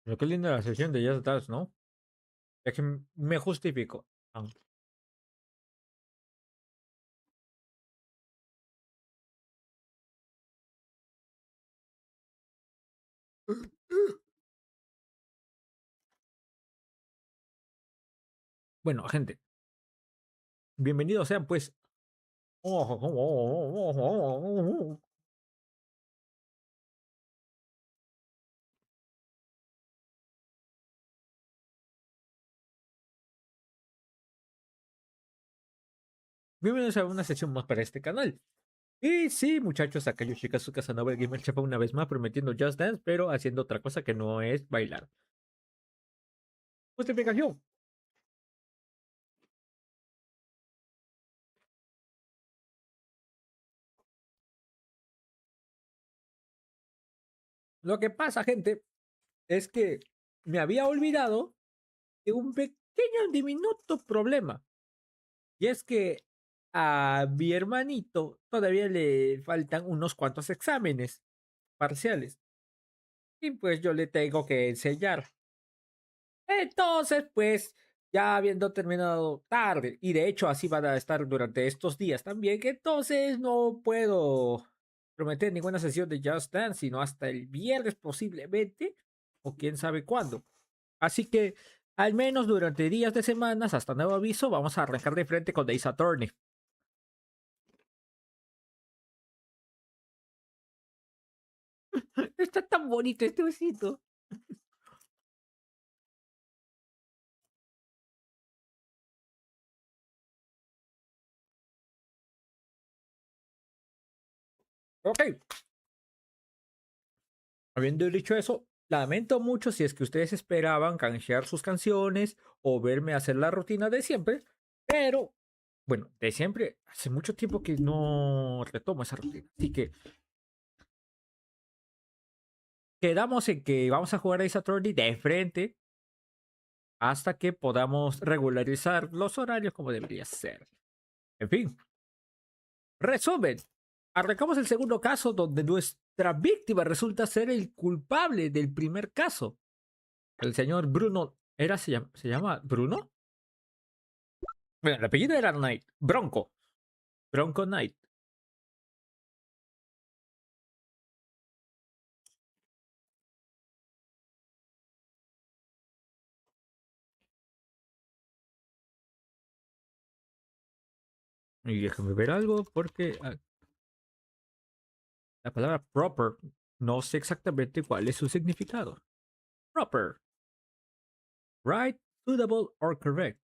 Pero qué linda la sesión de Just Dance, ¿no? Es que me justifico. Ah. Bueno, gente, bienvenidos sean pues. Bienvenidos a una sesión más para este canal. Y sí, muchachos, acá yo chica su casa nueva, el Gamer Chafa una vez más prometiendo Just Dance, pero haciendo otra cosa que no es bailar. Justificación. Lo que pasa, gente, es que me había olvidado de un pequeño diminuto problema. Y es que a mi hermanito todavía le faltan unos cuantos exámenes parciales. Y pues yo le tengo que enseñar. Entonces, pues, ya habiendo terminado tarde, y de hecho así van a estar durante estos días también, que entonces no puedo prometer ninguna sesión de Just Dance, sino hasta el viernes posiblemente, o quién sabe cuándo. Así que, al menos durante días de semanas, hasta nuevo aviso, vamos a arrancar de frente con Ace Attorney. Está tan bonito este besito. Ok, habiendo dicho eso, lamento mucho si es que ustedes esperaban canjear sus canciones o verme hacer la rutina de siempre, pero bueno, de siempre, hace mucho tiempo que no retomo esa rutina. Así que quedamos en que vamos a jugar a Ace Attorney de frente hasta que podamos regularizar los horarios como debería ser. En fin, resumen. Arrancamos el segundo caso donde nuestra víctima resulta ser el culpable del primer caso. El señor Bruno, ¿se llama Bruno? Bueno, el apellido era Knight, Bronco, Bronco Knight. Y déjame ver algo porque la palabra proper no sé exactamente cuál es su significado. Proper, right, suitable or correct.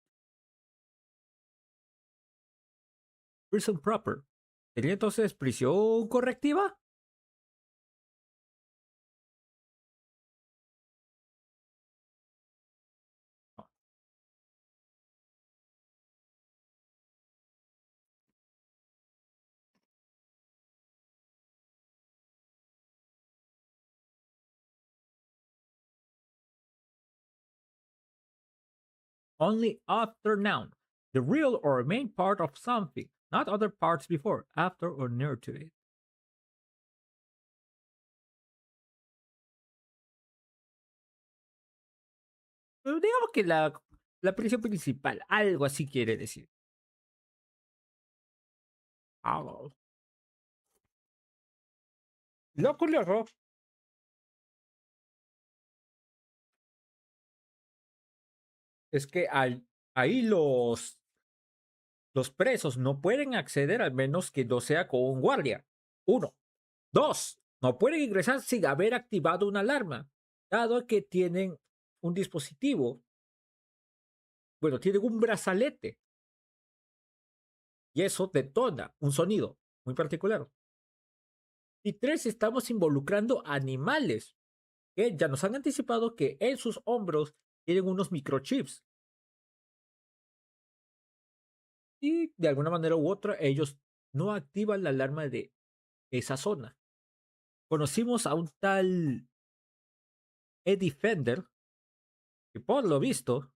Prison proper. ¿Sería entonces prisión correctiva? Only after noun. The real or main part of something, not other parts before, after or near to it. Pero digamos que la prisión principal, algo así quiere decir. Ah, lo curioso es que ahí los presos no pueden acceder al menos que no sea con un guardia. Uno. Dos. No pueden ingresar sin haber activado una alarma, dado que tienen un dispositivo, bueno, tienen un brazalete y eso detona un sonido muy particular. Y tres, estamos involucrando animales que ya nos han anticipado que en sus hombros tienen unos microchips y de alguna manera u otra ellos no activan la alarma de esa zona. Conocimos a un tal Eddie Fender, que por lo visto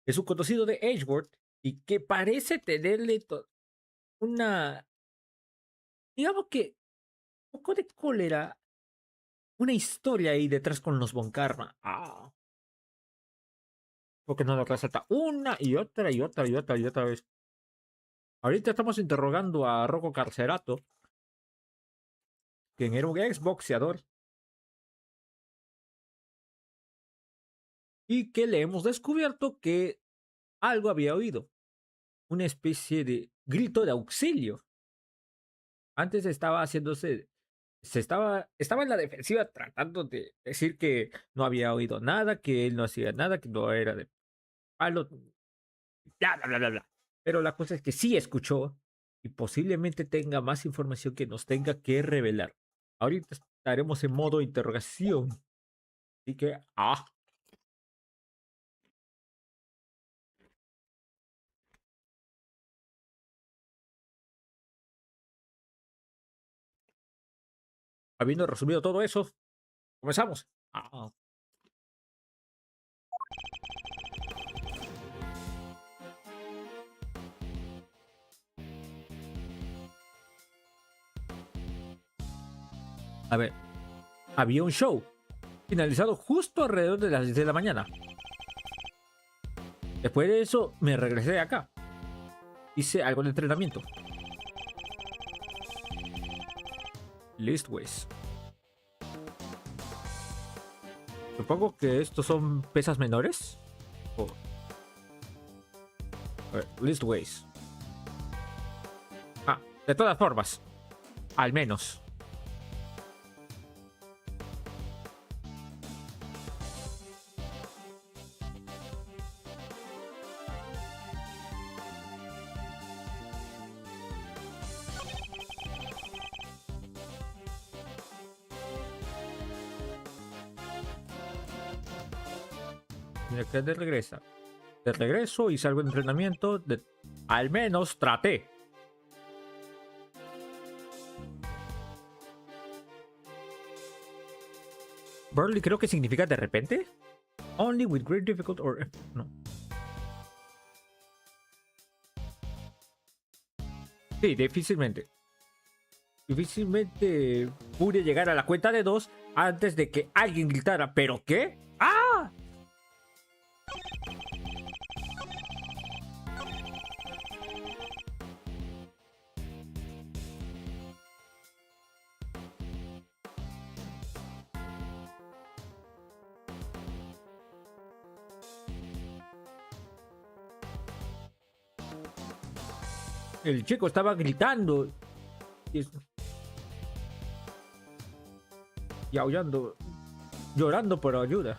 es un conocido de Edgeworth y que parece tenerle una, digamos que, un poco de cólera una historia ahí detrás con los Von Karma. Porque nos lo resalta una y otra y otra y otra y otra vez. Ahorita estamos interrogando a Rocco Carcerato, quien era un exboxeador, y que le hemos descubierto que algo había oído. Una especie de grito de auxilio. Antes estaba haciéndose. Estaba en la defensiva tratando de decir que no había oído nada, que él no hacía nada, que no era de palo, bla, bla, bla, bla, bla. Pero la cosa es que sí escuchó y posiblemente tenga más información que nos tenga que revelar. Ahorita estaremos en modo interrogación. Así que, habiendo resumido todo eso, comenzamos. A ver, había un show finalizado justo alrededor de las 10 de la mañana. Después de eso, me regresé acá. Hice algo de entrenamiento. Listways. Supongo que estos son pesas menores. A ver, Listways. De todas formas. Al menos. Mira que de regresa. De regreso y salgo de entrenamiento. Al menos traté. Burly creo que significa de repente. Only with great difficulty or... No. Sí, difícilmente. Difícilmente pude llegar a la cuenta de 2 antes de que alguien gritara. ¿Pero qué? ¡Ah! El chico estaba gritando y aullando, llorando por ayuda.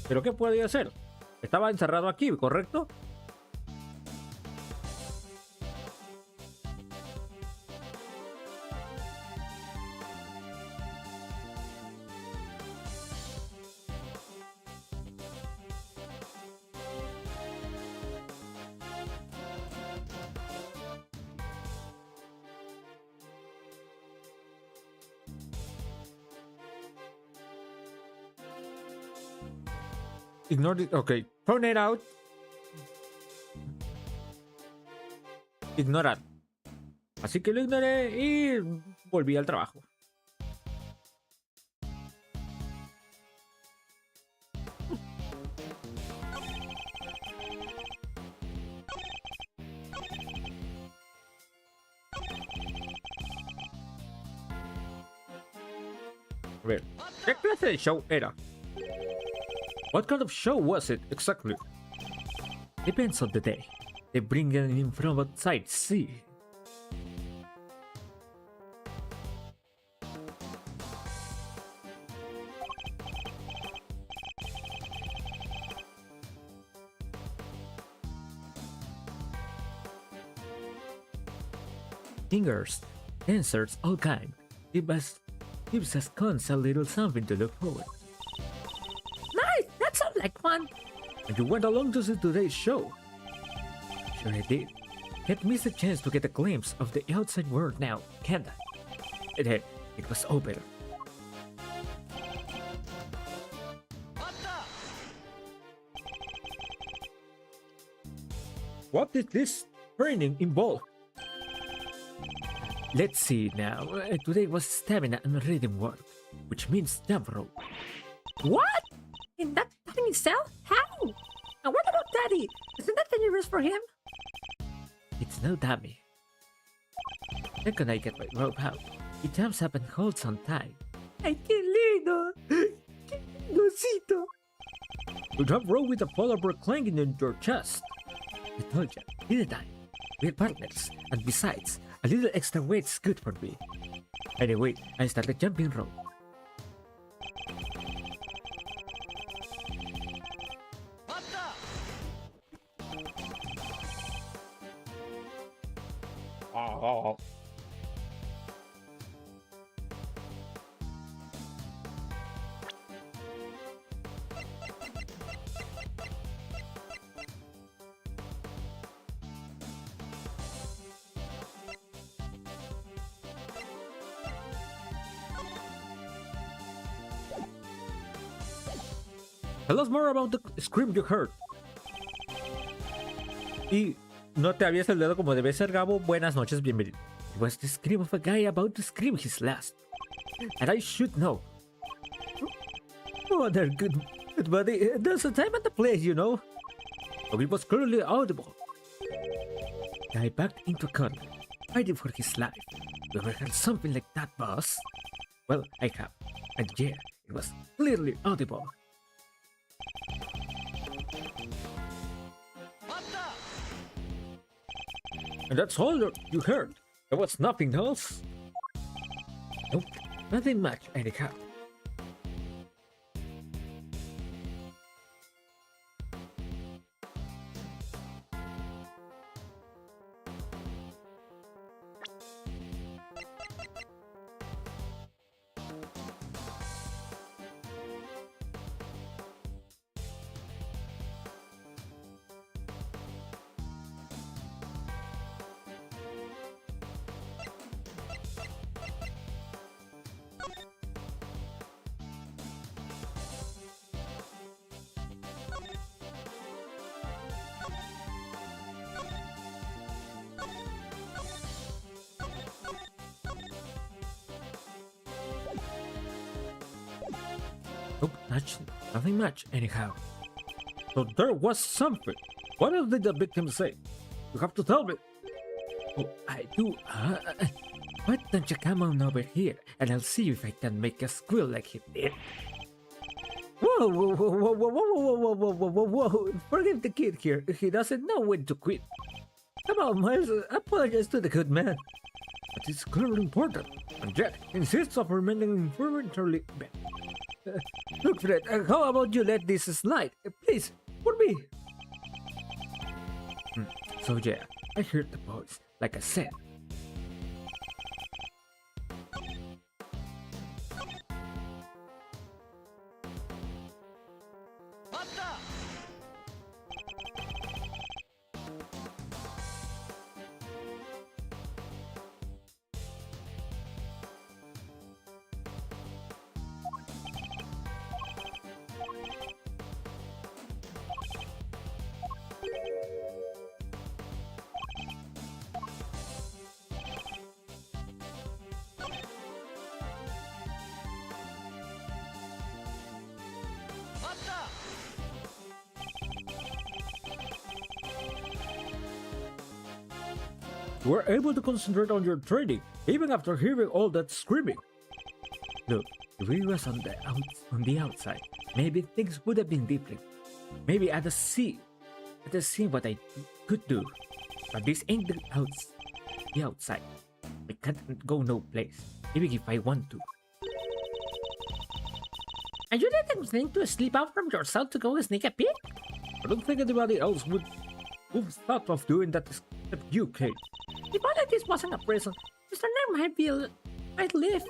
¿Pero qué podía hacer? Estaba encerrado aquí, ¿correcto? Ignore it. Ok. Phone it out. Ignorar. Así que lo ignoré y volví al trabajo. A ver, ¿qué clase de show era? What kind of show was it exactly? Depends on the day. They bring it in from outside, see. Singers, dancers, all kind. Gives us cons a little something to look forward. Nice! That sounds like fun! And you went along to see today's show? Sure I did. Can't miss a chance to get a glimpse of the outside world now, can't I? It was open. What did this training involve? Let's see now. Today was stamina and rhythm work, which means jump rope. What? In that tiny cell? How? And what about Daddy? Isn't that dangerous for him? It's no dummy. Then can I get my rope out? He jumps up and holds on tight. ¡Ay, qué lindo! ¡Qué lindosito! You jump rope with a polar bear clanging in your chest. I told you, didn't I? We're partners, and besides, a little extra weight's good for me. Anyway, I started jumping rope. Oh. Tell us more about the scream you heard. Y no te había saludado como debe ser, Gabo. Buenas noches, bienvenido. It was the scream of a guy about to scream his last. And I should know. Oh, they're good, buddy. There's a time and a place, you know. So it was clearly audible. Guy backed into a corner, fighting for his life. You ever heard something like that, boss? Well, I have. And yeah, it was clearly audible. And that's all you heard. There was nothing else. Nope, nothing much anyhow. Nope, nothing much anyhow. So there was something. What else did the victim say? You have to tell me. Oh, I do. Why don't you come on over here and I'll see if I can make a squeal like he did. Whoa, whoa, whoa, whoa, whoa, whoa, whoa, whoa, whoa, whoa. Forgive the kid here. He doesn't know when to quit. Come on, Miles. Apologize to the good man. But it's clearly important. And Jack insists on remaining fervently. Look, Fred, how about you let this slide? Please, for me. So yeah, I heard the voice, like I said. You were able to concentrate on your training, even after hearing all that screaming. Look, if we was on the outside, maybe things would have been different. Maybe I'd have seen what I could do. But this ain't the outside. I can't go no place, even if I want to. And you didn't think to slip out from your cell to go sneak a peek? I don't think anybody else would have thought of doing that except you, Kate. If only this wasn't a prison, Mr. Nair might live.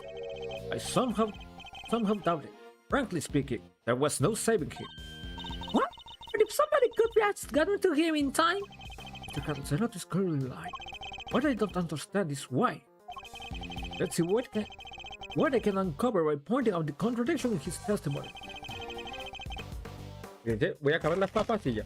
I somehow doubt it. Frankly speaking, there was no saving him. What? But if somebody could have gotten to him in time? The Carcerat is clearly lying. What I don't understand is why. Let's see what I can uncover by pointing out the contradiction in his testimony. Voy a acabar las papas y ya.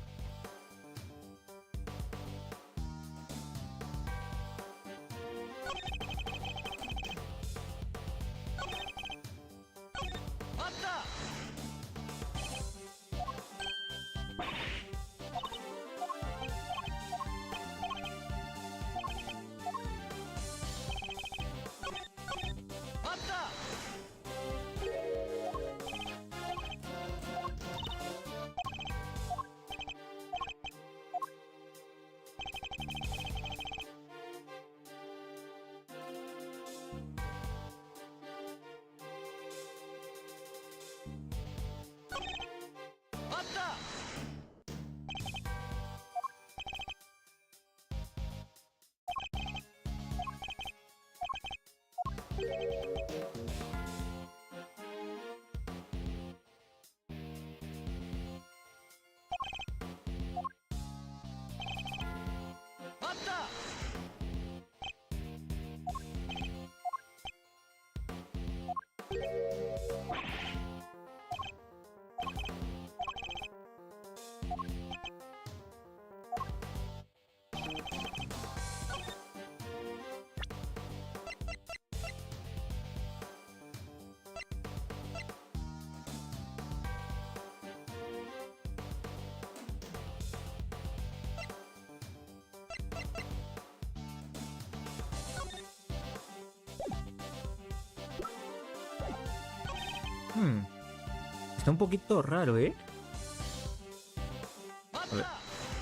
Está un poquito raro, ¿eh? A ver,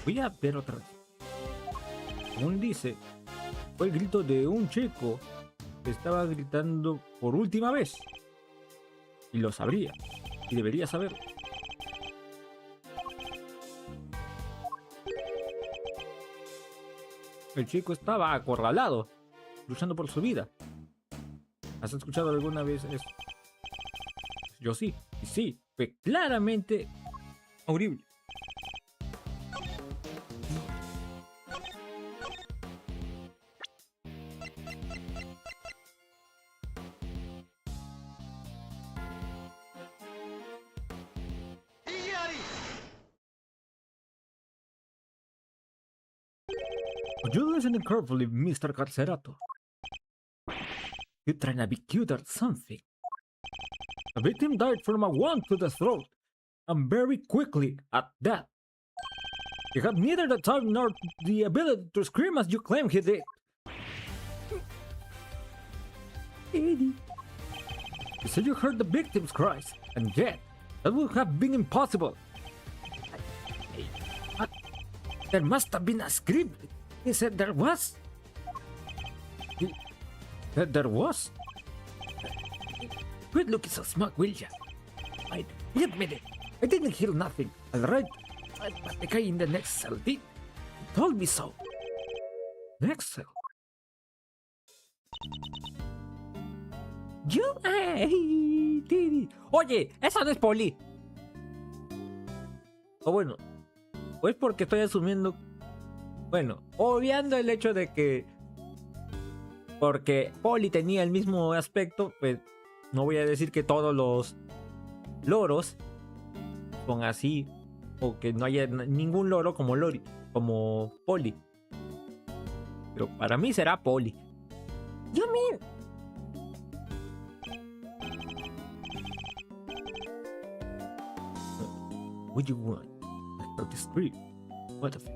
voy a ver otra vez. Según dice, fue el grito de un chico que estaba gritando por última vez. Y lo sabría. Y debería saber. El chico estaba acorralado, luchando por su vida. ¿Has escuchado alguna vez eso? Yo sí, y sí, fue claramente horrible. Would you listen carefully, Mr. Carcerato? You're trying to be cute or something. A victim died from a wound to the throat, and very quickly at that. He had neither the time nor the ability to scream as you claim he did. Eddie. You said you heard the victim's cries, and yet, that would have been impossible. There must have been a scream. He said there was. There was? Quit looking so smug, will ya? I admit it. I didn't hear nothing. Alright, but the guy in the next cell did. He told me so. Next cell? Yo... Oye, esa no es Poli. O bueno, pues porque estoy asumiendo... Bueno, obviando el hecho de que... Porque Poli tenía el mismo aspecto, pues... No voy a decir que todos los loros son así, o que no haya ningún loro como Lori, como Poli. Pero para mí será Poli. Yo mío. What do you want? I heard the scream. What the fuck?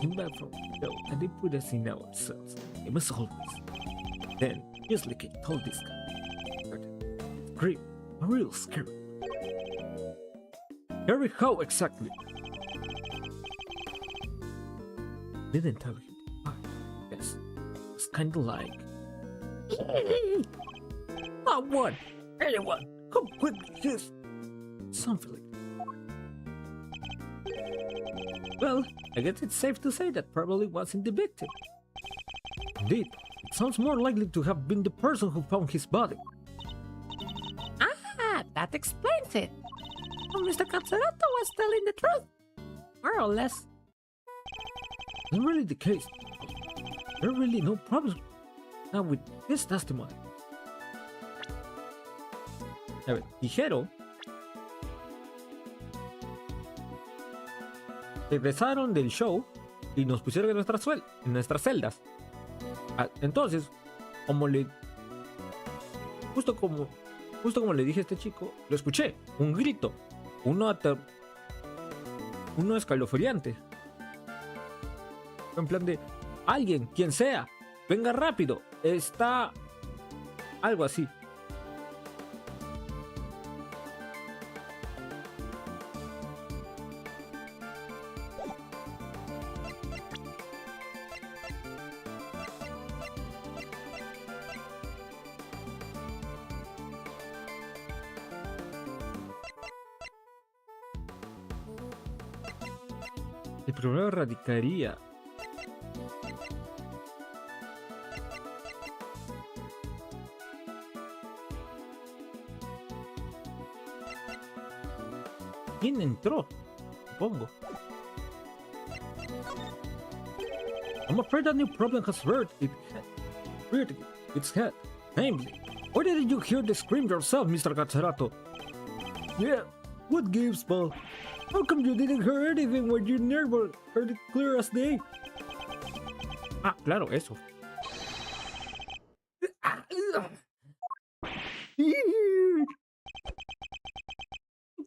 Came back from the and they put us in our cells. It was always. Then, just like I told this guy. Scream. A real scary. Scary how exactly? Didn't tell him. Yes. It's kinda like... Someone! Anyone! Come quick! Just... Something like that. Well, I guess it's safe to say that probably wasn't the victim. Indeed, it sounds more likely to have been the person who found his body. Ah, that explains it. So Mr. Cazzerato was telling the truth. More or less. Not really the case. There are really no problems now with this testimony. A ver, dijeron... Regresaron del show y nos pusieron en nuestras celdas. Entonces, como le... Justo como le dije a este chico, lo escuché. Un grito. Uno escalofriante. En plan de... Alguien, quien sea, venga rápido. Está... Algo así. El problema radicaría... ¿Quién entró? Supongo. I'm afraid that new problem has reared its head. Namely, Why didn't you hear the scream yourself, Mr. Gatserato? Yeah, what gives, Paul? How come you didn't hear anything when you never heard it clear as day? Ah, claro, eso.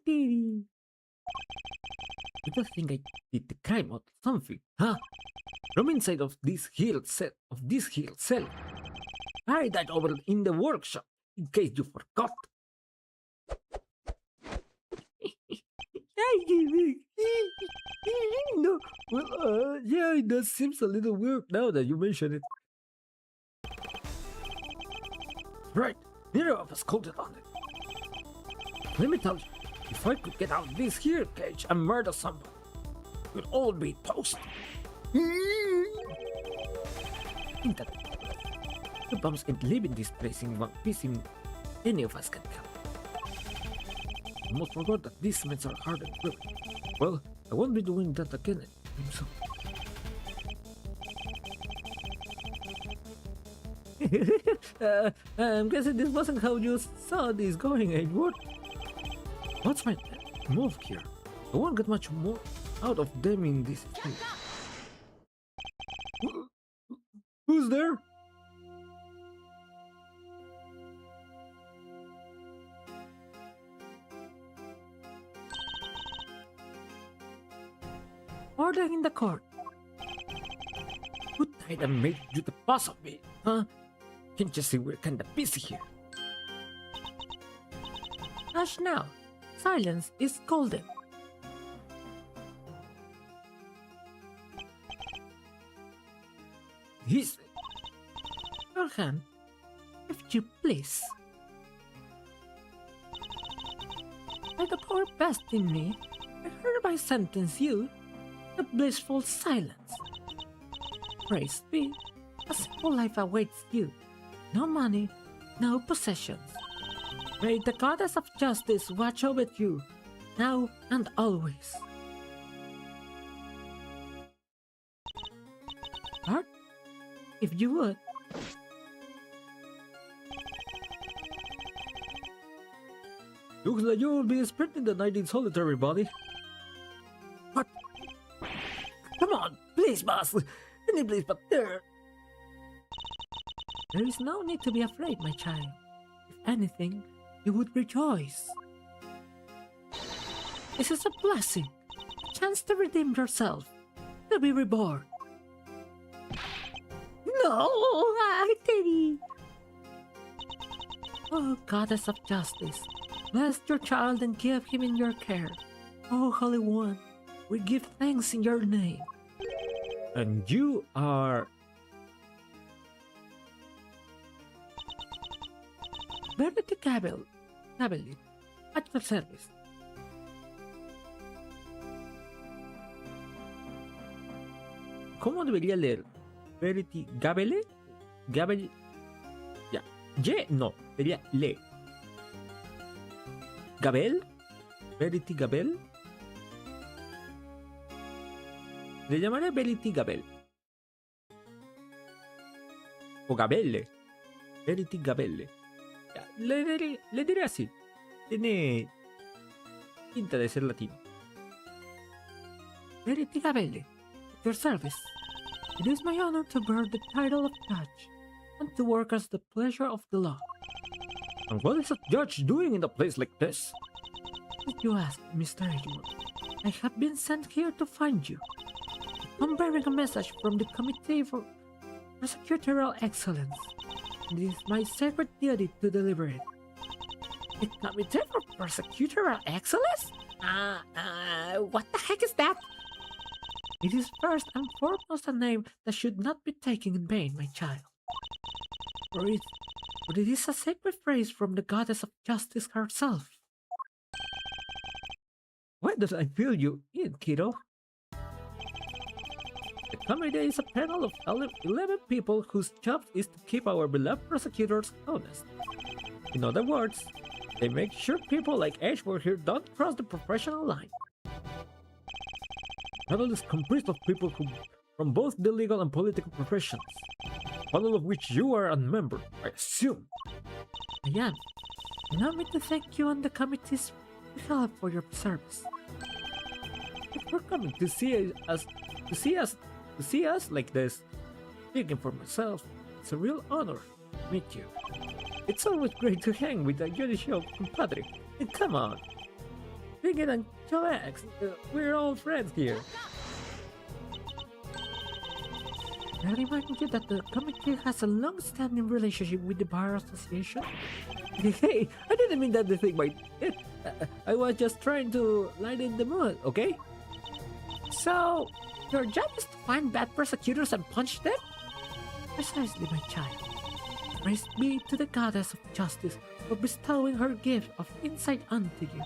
You don't think I did the crime or something, huh? From inside of this hill cell. I died over in the workshop, in case you forgot. No, well, yeah, it does seems a little weird now that you mention it. Right, neither of us called it on it. Let me tell you, if I could get out of this here cage and murder someone, we'd all be toast. Think that the bums can't live in this place in one piece in any of us can help. I almost forgot that these cements are hard and good. Well, I won't be doing that again so. I'm guessing this wasn't how you saw this going, Edward. What's my move here? I won't get much more out of them in this thing. Who's there? Order in the court. Who died and made you the boss of me, huh? Can't you see we're kinda busy here? Hush now. Silence is golden. He's... Your hand, if you please. By the power best in me, I hereby sentence you to blissful silence. Praise be, a simple life awaits you. No money, no possessions. May the goddess of justice watch over you, now and always. Art, if you would. Looks like you will be spending the night in solitary, buddy. What? Come on, please, boss. Any place but there. There is no need to be afraid, my child. If anything, you would rejoice. This is a blessing, a chance to redeem yourself, to be reborn. No, I didn't. Oh, goddess of justice, bless your child and give him in your care. Oh, Holy One, we give thanks in your name. And you are... Verity Cabell, at your service. ¿Cómo debería leer? Verity Gabele? Gabel... Ya. Y no, sería le. ¿Gabel? Verity Gabel. Le llamaré Verity Gabel. O Gabelle. Verity Gabelle. Ya, le diré así. Tiene pinta de ser latino. Verity Gabelle, at your service. It is my honor to bear the title of judge and to work as the pleasure of the law. And what is a judge doing in a place like this? Did you ask, Mr. Edward? I have been sent here to find you. I'm bearing a message from the Committee for Prosecutorial Excellence. It is my sacred duty to deliver it. The Committee for Prosecutorial Excellence? What the heck is that? It is first and foremost a name that should not be taken in vain, my child. For it is a sacred phrase from the goddess of justice herself. Why does I feel you in, kiddo? The committee is a panel of 11 people whose job is to keep our beloved prosecutors honest. In other words, they make sure people like Edgeworth here don't cross the professional line. The panel is composed of people from both the legal and political professions, all of which you are a member, I assume. I am. Allow me to thank you on the committee's behalf for your service. If you're coming to see us like this, speaking for myself, it's a real honor to meet you. It's always great to hang with a judicial compadre. And come on, bring it and chillax. We're all friends here. I remind you that the committee has a long-standing relationship with the Bar Association. Hey, I didn't mean that to think by it. I was just trying to lighten the mood, okay? So, your job is to find bad prosecutors and punch them? Precisely, my child. Praise be to the goddess of justice for bestowing her gift of insight unto you.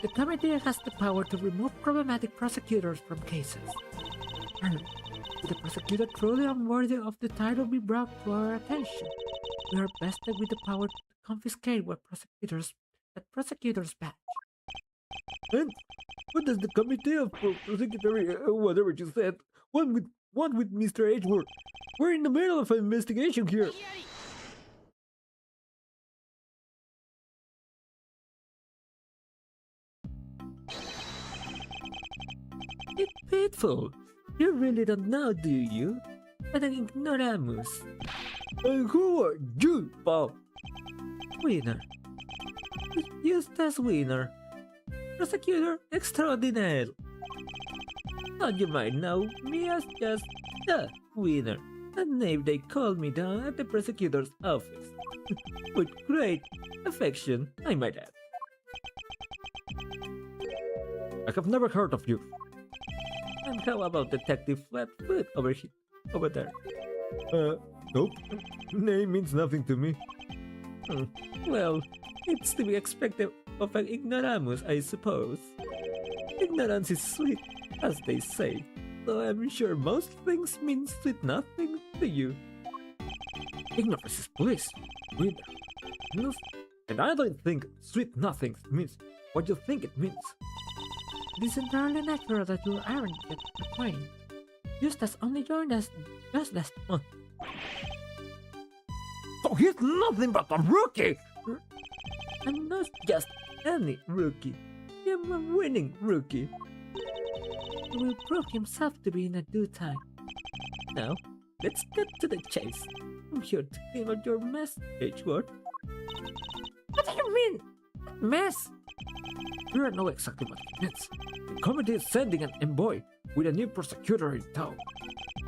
The committee has the power to remove problematic prosecutors from cases. If the prosecutor truly unworthy of the title be brought to our attention, we are vested with the power to confiscate that prosecutor's badge. And what does the committee of prosecutory, whatever you said, want with Mr. Edgeworth? We're in the middle of an investigation here. It's pitiful. You really don't know, do you? But an ignoramus. And who are you, Paul? Winner. Eustace Winner. Prosecutor extraordinaire. Thought you might know me as just the Winner, a name they called me down at the prosecutor's office. With great affection, I might add. I have never heard of you. And how about Detective Flatfoot over there? Nope. Name means nothing to me. Well, it's to be expected of an ignoramus, I suppose. Ignorance is sweet, as they say, though I'm sure most things mean sweet nothing to you. Ignorance is bliss, winner. And I don't think sweet nothing means what you think it means. It is entirely natural that you aren't yet acquainted. Eustace only joined us just last month. So he's nothing but a rookie! I'm not just any rookie. I'm a winning rookie. He will prove himself to be in a due time. Now, let's get to the chase. I'm here to clean out your mess, Edgeworth. What do you mean? Mess? You don't know exactly what it means. The committee is sending an envoy with a new prosecutor in town.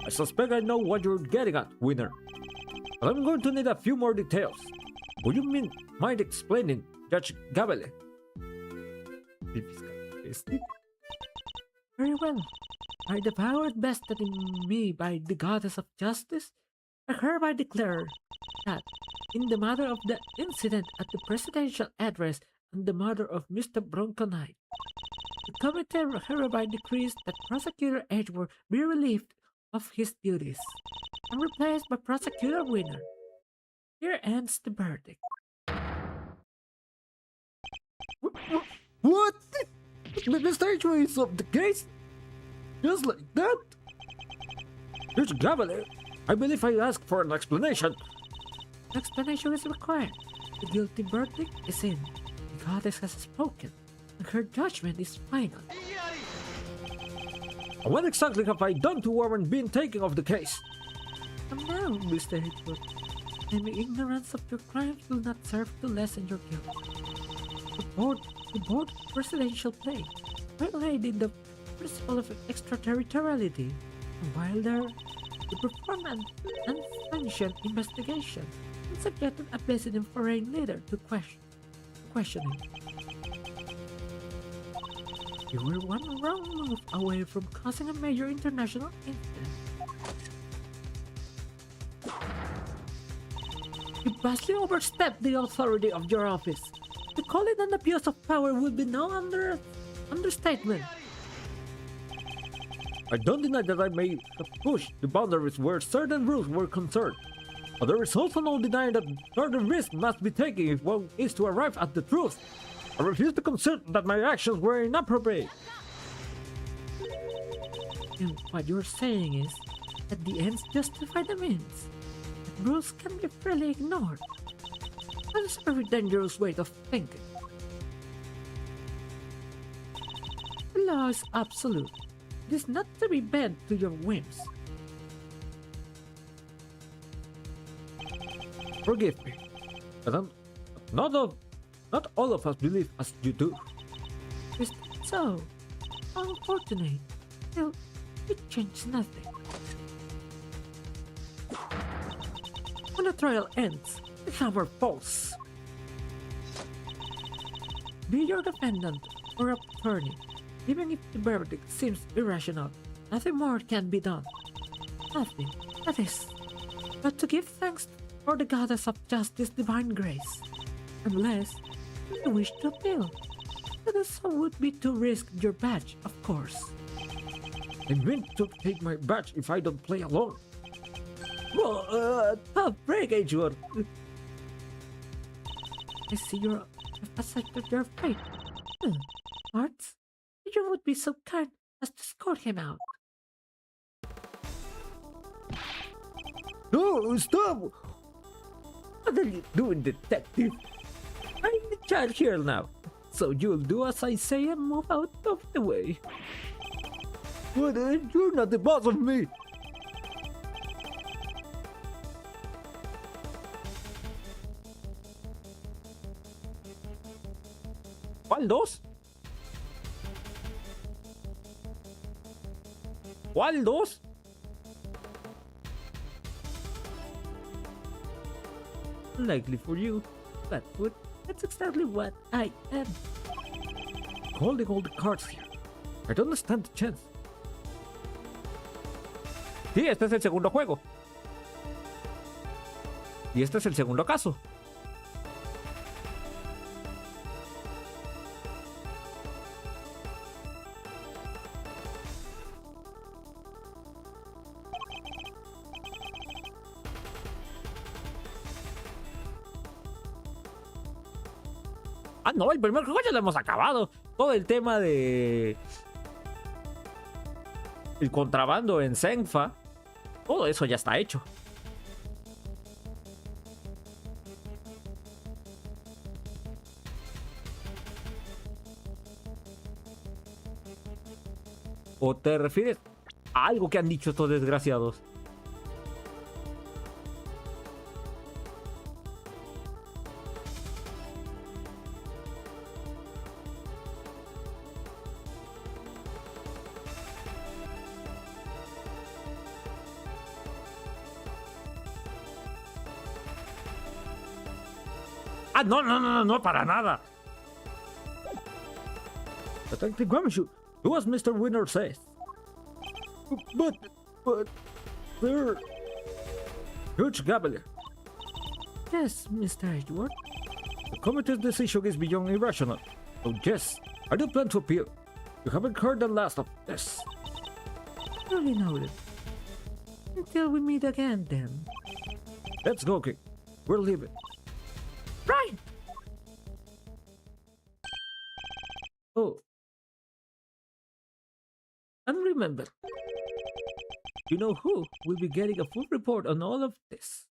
I suspect I know what you're getting at, Winner. But I'm going to need a few more details. Would you mind explaining, Judge Gabele? Very well. By the power vested in me by the goddess of justice, I hereby declare that, in the matter of the incident at the presidential address and the murder of Mr. Bronco Knight, the committee hereby decrees that Prosecutor Edgeworth be relieved of his duties and replaced by Prosecutor Winner. Here ends the verdict. What? Mr. Edgeworth is of the case? Just like that? Judge Gabele, I believe I asked for an explanation. An explanation is required. The guilty verdict is in. The goddess has spoken, and her judgment is final. What exactly have I done to warrant being taken of the case? Come now, Mr. Edgeworth. And the ignorance of your crimes will not serve to lessen your guilt. The board presidential play violated the principle of extraterritoriality, and while there, to perform an unsanctioned investigation and subjected a president foreign leader to questioning. You were one wrong move away from causing a major international incident. You vastly overstepped the authority of your office. To call it an abuse of power would be no understatement. I don't deny that I may have pushed the boundaries where certain rules were concerned, but there is also no denying that certain risks must be taken if one is to arrive at the truth. I refuse to consider that my actions were inappropriate. And what you're saying is that the ends justify the means. That rules can be freely ignored. That is a very dangerous way of thinking. The law is absolute. It is not to be bent to your whims. Forgive me, but not all of us believe as you do. Is that so? How unfortunate. Still, it changes nothing. When the trial ends, the hammer falls. Be your defendant or attorney. Even if the verdict seems irrational, nothing more can be done. Nothing, that is, but to give thanks for the goddess of justice divine grace. Unless you wish to appeal. That also would be to risk your badge, of course. I meant to take my badge if I don't play alone. Well, tough break, Edgeworth. I see you're accepted your fate. Arts, you would be so kind as to escort him out. No, stop! What are you doing, detective? I'm the child here now, so you'll do as I say and move out of the way. But you're not the boss of me! ¿Cuál dos? ¿Cuál dos? Likely for you, Flatfoot. That's exactly what I am. Holding all the cards here. I don't stand the chance. Sí, este es el segundo juego. Y este es el segundo caso. Ah, no, el primer juego ya lo hemos acabado. Todo el tema de el contrabando en Senfa, todo eso ya está hecho. ¿O te refieres a algo que han dicho estos desgraciados? Ah, no, no, no, no, no, para nada. Detective Gumshoe, do as Mr. Winner says. But, they're... Judge Gabler, Yes, Mr. Edgeworth. the committee's decision is beyond irrational. So yes, I do plan to appeal. You haven't heard the last of this. Duly noted. Until we meet again, then. Let's go, King. We're leaving. Right! Oh. And remember, you know who will be getting a full report on all of this.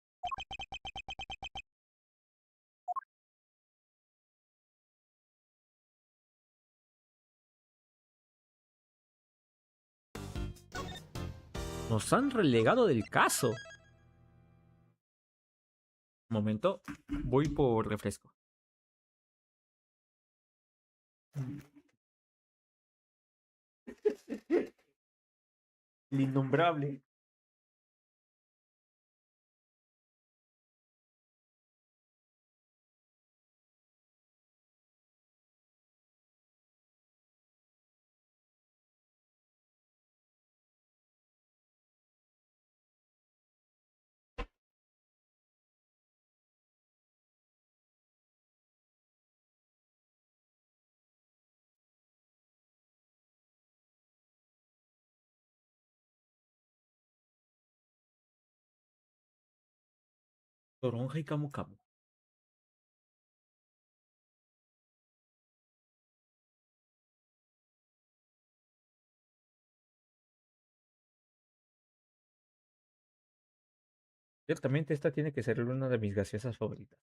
Nos han relegado del caso. Un momento, voy por refresco. El innombrable. Toronja y Camu Camu. Ciertamente esta tiene que ser una de mis gaseosas favoritas.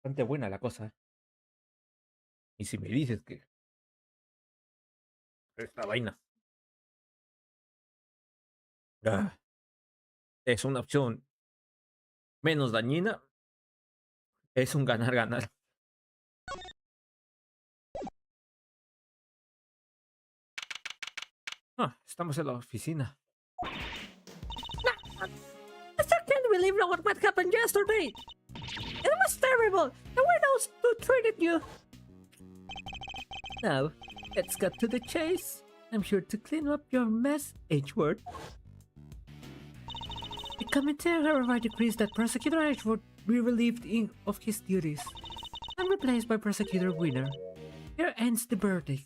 bastante buena la cosa. Y si me dices que esta vaina ah, es una opción menos dañina, es un ganar-ganar. Estamos en la oficina. I still can't believe what happened yesterday. It was terrible. The way those two treated you. Now, let's cut to the chase. I'm sure to clean up your mess, H-word. The commentary hereby decrees that Prosecutor H-word be relieved of his duties and replaced by Prosecutor Winner. Here ends the verdict.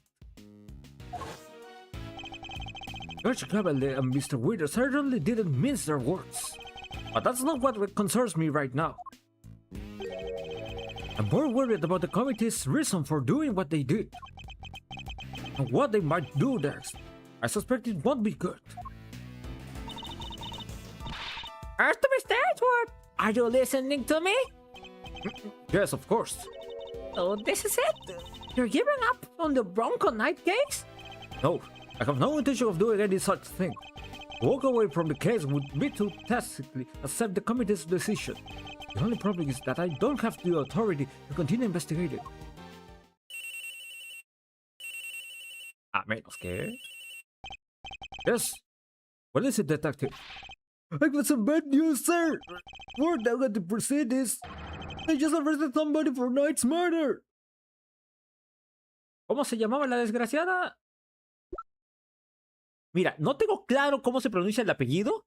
Judge Gabelle and Mr. Winter certainly didn't mince their words. But that's not what concerns me right now. I'm more worried about the committee's reason for doing what they did. And what they might do next. I suspect it won't be good. As to Mr. Edward, are you listening to me? Yes, of course. So this is it? You're giving up on the Bronco Knight case? No, I have no intention of doing any such thing. To walk away from the case would be to tacitly accept the committee's decision. The only problem is that I don't have the authority to continue investigating. A menos que... Yes. What is it, detective? I got some bad news, sir. Word out at the proceedings. They just arrested somebody for Knight's murder. ¿Cómo se llamaba la desgraciada? Mira, no tengo claro cómo se pronuncia el apellido,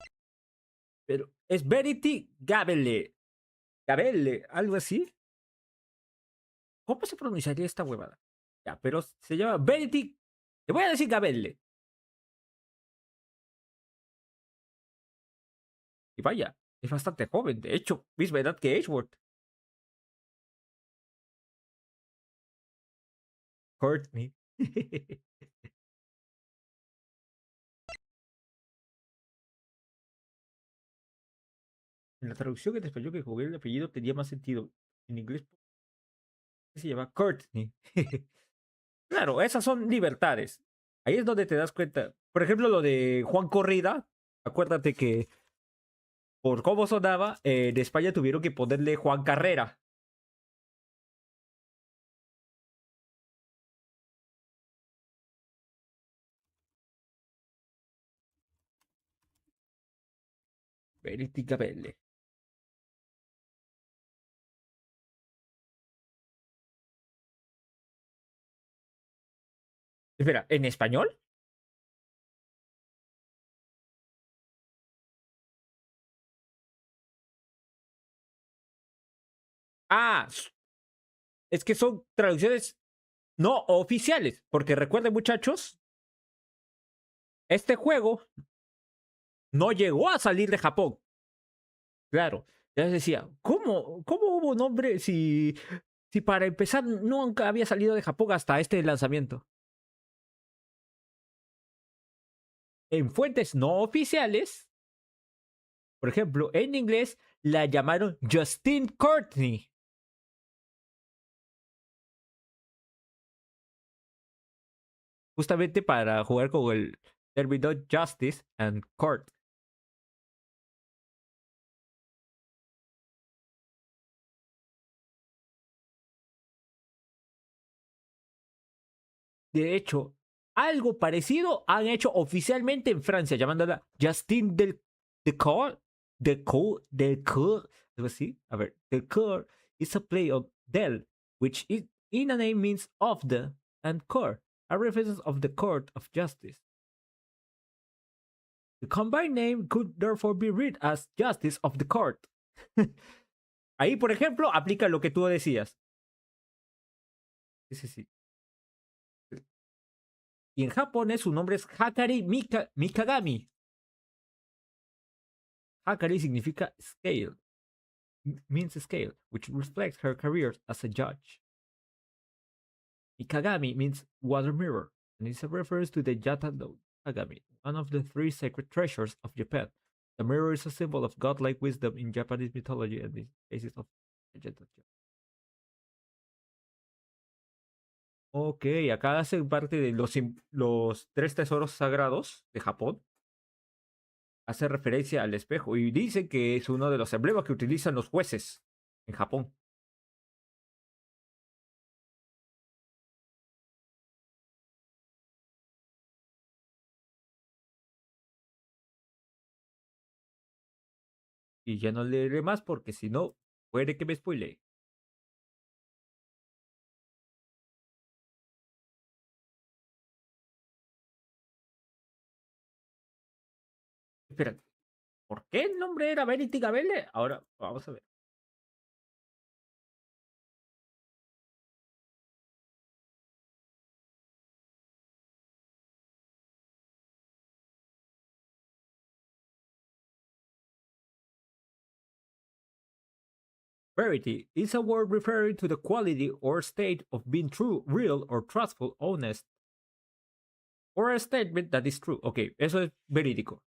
pero es Verity Gabelle. Gabelle, algo así. ¿Cómo se pronunciaría esta huevada? Ya, pero se llama Verity. Te voy a decir Gabelle. Y vaya, es bastante joven. De hecho, misma edad que Edgeworth. Courtney. En la traducción en español que jugué el apellido tenía más sentido. En inglés se llama Courtney. Claro, esas son libertades. Ahí es donde te das cuenta. Por ejemplo, lo de Juan Corrida. Acuérdate que por cómo sonaba, en España tuvieron que ponerle Juan Carrera. Verity Gabelle. Espera, ¿en español? Ah, es que son traducciones no oficiales. Porque recuerden, muchachos, este juego no llegó a salir de Japón. Claro, ya les decía, ¿cómo hubo nombre si para empezar nunca había salido de Japón hasta este lanzamiento? En fuentes no oficiales, por ejemplo, en inglés la llamaron Justine Courtney. Justamente para jugar con el término Justice and Court. De hecho, algo parecido han hecho oficialmente en Francia, llamándola Justine Delcourt, algo así. A ver, Delcourt is a play on Del, which in a name means of the, and court, a reference of the court of justice. The combined name could therefore be read as Justice of the Court. Ahí, por ejemplo, aplica lo que tú decías. Sí. Y en japonés su nombre es Hakari Mikagami. Hakari significa scale. Means scale, which reflects her career as a judge. Mikagami means water mirror, and is a reference to the Yatado Kagami, one of the three sacred treasures of Japan. The mirror is a symbol of godlike wisdom in Japanese mythology and the basis of Ok, acá hacen parte de los tres tesoros sagrados de Japón. Hace referencia al espejo y dice que es uno de los emblemas que utilizan los jueces en Japón. Y ya no leeré más porque si no, puede que me spoile. Espera, ¿por qué el nombre era Verity Gabele? Ahora vamos a ver. Verity is a word referring to the quality or state of being true, real, or truthful, honest, or a statement that is true. Ok, eso es verídico.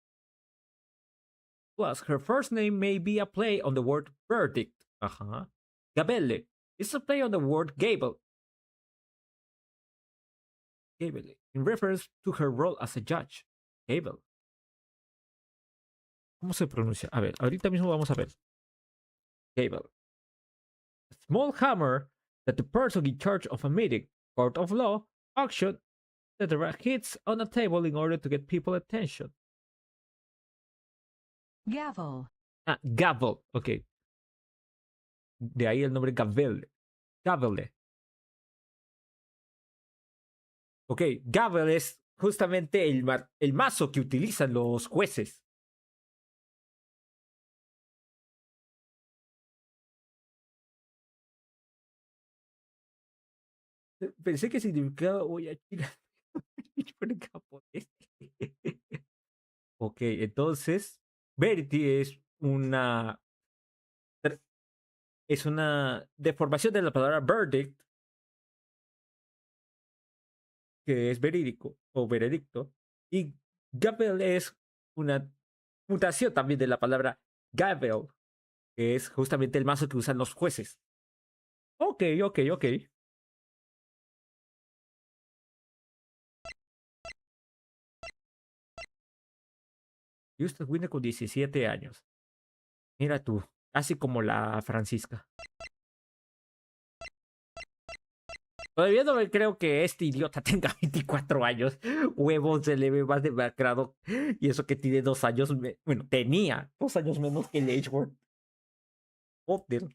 Plus, her first name may be a play on the word verdict. Ajá. Gabelle is a play on the word gable. Gable, in reference to her role as a judge. Gable. ¿Cómo se pronuncia? A ver, ahorita mismo vamos a ver. Gable. A small hammer that the person in charge of a meeting, court of law, auction, etc. hits on a table in order to get people attention. Gavel. Ah, gavel. Ok. De ahí el nombre Gabelle. Gabelle. Ok, gavel es justamente el mazo que utilizan los jueces. Pensé que significaba voy a China. En japonés. Ok, entonces, Verity es una deformación de la palabra verdict, que es verídico o veredicto, y gavel es una mutación también de la palabra gavel, que es justamente el mazo que usan los jueces. Ok, ok, ok. Justus Winner con 17 años. Mira tú, así como la Francisca. Todavía no me creo que este idiota tenga 24 años. Huevos, se le ve más demacrado. Y eso que tiene 2 años. Bueno, tenía 2 años menos que el Edgeworth. Joder.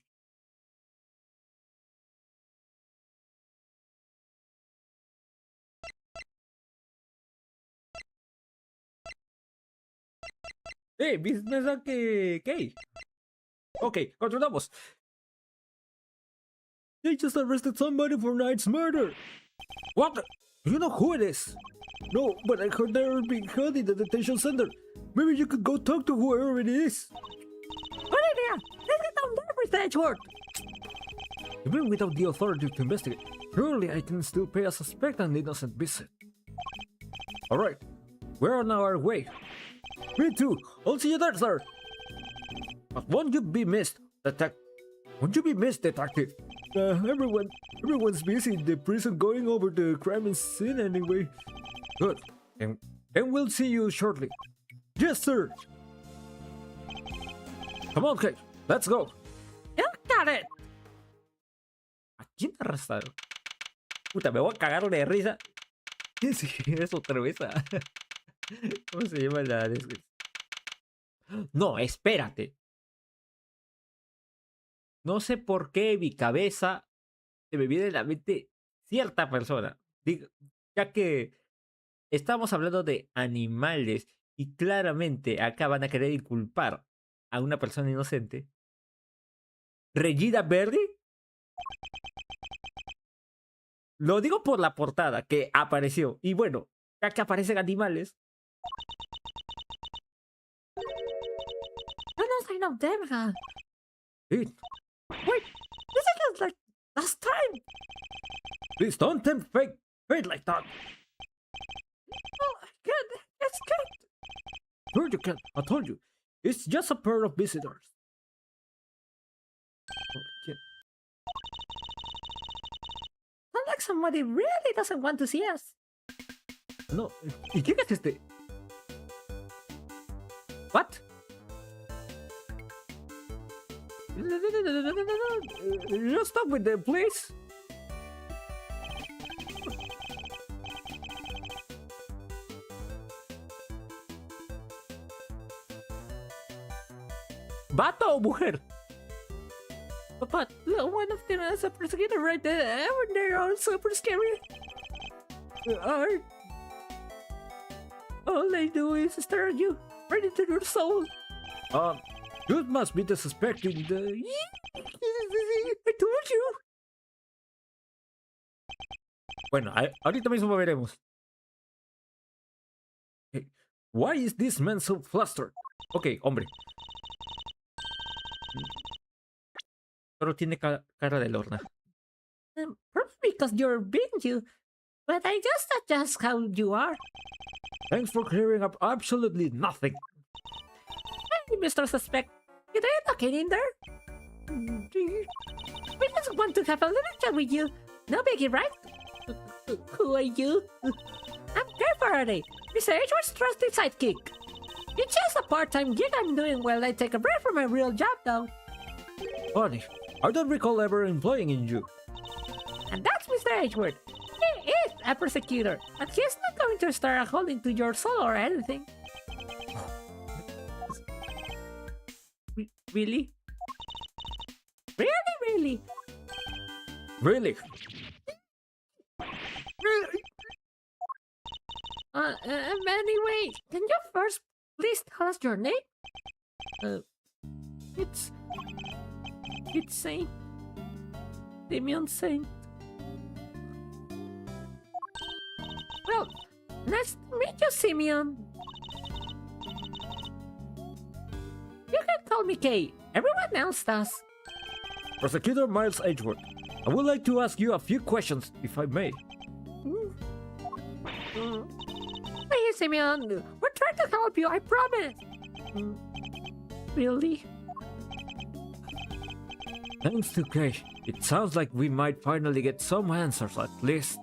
Piensa que. ¿Qué? Ok, continuamos. They just arrested somebody for Knight's murder. What? Do you know who it is? No, but I heard they're being held in the detention center. Maybe you could go talk to whoever it is. Good idea. Let's get down there with Edgeworth. Even without the authority to investigate, surely I can still pay a suspect an innocent visit. Alright, we're on our way. Me too. I'll see you there, sir. But won't you be missed, detective? Won't you be missed, detective? Everyone's busy in the prison going over the crime scene anyway. Good. And we'll see you shortly. Yes, sir. Come on, Kate. Let's go. You got it. ¿A quién te arrestaron? Puta, me voy a cagar de risa. Sí, es otra vez. ¿Cómo se llama la descripción? No, espérate. No sé por qué mi cabeza se me viene a la mente cierta persona. Ya que estamos hablando de animales y claramente acá van a querer inculpar a una persona inocente. ¿Regina Verdi? Lo digo por la portada que apareció. Y bueno, ya que aparecen animales. No sign of them, huh? Wait, This is like last time. please don't tempt fate like that. Oh, I can't. It's good. Sure you can. I told you. It's just a pair of visitors. like somebody really doesn't want to see us. No, ¿y quién es este? What? Just stop with them, please. ¿Vato o mujer? But one of them is a persecutor right there. They're all super scary. All they do is stare at you, right into your soul. You must be the suspecting the... I told you. Bueno, ahorita mismo veremos. Hey, why is this man so flustered? Ok, hombre. Pero tiene cara de lorna. Probably because you're being you. But I guess that's just how you are. Thanks for clearing up absolutely nothing. Hey, Mr. Suspect. You ain't looking in there? We just want to have a little chat with you. No biggie, right? Who are you? I'm Jeff Faraday, Mr. Edgeworth's trusted sidekick. It's just a part-time gig I'm doing while I take a break from my real job, though. Funny, I don't recall ever employing in you. And that's Mr. Edgeworth. He is a persecutor, and he's not going to start a hole into your soul or anything. Really? Really? Really? Anyway, can you first please tell us your name? It's Saint. Simeon Saint. Well, nice to meet you, Simeon. You can call me Kay. Everyone else does. Prosecutor Miles Edgeworth, I would like to ask you a few questions, if I may. Hey, Simeon. We're trying to help you, I promise. Really? Thanks to Kay, it sounds like we might finally get some answers at least.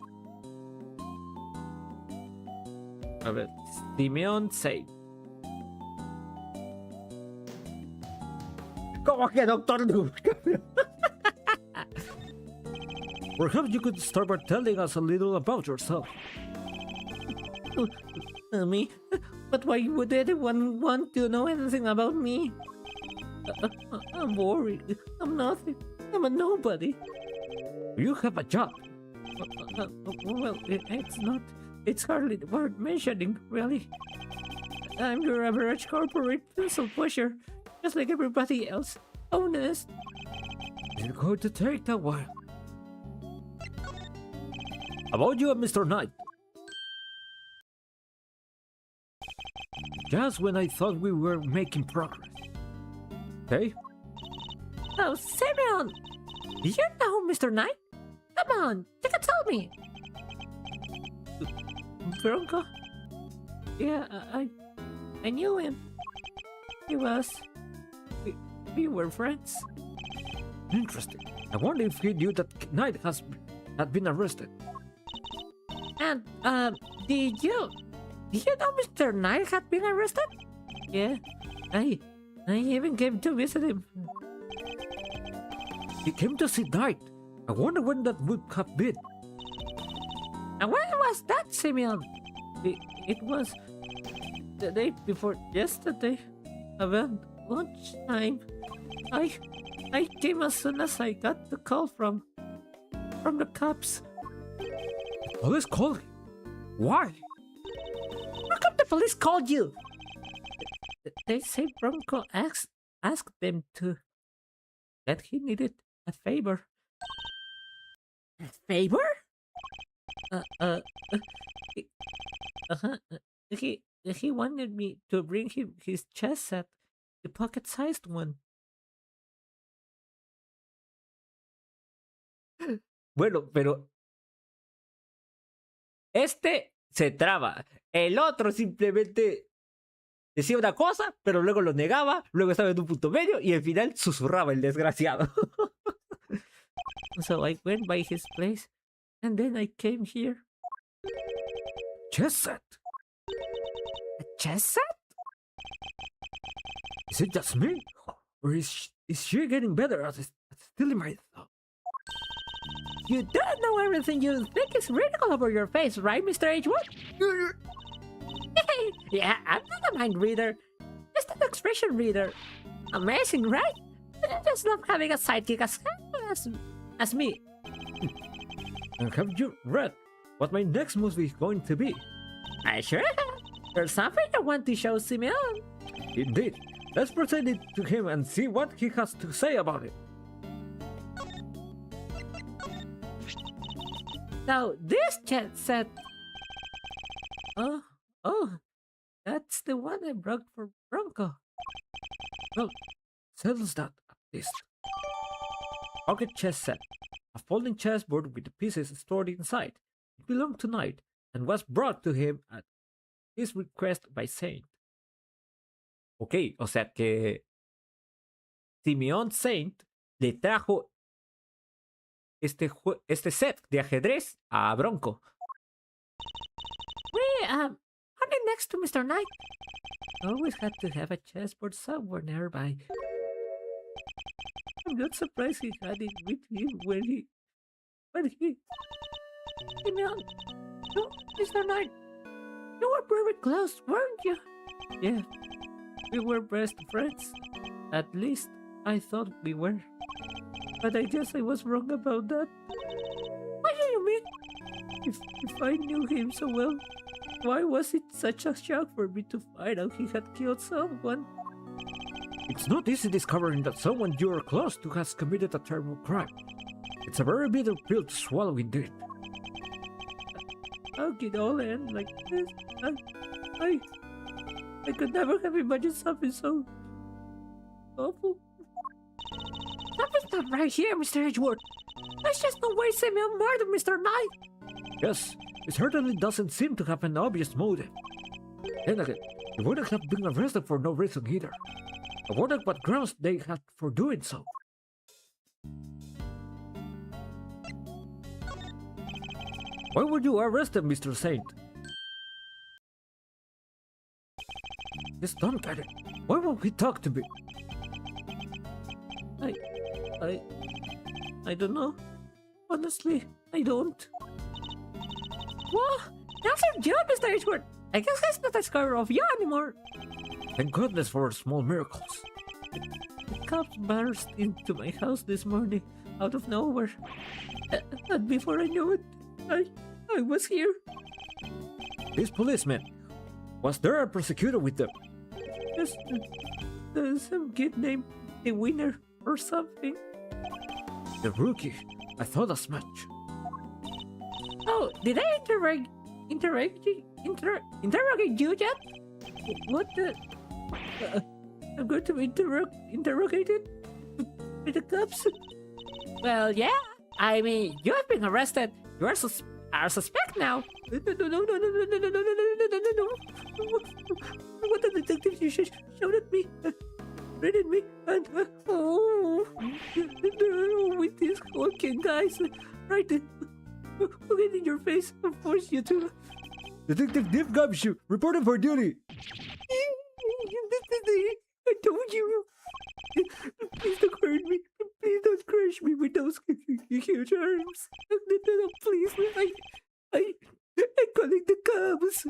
A ver, Simeon Saint. ¿Cómo que Doctor Doom? Perhaps you could start by telling us a little about yourself. Me? But why would anyone want to know anything about me? I'm worried. I'm nothing. I'm a nobody. You have a job. Well, it's not. It's hardly worth mentioning, really. I'm your average corporate pencil pusher, just like everybody else. Honest. It's going to take a while. About you and Mr. Knight. Just when I thought we were making progress. Okay? Oh, Simeon! Do you know Mr. Knight? Come on, you can tell me. Bronco? Yeah, I knew him. He was. We were friends. Interesting. I wonder if he knew that Knight had been arrested. And, did you know Mr. Knight had been arrested? Yeah, I even came to visit him. He came to see Knight. I wonder when that would have been. And when was that, Simeon? It was the day before yesterday, around lunchtime. I came as soon as I got the call from the cops. Police called him? Why? How come the police called you? They say Bronco asked them that he needed a favor. A favor? He wanted me to bring him his chess set, the pocket-sized one. Bueno, pero este se traba. El otro simplemente decía una cosa, pero luego lo negaba, luego estaba en un punto medio y al final susurraba el desgraciado. So I went by his place And then I came here. Chess set? A chess set? Is it just me? Or is she getting better at stealing my thought? You don't know everything you think is written over your face, right, Mr. Edgewood? Yeah, I'm not a mind reader. Just an expression reader. Amazing, right? I just love having a sidekick as me. And have you read what my next movie is going to be? I sure have. There's something I want to show Simeon. Indeed. Let's present it to him and see what he has to say about it. Now, this chat set. Oh, that's the one I brought for Bronco. Well, settles that at least. Pocket chess set. A folding chessboard with the pieces stored inside. It belonged to Knight and was brought to him at his request by Saint. Ok, o sea que Simeon Saint le trajo este set de ajedrez a Bronco. We, are they next to Mr. Knight? Always had to have a chessboard somewhere nearby. I'm not surprised he had it with him when he... Simeon, no, Mr. Knight, you were very close, weren't you? Yeah, we were best friends. At least, I thought we were. But I guess I was wrong about that. What do you mean? If I knew him so well, why was it such a shock for me to find out he had killed someone? It's not easy discovering that someone you are close to has committed a terrible crime. It's a very bitter pill to swallow indeed. How could it all end like this? I could never have imagined something so awful. Something's not right here, Mr. Edgeworth. There's just no way Simeon murdered Mr. Knight. Yes, it certainly doesn't seem to have an obvious motive. Then again, he wouldn't have been arrested for no reason either. I wonder what grounds they had for doing so. Why were you arrested, Mr. Saint? Just don't get it. Why won't he talk to me? I don't know. Honestly, I don't. What? That's your job, Mr. Edgeworth. I guess he's not as scared of you anymore. Thank goodness for small miracles. The cops burst into my house this morning, out of nowhere. And before I knew it, I was here. These policemen, was there a prosecutor with them? Yes, there's some kid named the Winner or something. The rookie. I thought as much. Oh, did I interrogate you yet? What the? I'm going to be interrogated by the cops. Well, yeah. I mean, you have been arrested. You are our suspect now. No. What the detectives you showed at me, read at me, and with these hulking guys, right? Get in your face and force you to. Detective Div Gumshoe, reporting for duty. I told you. Please don't hurt me. Please don't crush me with those huge arms. No, please. I'm calling the cops.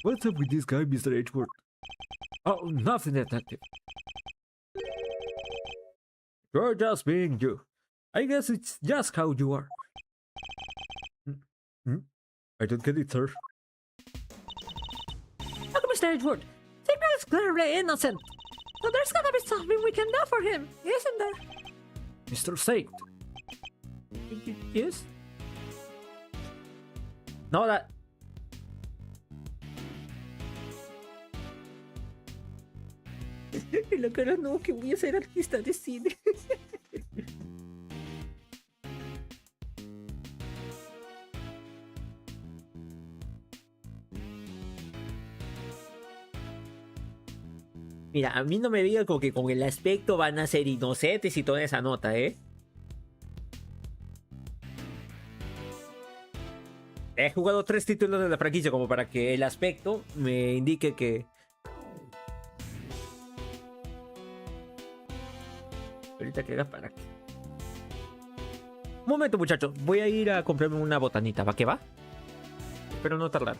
What's up with this guy, Mr. Edgeworth? Oh, nothing, detective. You're just being you. I guess it's just how you are. I don't get it, sir. Look, Mr. Edgeworth. Simeon is clearly innocent. So there's gonna be something we can do for him, isn't there? Mr. Saint. Yes? No, that... En la cara no, que voy a ser artista de cine. Mira, a mí no me diga como que con el aspecto van a ser inocentes y toda esa nota, ¿eh? He jugado 3 títulos de la franquicia como para que el aspecto me indique que... Ahorita queda para... Un momento, muchachos. Voy a ir a comprarme una botanita. ¿Va que va? Espero no tardar.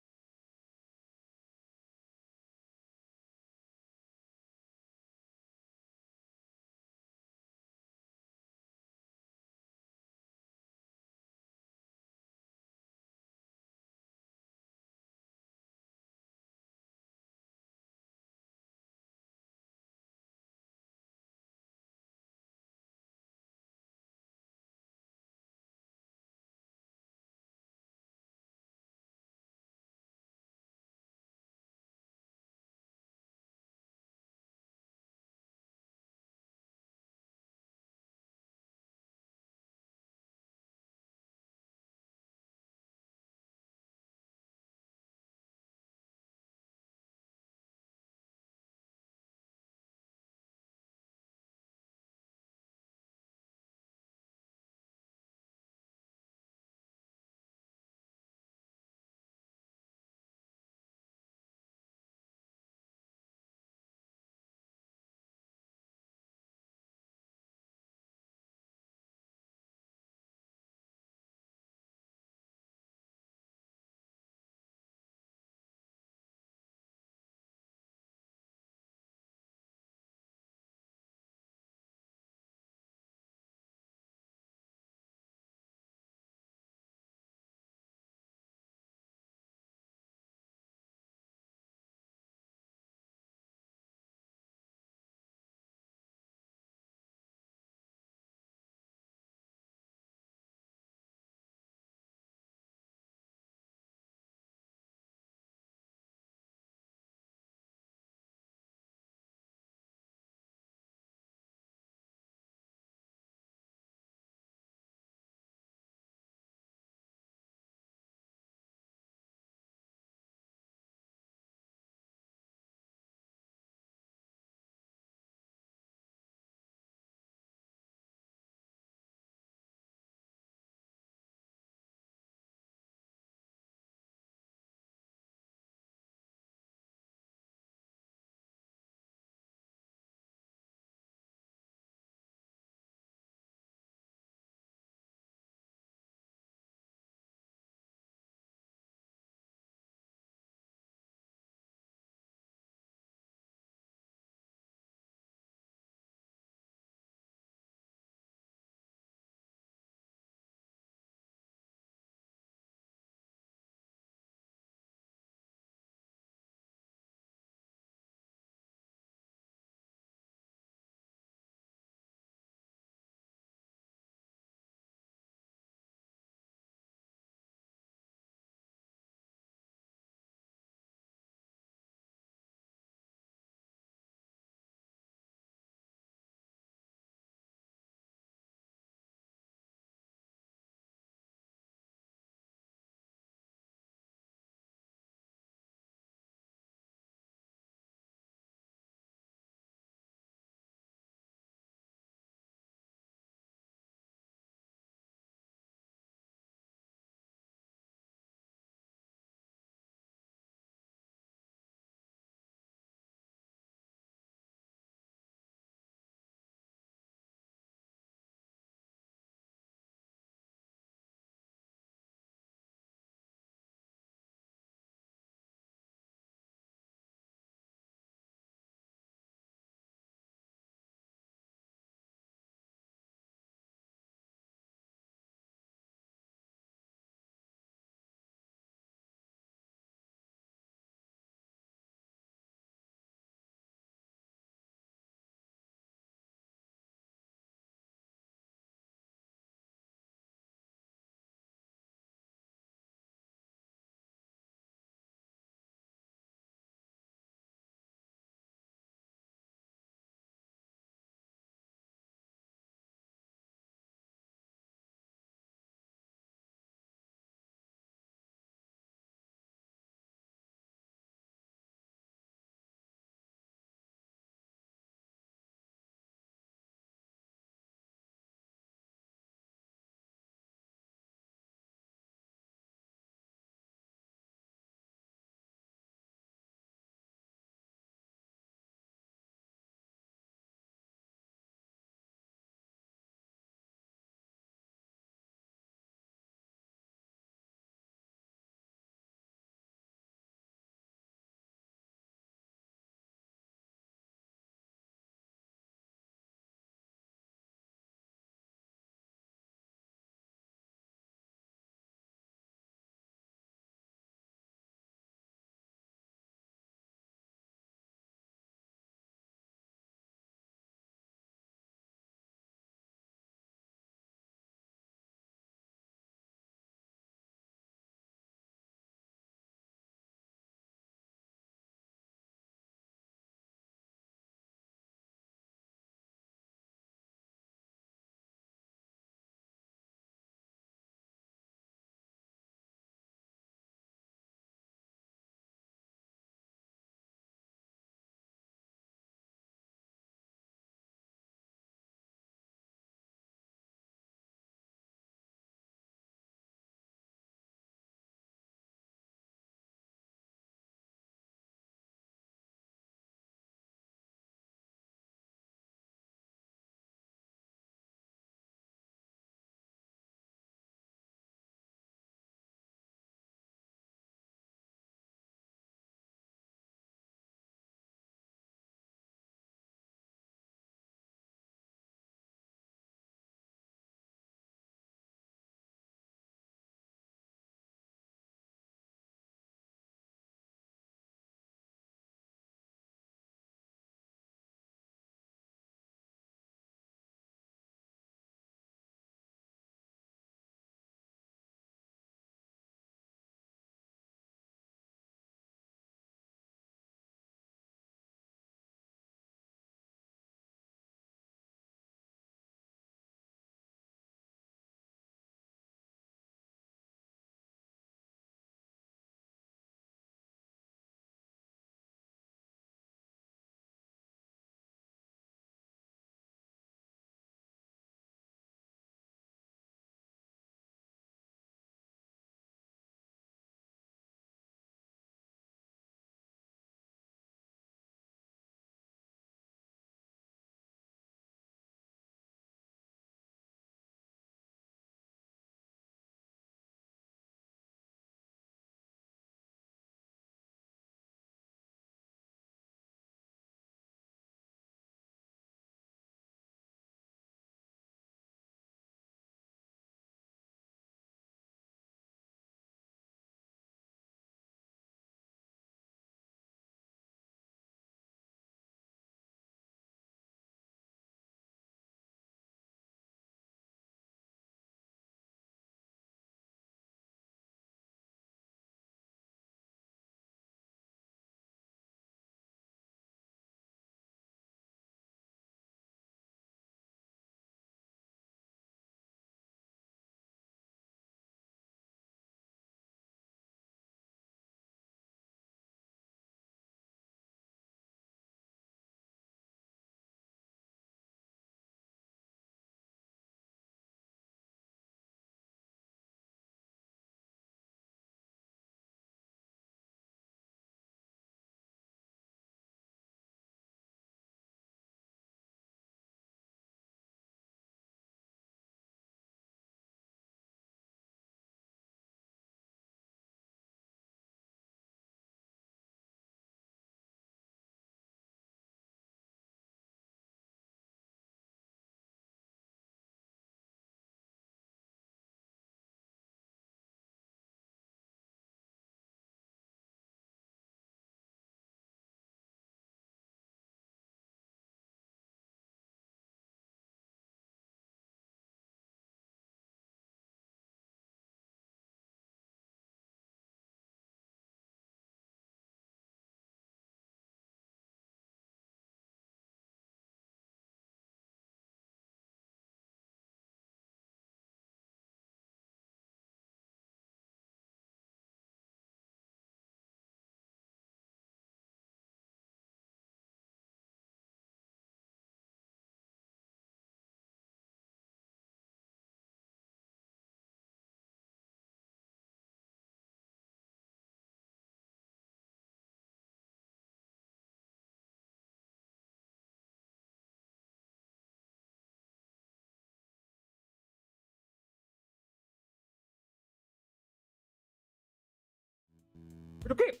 ¿Pero qué?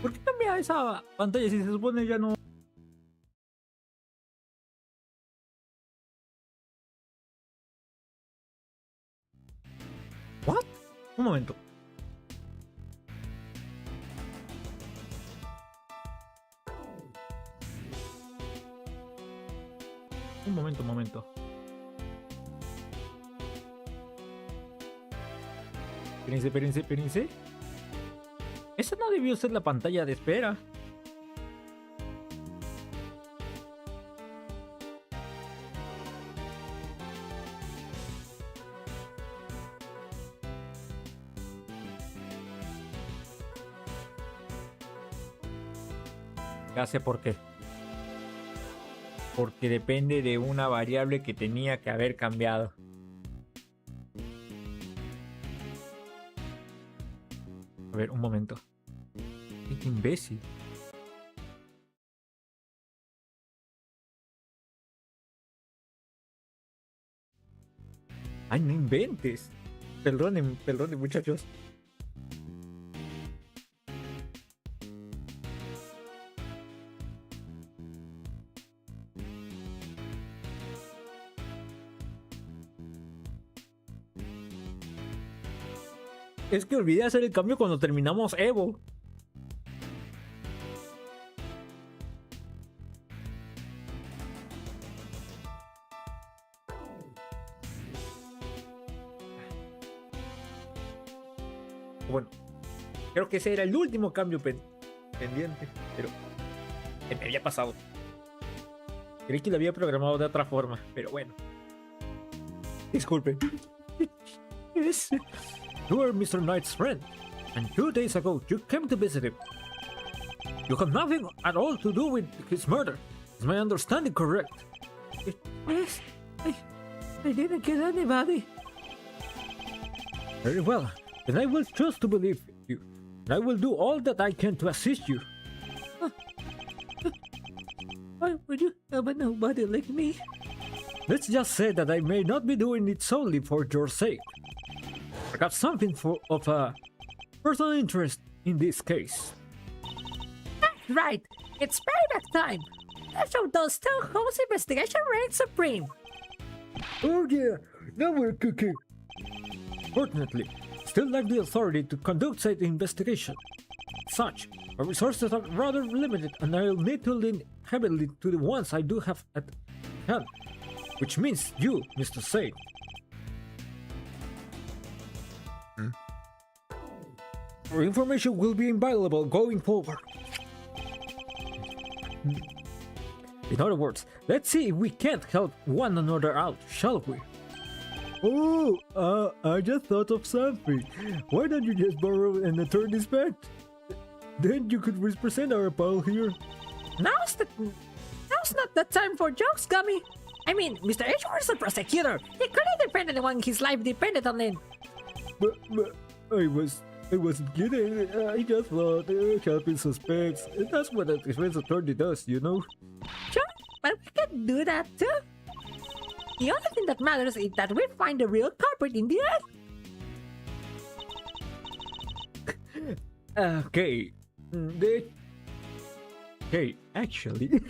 ¿Por qué cambia esa pantalla si se supone ya no? ¿What? Un momento. Un momento. Espérense. Esa no debió ser la pantalla de espera. Ya sé por qué. Porque depende de una variable que tenía que haber cambiado. A ver, un momento. ¡Qué imbécil! ¡Ay, no inventes! Perdonen, muchachos. Es que olvidé hacer el cambio cuando terminamos Evo. Bueno, creo que ese era el último cambio pendiente, pero se me había pasado. Creí que lo había programado de otra forma, pero bueno. Disculpen. Yes. You are Mr. Knight's friend, and 2 days ago you came to visit him. You have nothing at all to do with his murder. Is my understanding correct? Yes, I didn't kill anybody. Very well. Then I will choose to believe you, and I will do all that I can to assist you. Why would you help nobody like me? Let's just say that I may not be doing it solely for your sake. I got something of a personal interest in this case. Right, it's payback time. Let's show those two whose investigation reigns supreme. Oh yeah, now we're cooking. Fortunately, I still lack the authority to conduct said investigation. As such, my resources are rather limited and I'll need to lean heavily to the ones I do have at hand. Which means you, Mr. Say. Our information will be invaluable going forward. In other words, let's see if we can't help one another out, shall we? Oh, I just thought of something. Why don't you just borrow an attorney's pet? Then you could represent our pal here. Now's not the time for jokes, Gummy. I mean, Mr. Edgeworth is a prosecutor. He couldn't defend anyone his life depended on it. But I wasn't kidding. I just thought helping suspects. That's what a defense attorney does, you know? Sure, but we can do that too. The only thing that matters is that we find the real culprit in the end. Okay. Okay, actually.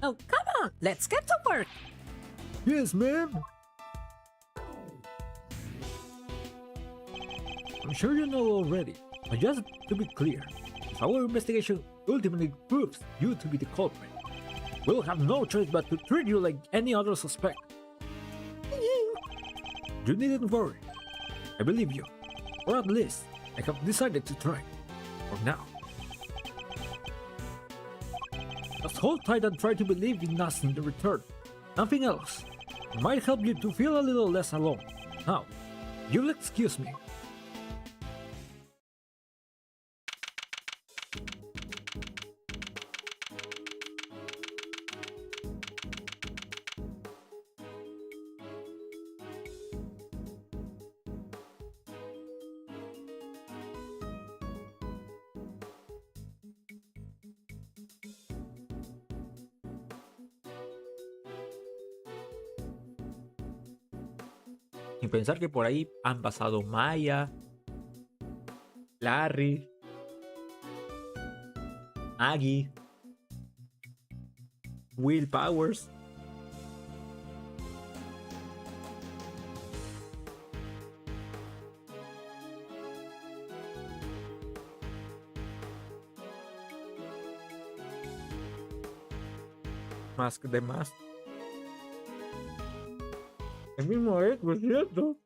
Oh, come on, let's get to work. Yes, ma'am. I'm sure you know already, but just to be clear, if our investigation ultimately proves you to be the culprit, we'll have no choice but to treat you like any other suspect. You needn't worry. I believe you. Or at least, I have decided to try. For now. Just hold tight and try to believe in us in the return. Nothing else. It might help you to feel a little less alone. Now, you'll excuse me. Sin pensar que por ahí han pasado Maya, Larry, Aggie, Will Powers. Mask de Mask. El mismo es, por cierto.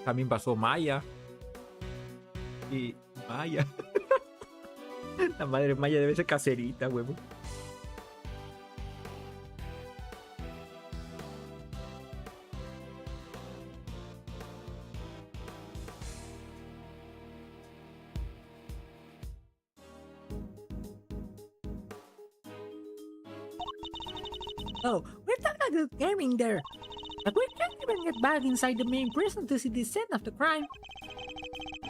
También pasó Maya. Y Maya. La madre Maya debe ser caserita, huevo. Oh, we're talking about gaming there. But we can't even get back inside the main prison to see the scene of the crime.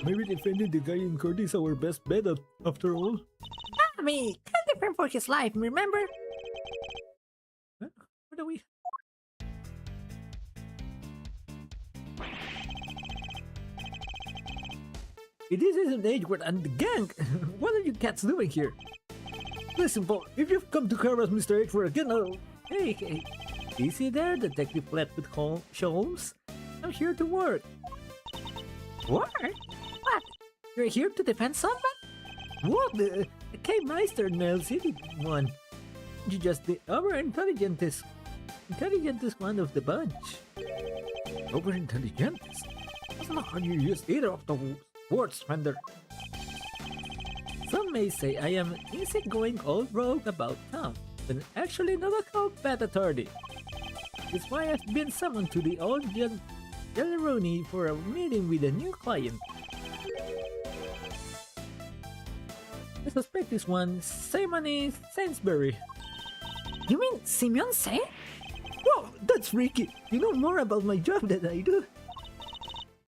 Maybe defending the guy in court is our best bet after all. Tommy can't defend for his life, remember? Huh? What are we? It isn't Edward and the gang. What are you cats doing here? Listen, Paul, if you've come to harass Mr. Edward again, I'll... Hey, easy there, Detective Flatfoot Holmes. I'm here to work. What? What? You're here to defend someone? What? The K-Meister Nels City one. You're just the over-intelligentest one of the bunch. Over-intelligentest? That's not how you use either of the words, Fender. Some may say I am easygoing old rogue about town, but actually not a combat attorney. It's why I've been summoned to the old Jelleroni for a meeting with a new client. I suspect this one, Simony Sainsbury. You mean Simeon Say? Whoa, that's freaky. You know more about my job than I do.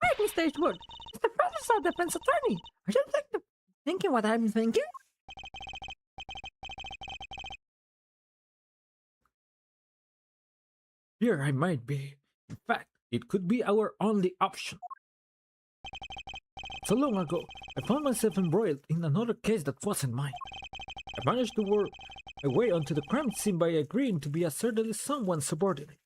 Right, Mr. Edward. It's the professor defense attorney. Are you thinking what I'm thinking? Here I might be. In fact, it could be our only option. So long ago, I found myself embroiled in another case that wasn't mine. I managed to work my way onto the crime scene by agreeing to be assertedly someone's subordinate.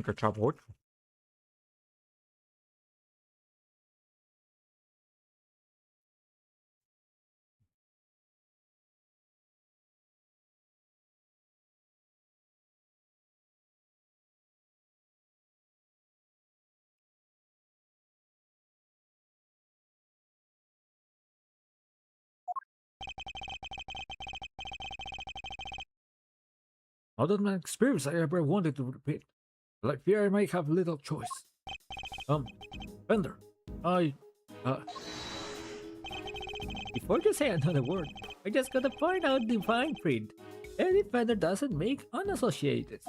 Good job, Wood. Not that my experience I ever wanted to repeat. But I fear I might have little choice. Fender, before you say another word, I just gotta point out the fine print. Any Fender doesn't make unassociated.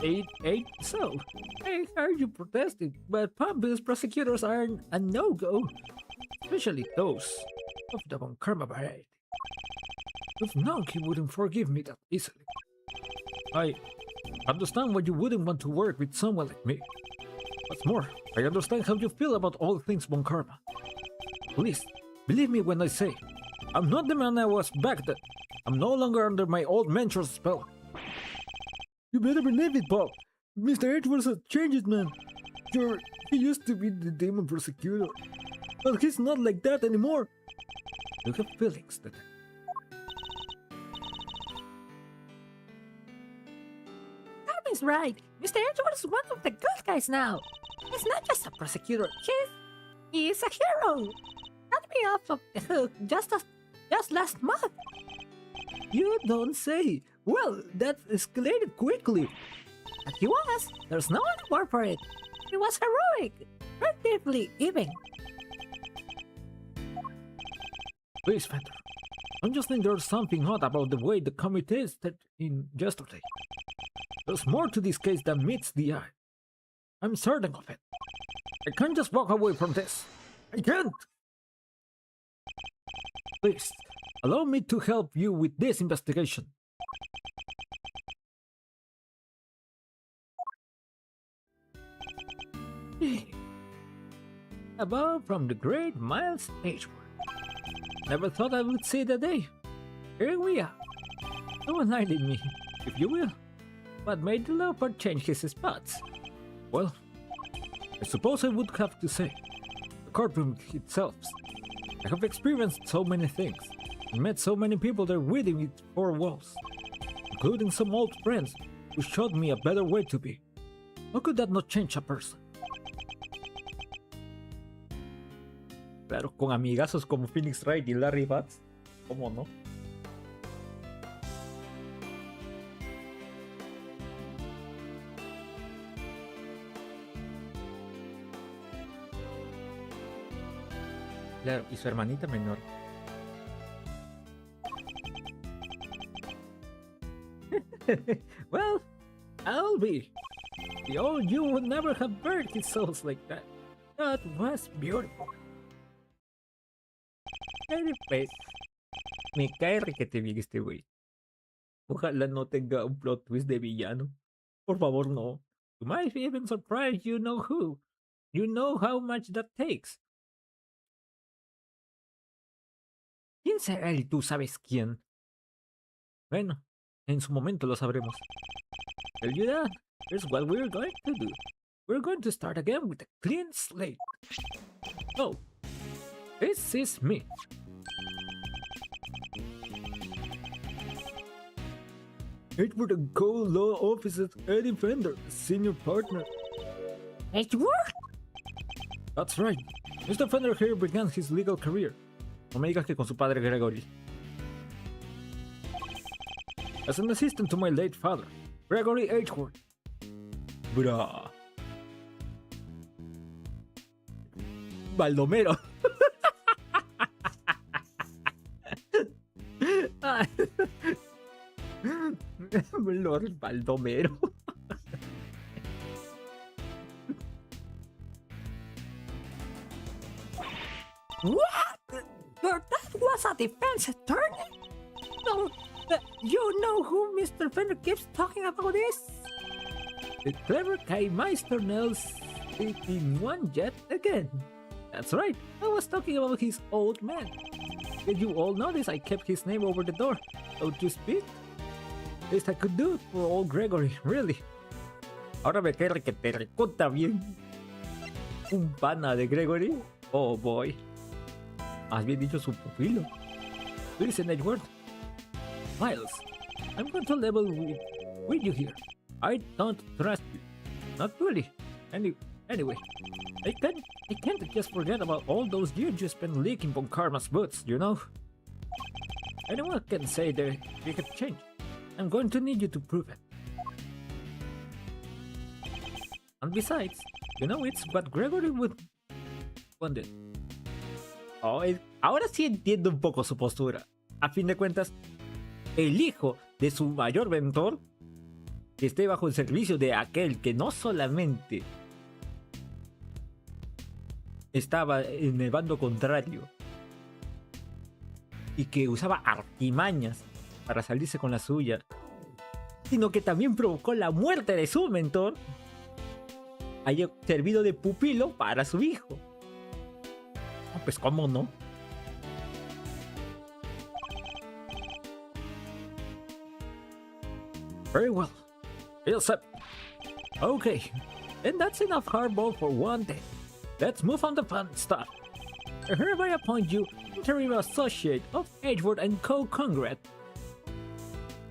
Ain't so. I heard you protesting, but Palm-Bill's prosecutors are a no-go. Especially those of the Von Karma variety. If not, he wouldn't forgive me that easily. I understand why you wouldn't want to work with someone like me. What's more, I understand how you feel about all things Von Karma. Please, believe me when I say, I'm not the man I was back then. I'm no longer under my old mentor's spell. You better believe it, Bob. Mr. Edwards has changed, man. Sure, he used to be the demon prosecutor, but he's not like that anymore. You have feelings that... Tommy's right. Mr. Edwards is one of the good guys now. He's not just a prosecutor. He's a hero. Got me off of the hook just last month. You don't say. Well, that escalated quickly. But he was. There's no other word for it. He was heroic. Relatively even. Please, Fender. I just think there's something odd about the way the committee stepped in yesterday. There's more to this case than meets the eye. I'm certain of it. I can't just walk away from this. I can't! Please, allow me to help you with this investigation. Above from the great Miles Edgeworth. Never thought I would see the day. Here we are. Don't enlighten me, if you will. What made the leopard change his spots? Well, I suppose I would have to say, the courtroom itself. I have experienced so many things, and met so many people there within its four walls, including some old friends who showed me a better way to be. How could that not change a person? Claro, con amigazos como Phoenix Wright y Larry Batts, ¿cómo no? Claro, y su hermanita menor. Well, I'll be. The old you would never have burned his souls like that. That was beautiful. Anyway, me cae requete bien este güey. Ojalá no tenga un plot twist de villano. Por favor, no. You might even surprise you know who. You know how much that takes. ¿Quién será el tú sabes quién? Bueno, en su momento lo sabremos. Tell you that, here's what we're going to do. We're going to start again with a clean slate. Oh, this is me. Edward and Co. Law Office's Eddie Fender, senior partner. Edward? That's right. Mr. Fender here began his legal career. No me digas que con su padre Gregory. As an assistant to my late father, Gregory Edgeworth. Bra. Baldomero. Lord Baldomero. What? Your dad was a defense attorney? No, you know who Mr. Fender keeps talking about this? The clever Meister Nels in one yet again. That's right, I was talking about his old man. Did you all notice I kept his name over the door, so to speak? Least I could do it for old Gregory, really. Ahora me queda que te reconta bien. Un pana de Gregory? Oh boy. Más bien dicho su pupilo. Listen, Edward. Miles, I'm going to level with you here. I don't trust you. Not really. Anyway, I can't just forget about all those years you spent leaking Von Karma's boots, you know? Anyone can say that you have changed. I'm going to need you to prove it. And besides, you know it's what Gregory would wanted. Oh, ahora sí entiendo un poco su postura. A fin de cuentas, el hijo de su mayor mentor que esté bajo el servicio de aquel que no solamente estaba en el bando contrario y que usaba artimañas para salirse con la suya, sino que también provocó la muerte de su mentor, haya servido de pupilo para su hijo. Pues cómo no. Very well. Yes, okay, and that's enough hardball for one day. Let's move on to fun stuff. I hereby appoint you interim associate of Edgeworth and Co. Congrats.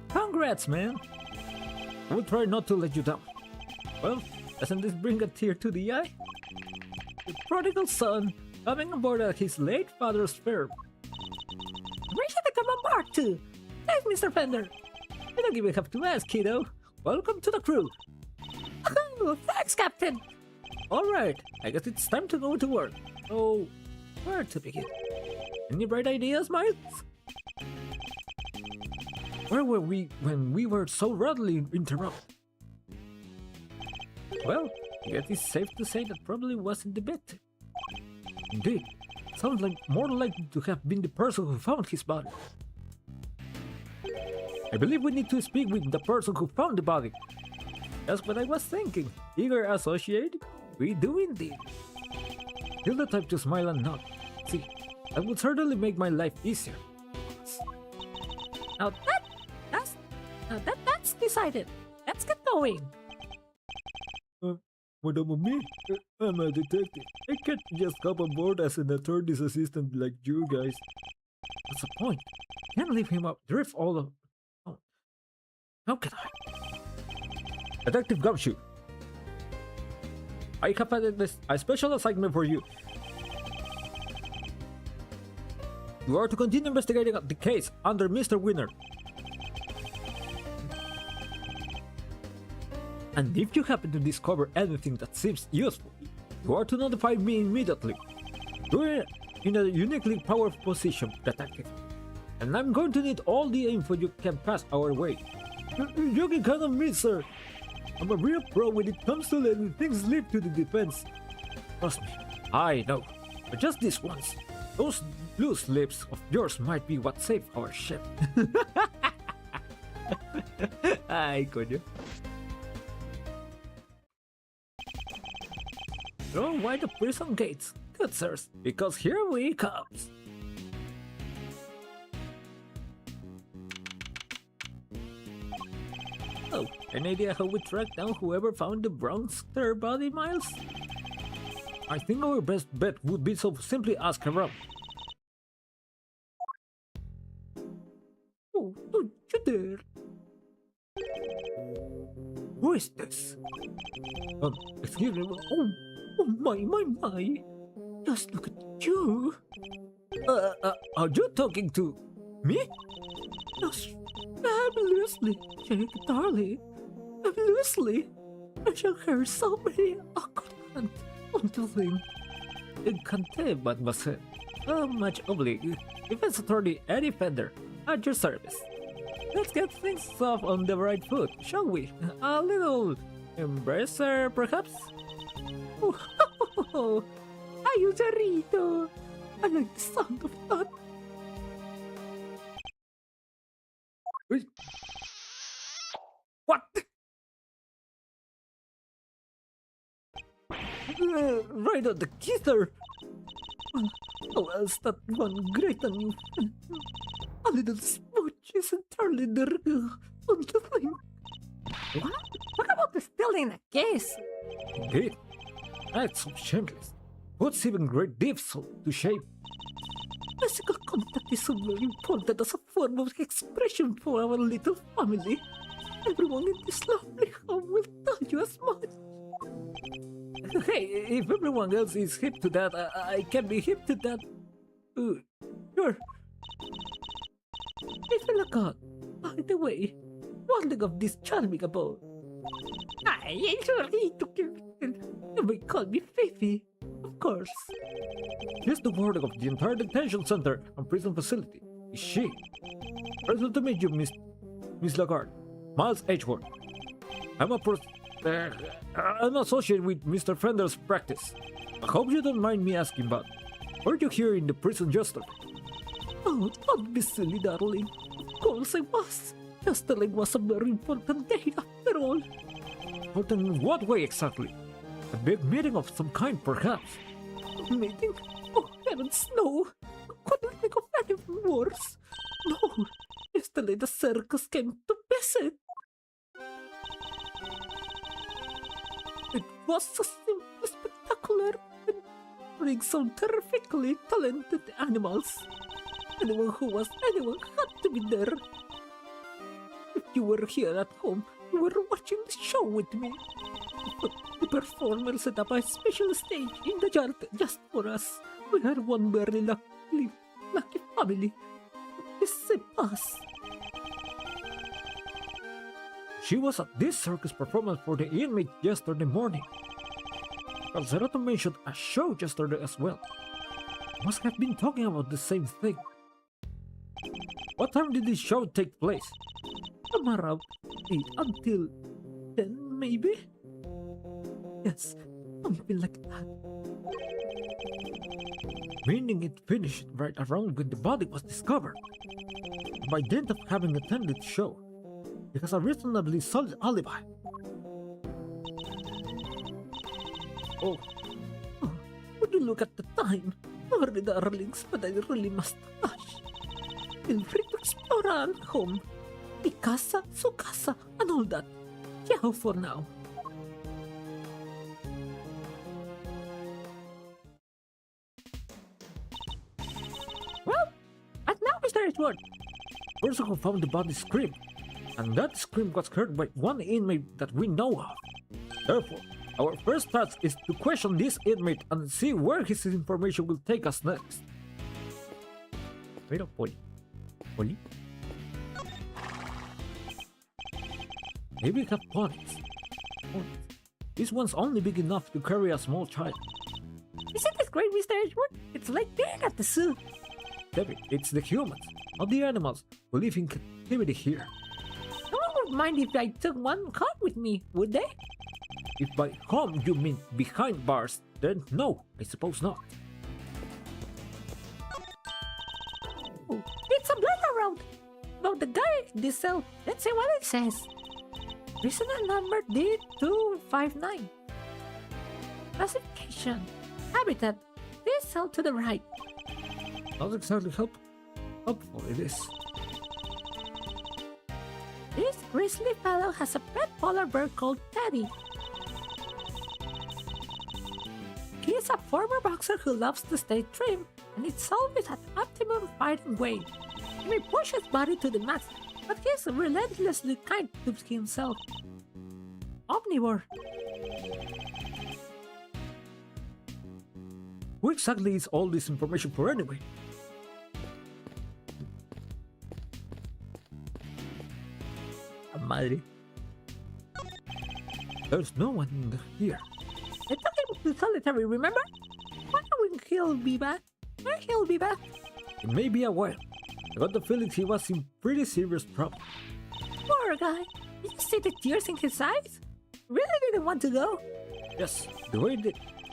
Congrats, man. I will try not to let you down. Well, doesn't this bring a tear to the eye? The prodigal son coming aboard at his late father's firm. Ready to come aboard too. Thanks, Mr. Fender. I don't even have to ask, kiddo. Welcome to the crew. Oh, thanks, Captain. Alright, I guess it's time to go to work. So, where to begin? Any bright ideas, Miles? Where were we when we were so rudely interrupted? Well, I guess it's safe to say that probably wasn't the victim. Indeed, sounds like more likely to have been the person who found his body. I believe we need to speak with the person who found the body. That's what I was thinking. Eager associate? We do indeed. Feel the type to smile and nod. See, that would certainly make my life easier. Now that's decided. Let's get going. Madam me? I'm a detective. I can't just hop on board as an attorney's assistant like you guys. What's the point? Can't leave him up drift all of... Oh. How can I? Detective Gumshoe, I have a special assignment for you. You are to continue investigating the case under Mr. Winner. And if you happen to discover anything that seems useful, you are to notify me immediately. You're in a uniquely powerful position, detective. And I'm going to need all the info you can pass our way. You can count on me, sir. I'm a real pro when it comes to letting things slip to the defense. Trust me, I know. But just this once, those loose lips of yours might be what saved our ship. Ay, coño. Throw wide the prison gates, good sirs, because here we comes. Oh, any idea how we track down whoever found the Bronxter body, Miles? I think our best bet would be to simply ask around. Oh, don't you dare. Who is this? Excuse me. Oh my. Just look at you. Are you talking to me? Yes, fabulously, Jake, darling. Fabulously. I shall hear so many awkward until Encante, mademoiselle. Much obliged. Defense Attorney Eddie Fender, at your service. Let's get things off on the right foot, shall we? A little embracer, perhaps? Oh, ayudarito. I like the sound of that. What? Right on the kisser. Oh, else that one great on you. A little smooch is entirely the thing. What about the stealing a case? Indeed. That's so shameless. Puts even great dips to shape. Physical contact is so very important as a form of expression for our little family. Everyone in this lovely home will tell you as much. Hey, if everyone else is hip to that, I can be hip to that. Sure. I feel God. By the way, wondering of this charming abode. I'm sorry to you may call me Fifi, of course. She's the warden of the entire detention center and prison facility. Is she? Pleasure to meet you, Miss Lagarde. Miles Edgeworth. I'm an associate with Mr. Fender's practice. I hope you don't mind me asking, but were you here in the prison yesterday? Oh, don't be silly, darling. Of course I was. Yesterday was a very important day after all. But in what way exactly? A big meeting of some kind, perhaps? Meeting? Oh, heavens, no! Couldn't think of anything worse. No, yesterday the circus came to visit. It was so simply spectacular and bring some terrifically talented animals. Anyone who was anyone had to be there. If you were here at home, you were watching the show with me. The performer set up a special stage in the yard just for us. We are one very lucky family. This is us. She was at this circus performance for the inmate yesterday morning. Calzerato mentioned a show yesterday as well. Must have been talking about the same thing. What time did this show take place? From around 8 until 10, maybe? Yes, something like that. Meaning it finished right around when the body was discovered. By dint of having attended the show, he has a reasonably solid alibi. Oh, would you look at the time? Sorry, darlings, but I really must rush. Feel free to explore our home. Mi casa, su casa, and all that. Ciao for now. Well, and now, Mr. Edward. The person who found the body screamed, and that scream was heard by one inmate that we know of. Therefore, our first task is to question this inmate and see where his information will take us next. Wait up, Polly. Polly? Maybe we have ponies. This one's only big enough to carry a small child. Isn't this great, Mr. Edward? It's like being at the zoo. Debbie, it's the humans, not the animals, who live in captivity here. No one would mind if I took one home with me, would they? If by home you mean behind bars, then no, I suppose not. Oh, it's a letter around about the guy in this cell. Let's see what it says. Prisoner number D259. Classification. Habitat. This cell to the right. Not exactly helpful it is. This grizzly fellow has a pet polar bear called Teddy. He is a former boxer who loves to stay trim, and it's always at optimum fighting weight. He may push his body to the max, but he is relentlessly kind to himself. Omnivore. Who exactly is all this information for anyway? Madre. There's no one in here. I took him to solitary, remember? Wonder when he'll be back. When he'll be back. It may be a while. I got the feeling he was in pretty serious trouble. Poor guy. Did you see the tears in his eyes? Really didn't want to go. Yes, the way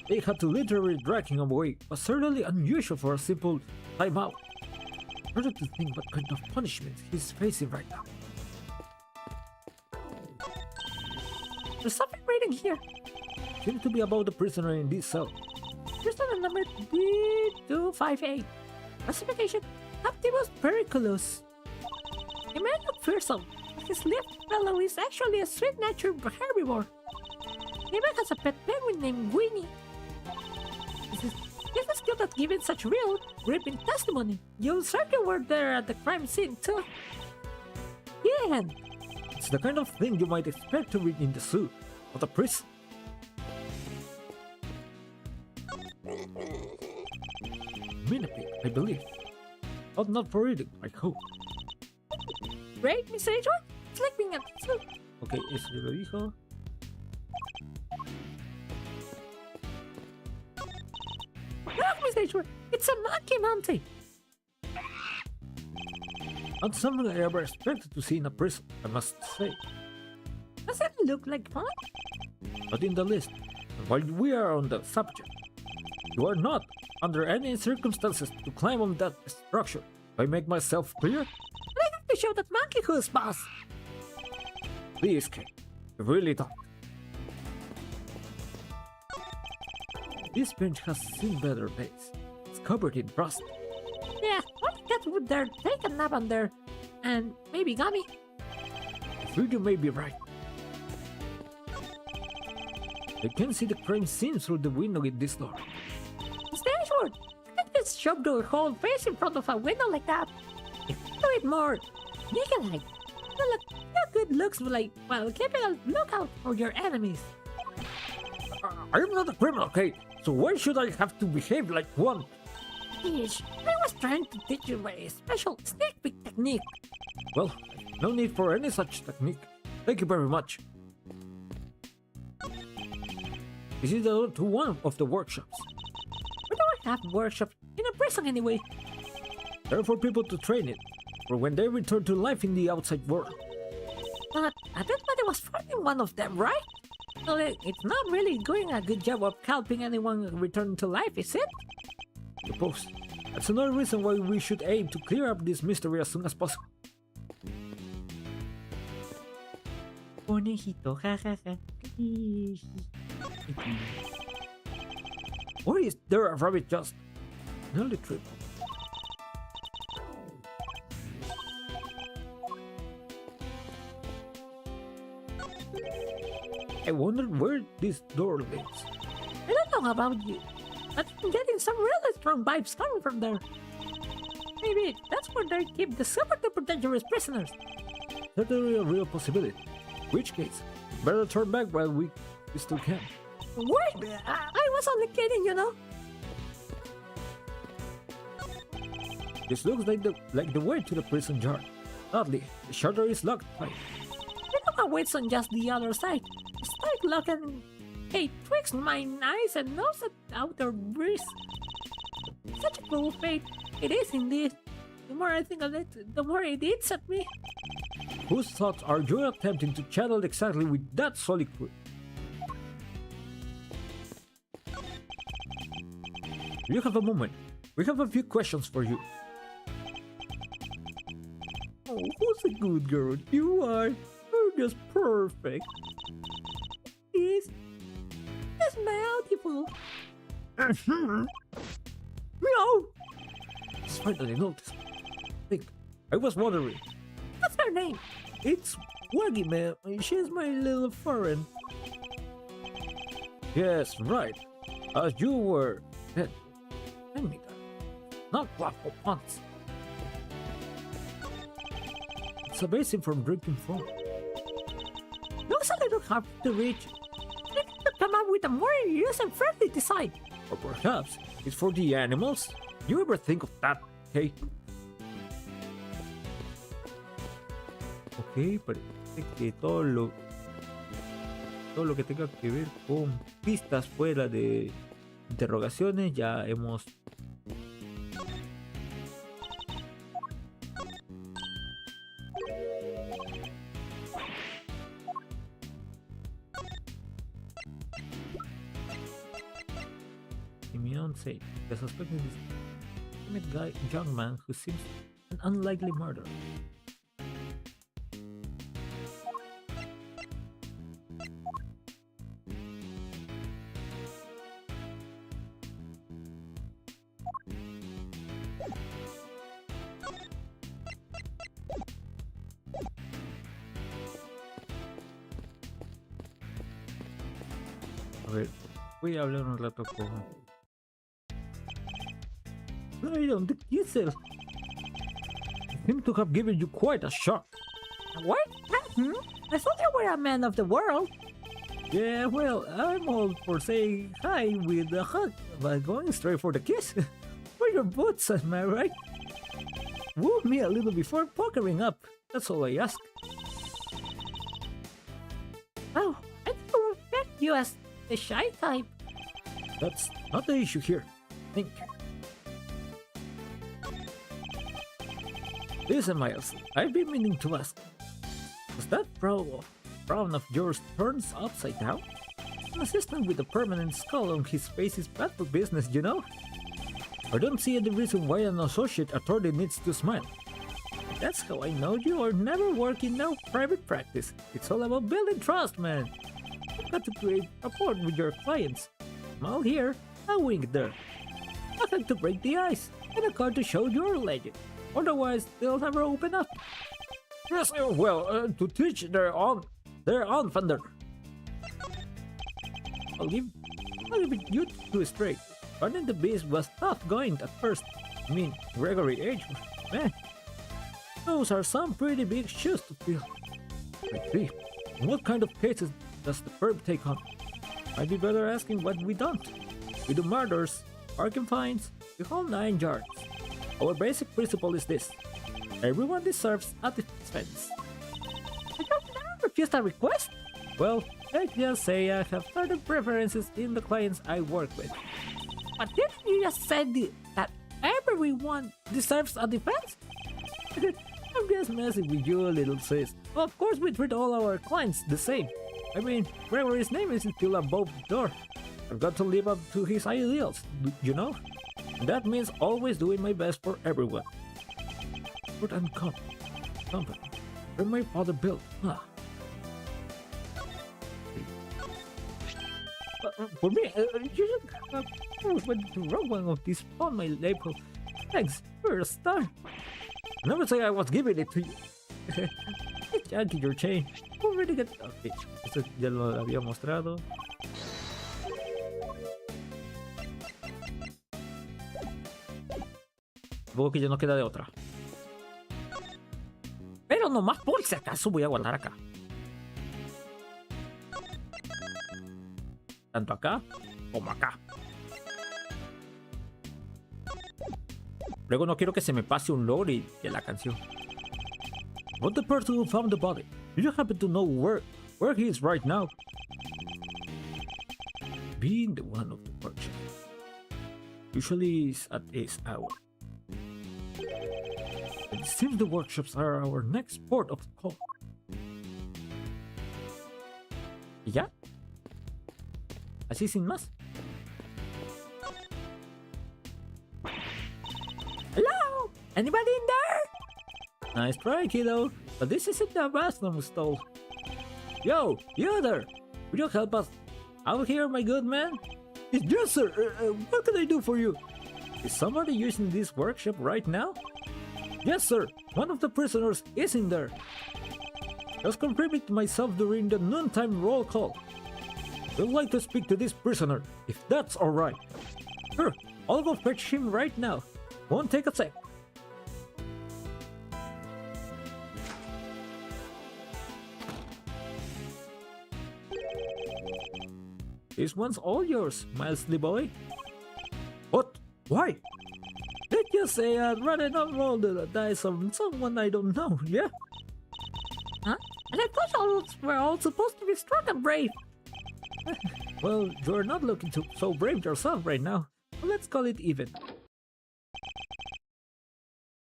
they had to literally drag him away was certainly unusual for a simple timeout. Harder to think what kind of punishment he's facing right now. There's something reading here. Seems to be about the prisoner in this cell. Prisoner number D258. Classification Captivus periculus. He may look fearsome, but his left fellow is actually a sweet-natured herbivore. He even has a pet penguin named Winnie. This is skill at giving such real, gripping testimony. You'll certainly were there at the crime scene too. Yeah. It's the kind of thing you might expect to read in the zoo, not a prison. Minipig, I believe. But not for reading, I hope. Great, Mr. Edward. It's like being at the zoo. Okay, es lo dijo. Look, Mr. Edward. It's a monkey mountain. Not something I ever expected to see in a prison, I must say. Does it look like fun? Not in the least. And while we are on the subject, you are not, under any circumstances, to climb on that structure. Do I make myself clear? I have to show that monkey who's boss. Please, Kate. You really don't. This bench has seen better days. It's covered in rust. Yeah, what cat would dare take a nap on there? And maybe gummy? I feel you may be right. I can see the crime scene through the window in this door. Mr. Ashford, you can't just shove your whole face in front of a window like that. Do it more. Nigga-like. Your good looks like, well, keeping a lookout for your enemies. I am not a criminal, Kate, so why should I have to behave like one? Ish, I was trying to teach you a special sneak peek technique. Well, no need for any such technique. Thank you very much. This is the to one of the workshops. We don't have workshops in a prison anyway. They're for people to train it, for when they return to life in the outside world. But I bet Buddy was fighting one of them, right? Well, it's not really doing a good job of helping anyone return to life, is it? Suppose. That's another reason why we should aim to clear up this mystery as soon as possible. Conejito, jajaja. Or is there a rabbit just nearly tripped? I wondered where this door leads. I don't know about you, but I'm getting some really strong vibes coming from there. Maybe that's where they keep the super duper dangerous prisoners. Certainly a real possibility. In which case, better turn back while we still can. Wait, I was only kidding, you know. This looks like the way to the prison yard. Oddly, the shutter is locked tight. You know what waits on just the other side? It's like looking twixt my eyes and nose at outer breeze. Such a cool fate. It is indeed. The more I think of it, the more it eats at me. Whose thoughts are you attempting to channel exactly with that solid crew? You have a moment. We have a few questions for you. Oh, who's a good girl? You are. You're just perfect. It's beautiful. Meow! It's finally noticed. Think, I was wondering. What's her name? It's Waggy, ma'am. She's my little foreign. Yes, right. As you were. Tell me that. Not waffle once. It's a basin from drinking from. Looks a little hard to reach. We need to come up with a more user-friendly design. Or perhaps it's for the animals? You ever think of that, hey? Ok, parece que todo lo que tenga que ver con pistas fuera de interrogaciones ya hemos... Simeon said the suspect is this timid young man who seems an unlikely murderer. A ver, voy a hablar un rato con... I don't kisses. Seem to have given you quite a shock. What? I thought you were a man of the world. Yeah, well, I'm all for saying hi with a hug, but going straight for the kiss. For your boots, am I right? Woo me a little before puckering up. That's all I ask. Oh, I didn't respect you as the shy type. That's not the issue here. Think. Listen, Miles, I've been meaning to ask. Was that frown of yours turns upside down? An assistant with a permanent skull on his face is bad for business, you know? I don't see any reason why an associate attorney needs to smile. That's how I know you are never working no private practice. It's all about building trust, man. You've got to create rapport with your clients. Smile here, a wink there. Nothing to break the ice, and a card to show you're a legend. Otherwise, they'll never open up. Yes, well, to teach their own thunder. I'll give it you two straight. Running the beast was tough going at first. I mean, Gregory H. Man, those are some pretty big shoes to fill. I see. What kind of cases does the firm take on? Might be better asking what we don't. We do murders, parking fines, the whole 9 yards. Our basic principle is this: everyone deserves a defense. I don't know. refused a request? Well, let's just say I have certain preferences in the clients I work with. But didn't you just say that everyone deserves a defense? I'm just messing with you, little sis. Of course we treat all our clients the same. I mean, Gregory's name is still above the door. I've got to live up to his ideals, you know? And that means always doing my best for everyone. Food and company, where my father built. For me, you should have went to wrong one of these on my label. Thanks, you're a star. Never say I was giving it to you. It's Yankee your chain. Already got. Okay, esto ya lo había mostrado. Supongo que ya no queda de otra. Pero nomás por si acaso voy a guardar acá. Tanto acá como acá. Luego no quiero que se me pase un lore de la canción. What the person who found the body? Do you happen to know where he is right now? Being the one of the workshop. Usually is at this hour. It seems the workshops are our next port of call. ¿Y ya? Así sin más. Hello? Anybody in there? Nice try, kiddo. But this isn't the bathroom stall. Yo, you there! Would you help us out here, my good man? Yes, sir. What can I do for you? Is somebody using this workshop right now? Yes, sir. One of the prisoners is in there. Just confirm it myself during the noontime roll call. I'd like to speak to this prisoner, if that's alright. Sure, I'll go fetch him right now. Won't take a sec. This one's all yours, Milesley boy. What? Why? Let's just say I'd rather not roll the dice on someone I don't know, yeah? Huh? And I thought we're all supposed to be strong and brave. Well, you're not looking so brave yourself right now. Let's call it even.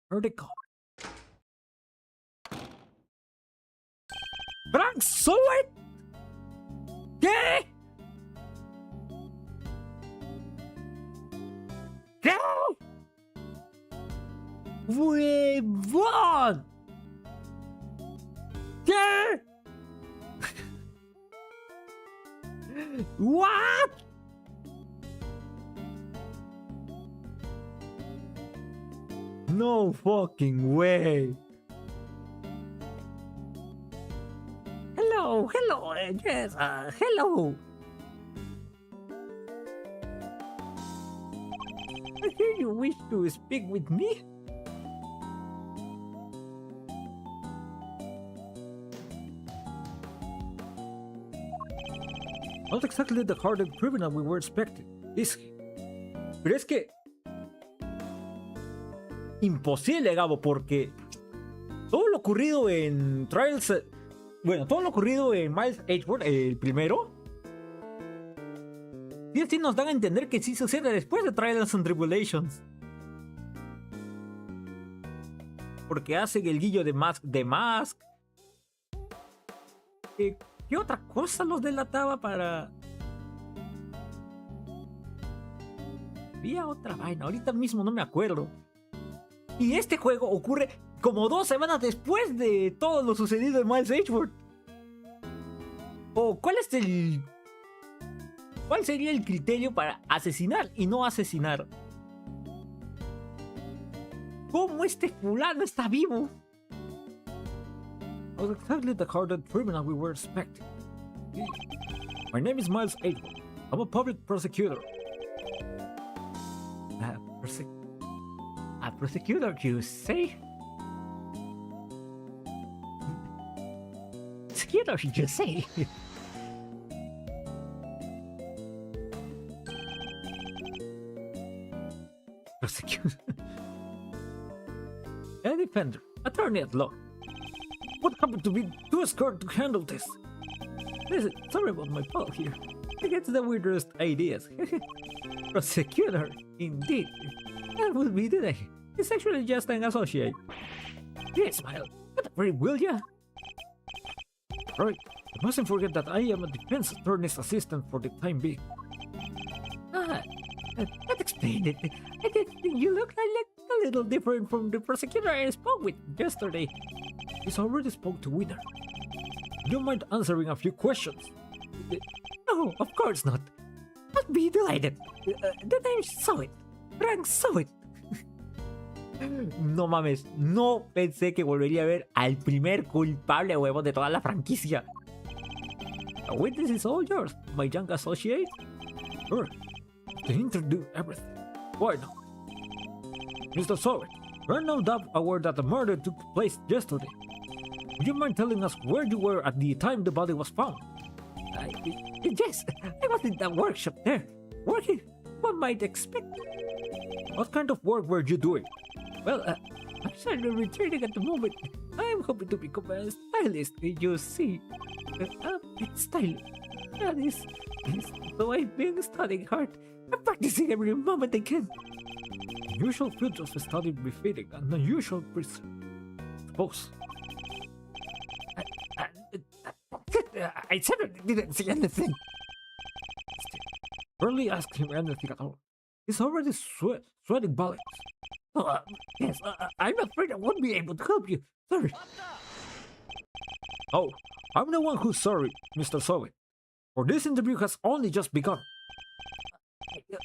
Vertical. Frank Sword? ¿Qué? ¿Qué? ¡Huevón! ¿Qué? What? No fucking way. Hello, yes, hello. I hear you wish to speak with me? Not exactly the hardened criminal we were expecting, is he? Pero es que... Imposible, Gabo, porque... Todo lo ocurrido en Trials... Bueno, todo lo ocurrido en Miles Edgeworth, el primero... Y así nos dan a entender que sí sucede después de Trials and Tribulations. Porque hacen el guillo de Mask. ¿Qué otra cosa los delataba para...? Había otra vaina, ahorita mismo no me acuerdo. Y este juego ocurre como 2 semanas después de todo lo sucedido en Miles Edgeworth. ¿O cuál sería el criterio para asesinar y no asesinar? ¿Cómo este fulano está vivo? Was exactly the hardened criminal we were expecting. My name is Miles Edgeworth. I'm a public prosecutor. A prosecutor, you say? Prosecutor, you say? Prosecutor. A defender. Attorney at law. what happened to be too scared to handle this? Listen, sorry about my fault here. I get the weirdest ideas. Prosecutor, indeed. That will be the day. It's actually just an associate. Yes, smile. Get free, will ya? Right. You mustn't forget that I am a defense attorney's assistant for the time being. Ah, that explains it. I think you look like a little different from the prosecutor I spoke with yesterday. He's already spoke to Winner. Do you mind answering a few questions? No, of course not. I'd be delighted. Then I saw it. Frank saw it. No mames, no pensé que volvería a ver al primer culpable huevo de toda la franquicia. The witness is all yours, my young associate. Sure, to introduce everything. Why not? Mr. Soren, we're no doubt aware that the murder took place yesterday. Would you mind telling us where you were at the time the body was found? Yes, I was in the workshop there, working. One might expect. What kind of work were you doing? Well, I'm certainly returning at the moment. I'm hoping to become a stylist, you see. It's stylish. That is, so I've been studying hard. I'm practicing every moment I can. Unusual fields of study befitting an unusual person. Suppose. I certainly didn't see anything. Barely ask him anything at all. He's already sweating bullets. Oh, yes, I'm afraid I won't be able to help you. Sorry. Oh, I'm the one who's sorry, Mr. Sowen. For this interview has only just begun.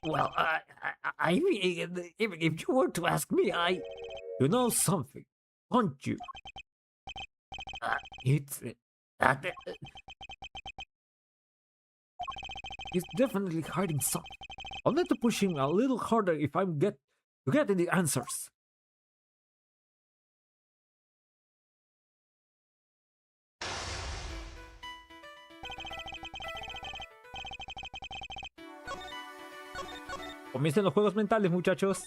Well, I mean, even if you were to ask me, You know something, don't you? He's definitely hiding something. I'll need to push him a little harder if I'm to get the answers. Comiencen los juegos mentales, muchachos.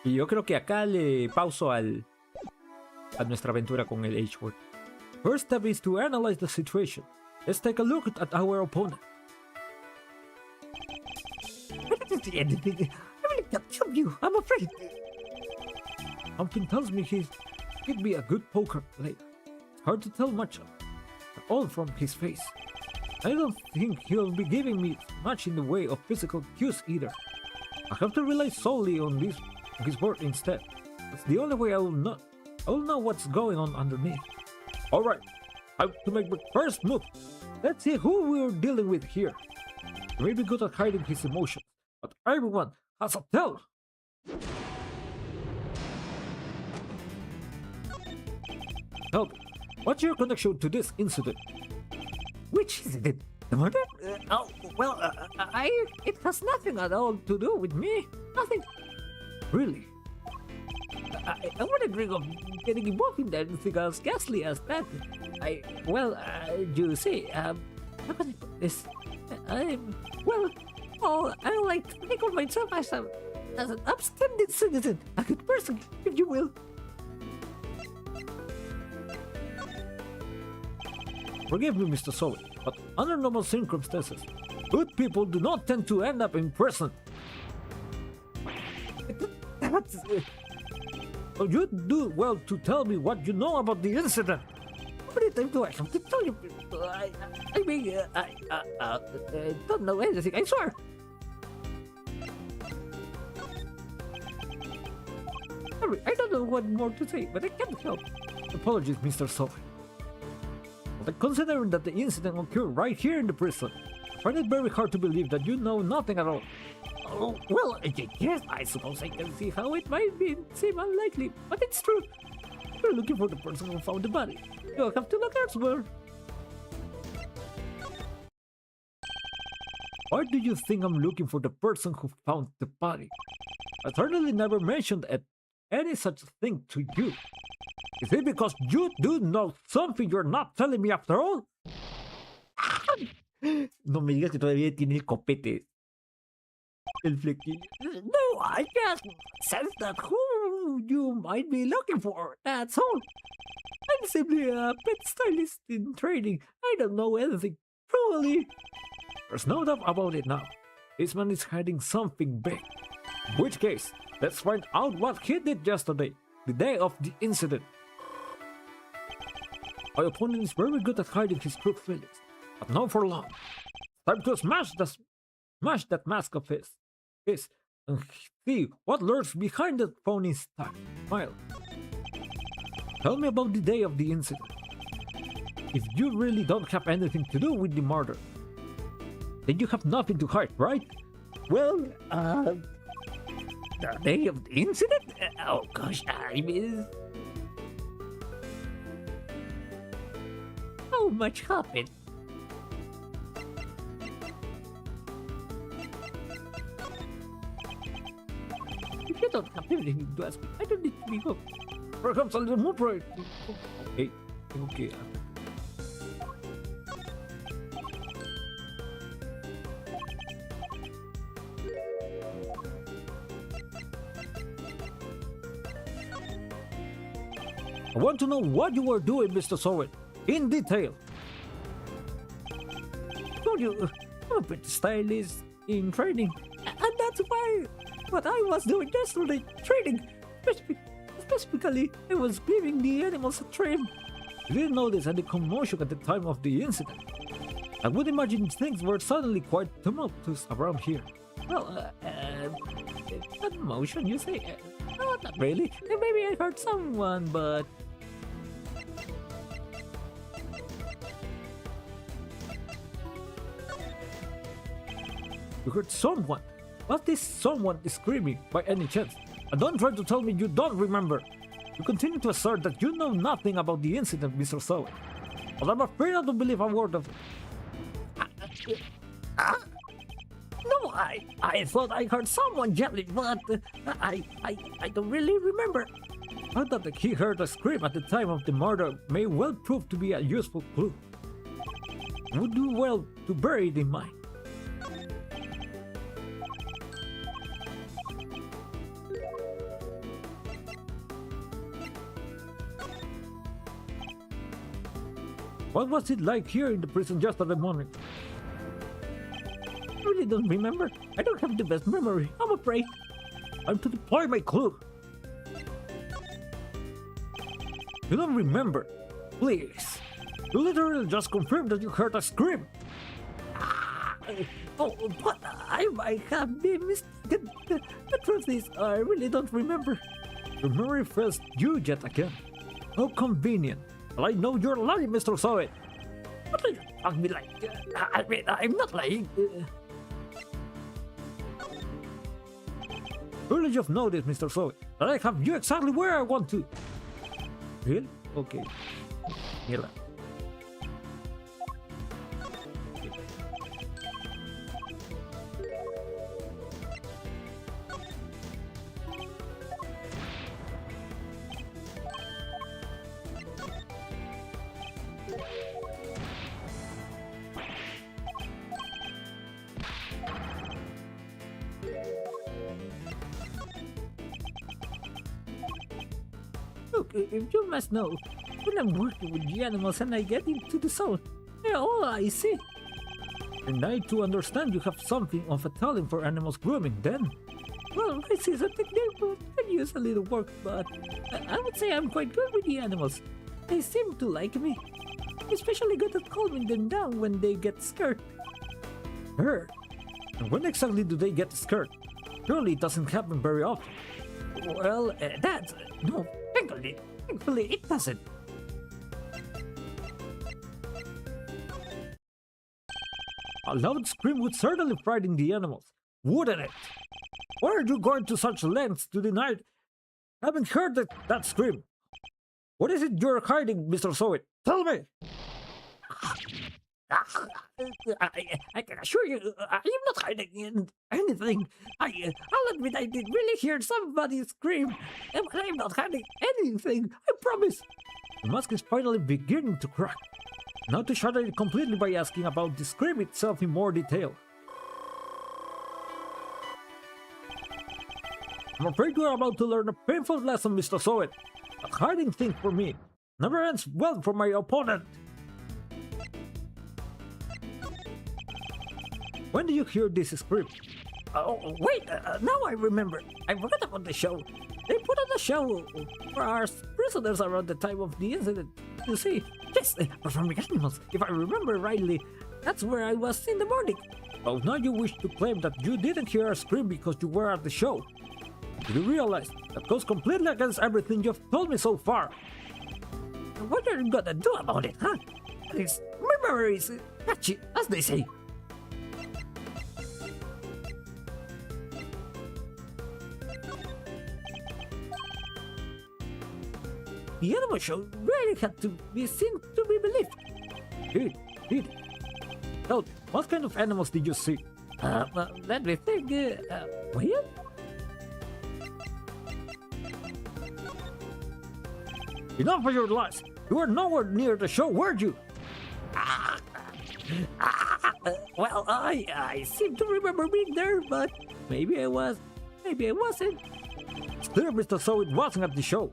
Y yo creo que acá le pauso a nuestra aventura con el H-Word. First step is to analyze the situation. Let's take a look at our opponent. I didn't see anything. I really can't help you, I'm afraid. Something tells me he'd be a good poker player. It's hard to tell much at all from his face. I don't think he'll be giving me much in the way of physical cues either. I have to rely solely on his word instead. That's the only way I will know what's going on underneath. Alright, I have to make the first move. Let's see who we're dealing with here. He may be good at hiding his emotions, but everyone has a tell. Tell me, what's your connection to this incident? Which incident? The murder? It has nothing at all to do with me. Nothing. Really? I wouldn't dream of getting involved in anything as ghastly as that. You see, how can I put this? I like to think of myself as an upstanding citizen, a good person, if you will. Forgive me, Mr. Soul, but under normal circumstances, good people do not tend to end up in prison. So you do well to tell me what you know about the incident. How many times do I have to tell you? I don't know anything, I swear. Sorry, I don't know what more to say, but I can't help. Apologies, Mr. Soul. But considering that the incident occurred right here in the prison, I find it very hard to believe that you know nothing at all. Oh, well, yes, I suppose I can see how it might seem unlikely, but it's true. We're looking for the person who found the body. You'll have to look elsewhere. Why do you think I'm looking for the person who found the body? I certainly never mentioned any such thing to you. Is it because you do know something you're not telling me after all? No me digas que todavía tiene el copete. El flequillo. No, I just sense that who you might be looking for, that's all. I'm simply a pet stylist in training. I don't know anything. Truly. There's no doubt about it now. This man is hiding something big. In which case, let's find out what he did yesterday, the day of the incident. My opponent is very good at hiding his true feelings, but not for long. Time to smash that mask of his, and see what lurks behind that phony smile. Tell me about the day of the incident. If you really don't have anything to do with the murder, then you have nothing to hide, right? Well, the day of the incident? Oh gosh, I miss. So much happened. If you don't have anything to ask me, I don't need to be home. Perhaps a little more bright. Okay, okay. I want to know what you were doing, Mr. Sowet, in detail. I told you, I'm a pet stylist in training, and that's why what I was doing yesterday, training. Specifically, I was giving the animals a trim. You didn't notice any commotion at the time of the incident. I would imagine things were suddenly quite tumultuous around here. Well, commotion, you say? No, not really. Maybe I heard someone, but... You heard someone? Was this someone screaming by any chance? And don't try to tell me you don't remember. You continue to assert that you know nothing about the incident, Mr. Sowet. But I'm afraid I don't believe a word of it. No, I thought I heard someone yelling, but I don't really remember. I thought that he heard a scream at the time of the murder may well prove to be a useful clue. Would do well to bear it in mind. What was it like here in the prison yesterday morning? I really don't remember. I don't have the best memory, I'm afraid. I'm to deploy my clue. You don't remember? Please. You literally just confirmed that you heard a scream. Oh, but I might have been mistaken. The truth is, I really don't remember. Your memory fails you yet again. How convenient. Well, I know you're lying, Mr. Sowet. What are you talking me like? I mean, I'm not lying. Surely you've noticed, Mr. Sowet, that I have you exactly where I want to. Really? Okay. Here. Look, if you must know, when I'm working with the animals and I get into the zone, they're all I see. And I to understand you have something of a talent for animals grooming, then. Well, I see something there, could use a little work, but I would say I'm quite good with the animals. They seem to like me. I'm especially good at calming them down when they get scared. Scared? And when exactly do they get scared? Surely it doesn't happen very often. Well, no, thankfully it doesn't. A loud scream would certainly frighten the animals, wouldn't it? Why are you going to such lengths to deny having heard that scream? What is it you're hiding, Mr. Sowet? Tell me! I can assure you, I am not hiding anything. I'll admit I did really hear somebody scream, but I'm not hiding anything, I promise. The mask is finally beginning to crack. Now to shatter it completely by asking about the scream itself in more detail. I'm afraid you are about to learn a painful lesson, Mr. Sowet. But hiding things for me never ends well for my opponent. When did you hear this scream? Oh, wait, now I remember. I forgot about the show. They put on a show for our prisoners around the time of the incident. You see, yes, performing animals. If I remember rightly, that's where I was in the morning. Oh, now you wish to claim that you didn't hear a scream because you were at the show. Do you realize that goes completely against everything you've told me so far? What are you gonna do about it, huh? This memory is patchy, as they say. The animal show really had to be seen to be believed. Did. Tell me, what kind of animals did you see? Well, let me think. Whale? Enough of your lies! You were nowhere near the show, were you? Well, I seem to remember being there, but maybe I was, maybe I wasn't. It's clear Mr. So it wasn't at the show.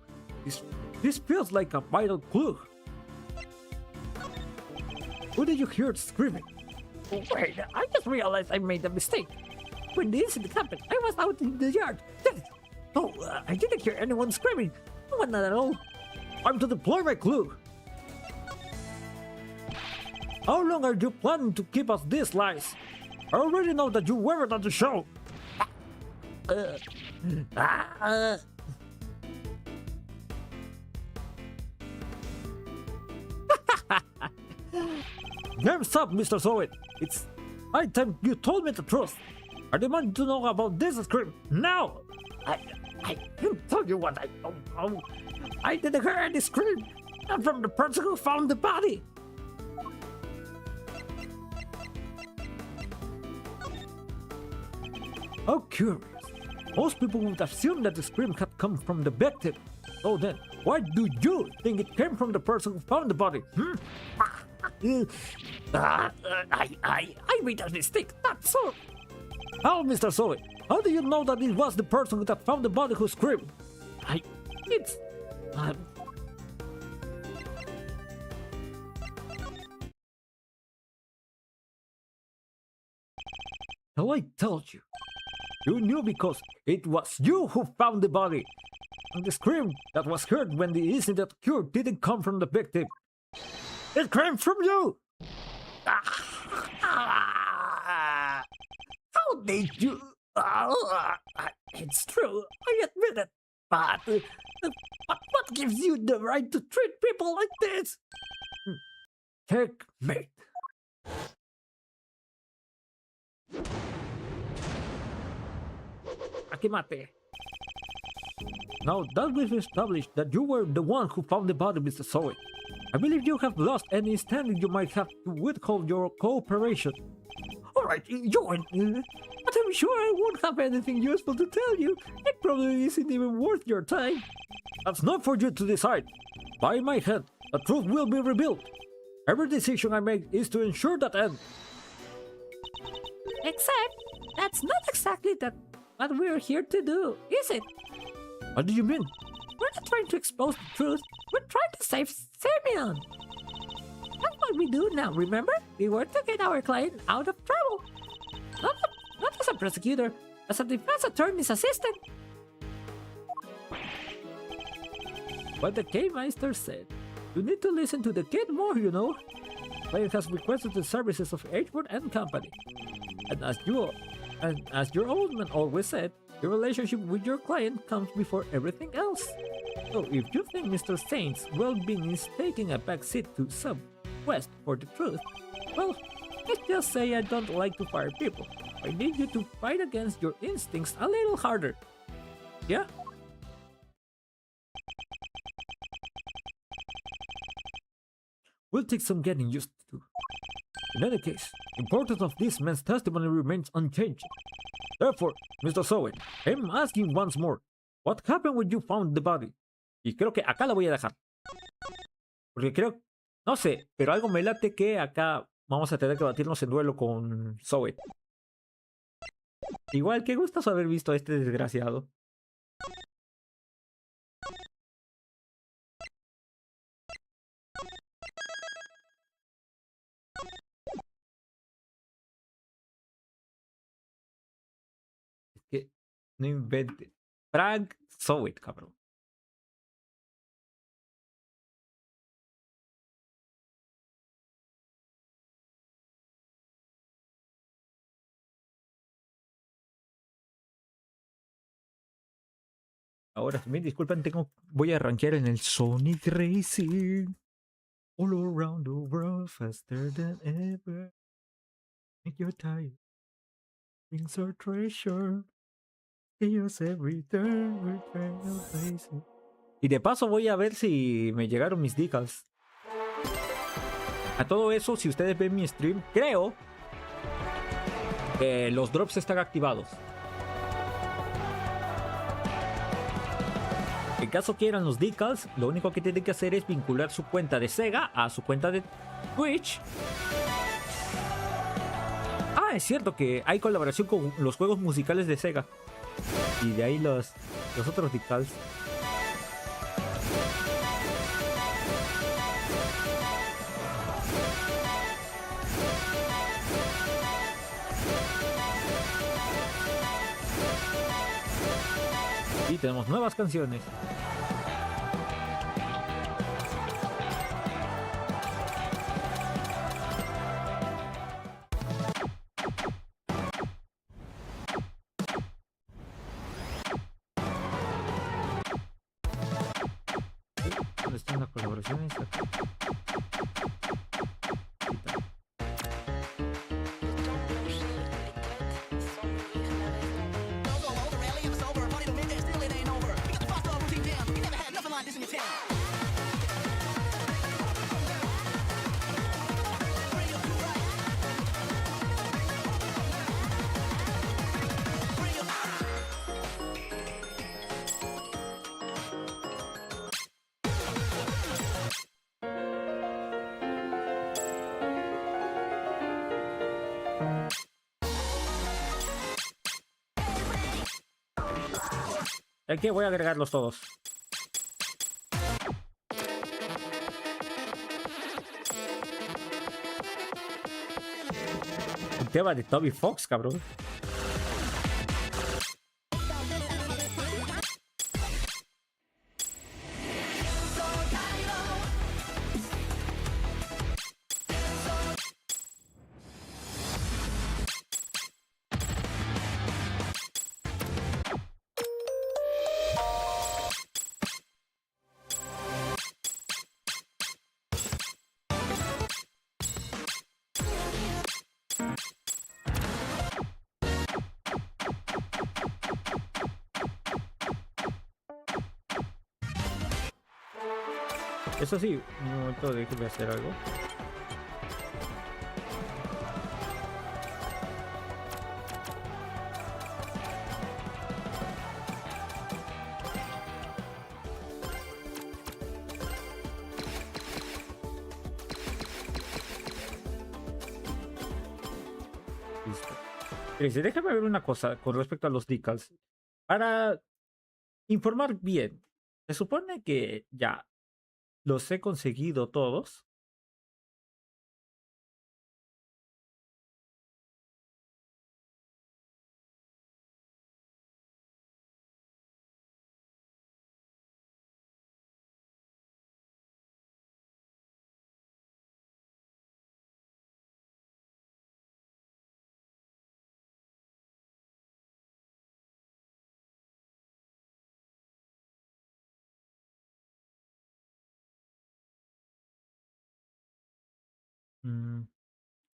This feels like a vital clue. Who did you hear screaming? Wait, I just realized I made a mistake. When the incident happened, I was out in the yard. Oh, I didn't hear anyone screaming. No one at all. Time to deploy my clue. How long are you planning to keep us these lies? I already know that you weren't at the show. Game's up, Mr. Zoid. It's high time you told me the truth. I demand to know about this scream now. I can tell you what I don't know. I didn't hear any scream. Not from the person who found the body. How curious. Most people would assume that the scream had come from the victim. So then, why do you think it came from the person who found the body? I made a mistake, that's all. How, Mr. Zoe? How do you know that it was the person that found the body who screamed? It's... So I told you. You knew because it was you who found the body. And the scream that was heard when the incident occurred didn't come from the victim. It came from you! How did you... it's true, I admit it. But what gives you the right to treat people like this? Checkmate. Akimate. Now that we've established that you were the one who found the body, Mr. Zoe, I believe you have lost any standing you might have to withhold your cooperation. Alright, join. But I'm sure I won't have anything useful to tell you. It probably isn't even worth your time. That's not for you to decide. By my head, the truth will be revealed. Every decision I make is to ensure that end. Except, that's not exactly what we're here to do, is it? What do you mean? We're not trying to expose the truth. We're trying to save Simeon. That's what we do now, remember? We work to get our client out of trouble. Not as a prosecutor, as a defense attorney's assistant. What the K-Meister said. You need to listen to the kid more, you know. Client has requested the services of Edgewood and Company. And as your old man always said, your relationship with your client comes before everything else. So if you think Mr. Saint's well-being is taking a back seat to some quest for the truth, well, let's just say I don't like to fire people. I need you to fight against your instincts a little harder. Yeah? Will take some getting used to. In any case, the importance of this man's testimony remains unchanged. Therefore, Mr. Zoe, I'm asking once more, what happened when you found the body? Y creo que acá la voy a dejar. Porque creo, no sé, pero algo me late que acá vamos a tener que batirnos en duelo con Zoe. Igual, qué gusto haber visto a este desgraciado. No invente. Frank Sowit, cabrón. Ahora, si me disculpan, voy a rankear en el Sonic Racing. All around the world, faster than ever. Make your tire. Brings our treasure. Chaos every turn, we're trying to face it. Y de paso voy a ver si me llegaron mis decals. A todo eso, si ustedes ven mi stream, creo que los drops están activados. En caso quieran los decals, lo único que tienen que hacer es vincular su cuenta de Sega a su cuenta de Twitch. Ah, es cierto que hay colaboración con los juegos musicales de Sega. Y de ahí los otros decals. Y tenemos nuevas canciones. ¿Dónde están las colaboraciones? Aquí voy a agregarlos todos. Un tema de Toby Fox, cabrón. Eso sí, un momento, déjeme hacer algo. Listo. Déjame ver una cosa con respecto a los decals. Para informar bien, se supone que ya los he conseguido todos.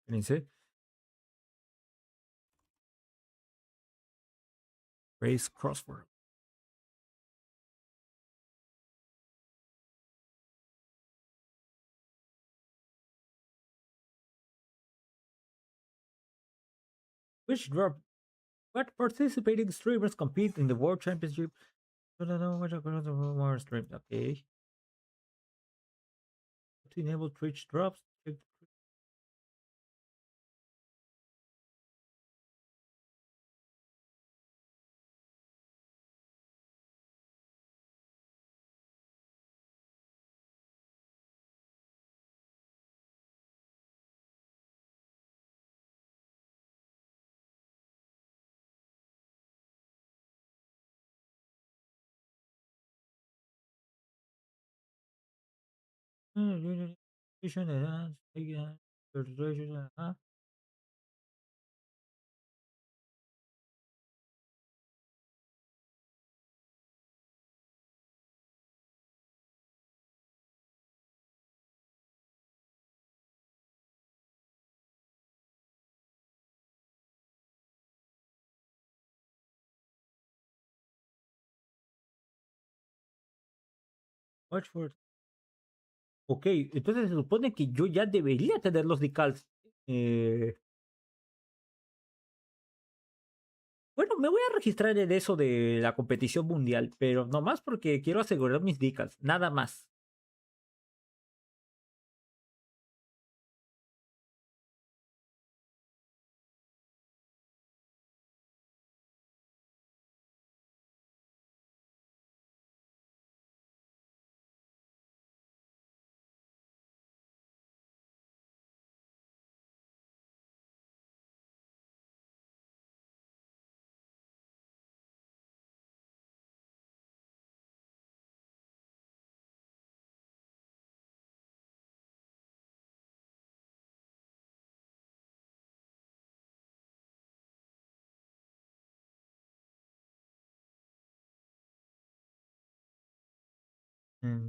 Espérense. Race Crossword. Which drop? What participating streamers compete in the World Championship? I don't know what more streams. Okay. To enable Twitch drops. Watchford. Ok, entonces se supone que yo ya debería tener los decals. Eh, bueno, me voy a registrar en eso de la competición mundial, pero nomás porque quiero asegurar mis decals, nada más.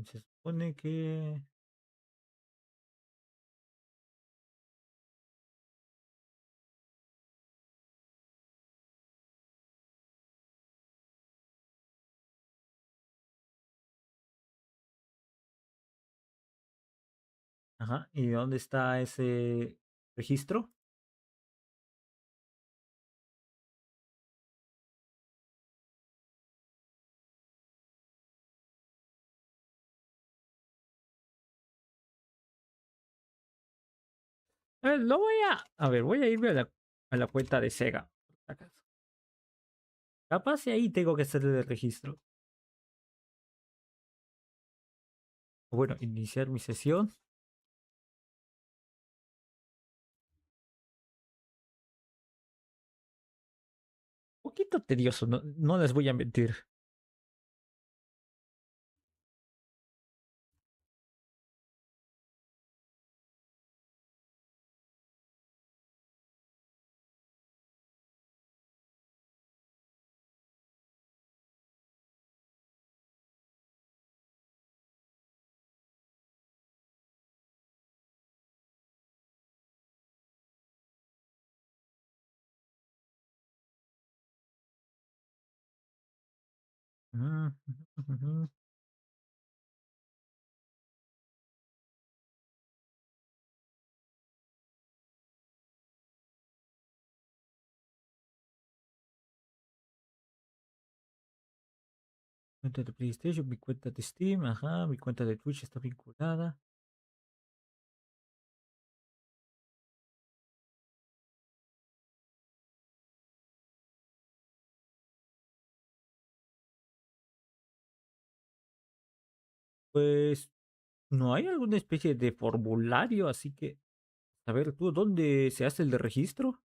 Se supone que... Ajá, ¿y dónde está ese registro? Lo voy a ver, voy a irme a la cuenta de Sega. Por si acaso. Capaz y ahí tengo que hacer el registro. Bueno, iniciar mi sesión. Un poquito tedioso, no, no les voy a mentir. Mm, ujú. Cuenta de PlayStation, mi cuenta de Steam, ajá, mi cuenta de Twitch está vinculada. Pues no hay alguna especie de formulario, así que, a ver, ¿tú dónde se hace el de registro?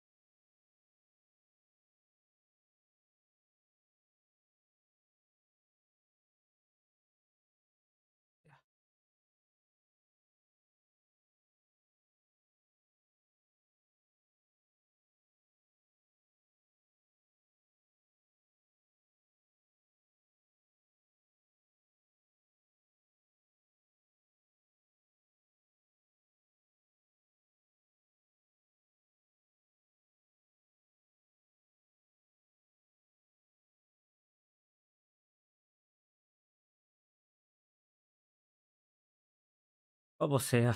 Como sea.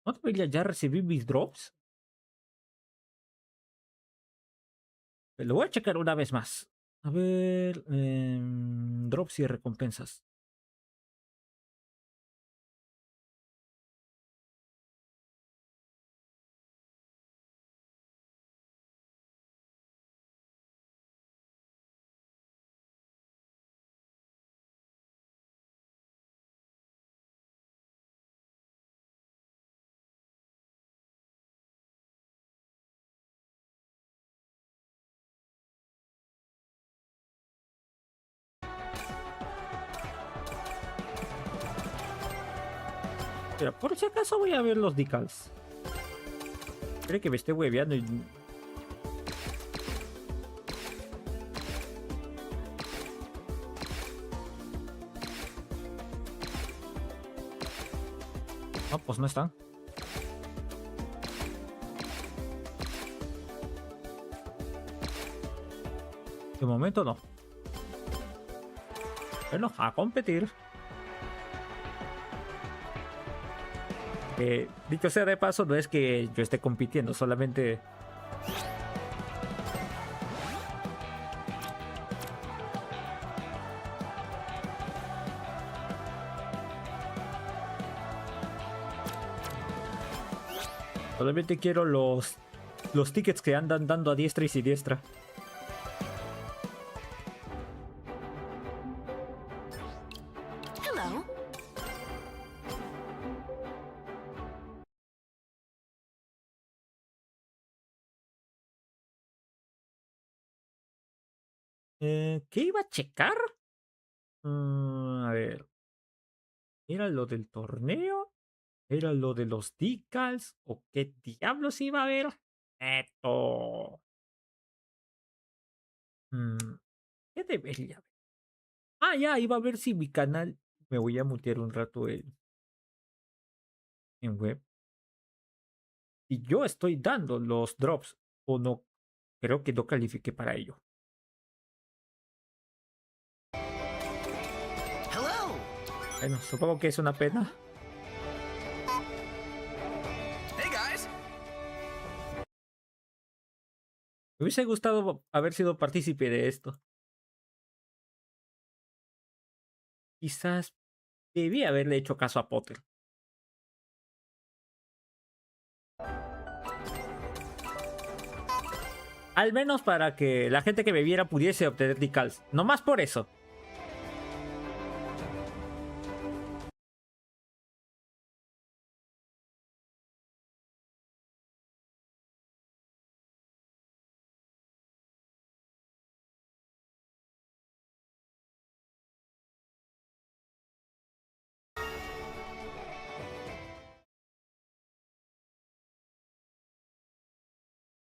¿No debería ya recibir mis drops? Lo voy a checar una vez más. A ver, drops y recompensas. Mira, por si acaso voy a ver los decals. Cree que me esté hueveando y... No, pues no están. De momento no. Bueno, a competir. Dicho sea de paso, no es que yo esté compitiendo, solamente... Solamente quiero los tickets que andan dando a diestra y siniestra. Hello. ¿Qué iba a checar? A ver. ¿Era lo del torneo? ¿Era lo de los decals? ¿O qué diablos iba a haber? Esto. ¿Qué debería haber? Ah, ya, iba a ver si mi canal... Me voy a mutear un rato en web. Y yo estoy dando los drops. O no. Creo que no califiqué para ello. Hello. Bueno, supongo que es una pena. Hey guys. Me hubiese gustado haber sido partícipe de esto. Quizás debí haberle hecho caso a Potter. Al menos para que la gente que me viera pudiese obtener decals. No más por eso.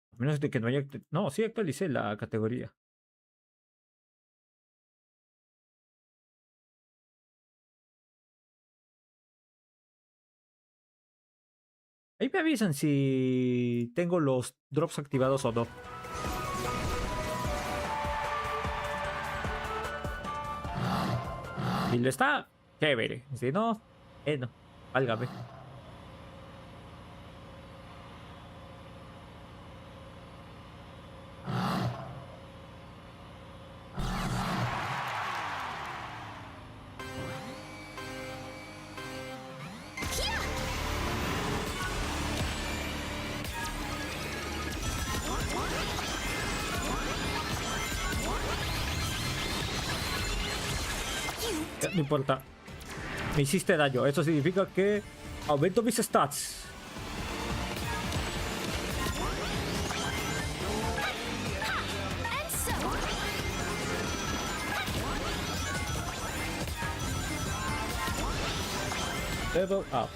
A menos de que no haya... No, sí actualicé la categoría. Ahí me avisan si tengo los drops activados o no. Si lo está, chévere. Si no, no. Válgame. No importa. Me hiciste daño. Eso significa que aumento mis stats. Level up.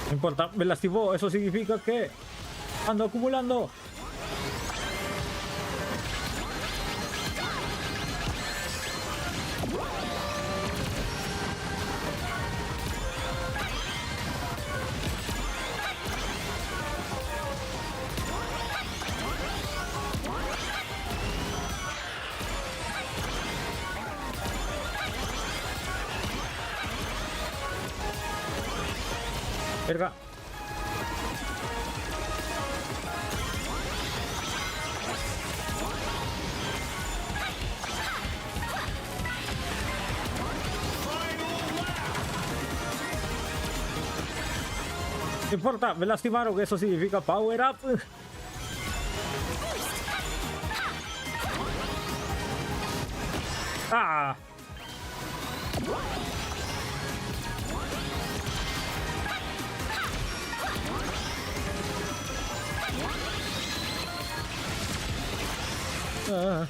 No importa, me lastimó. Eso significa que ando acumulando. Verga. importa, me lastimaron, eso significa power up. Ah. Ah.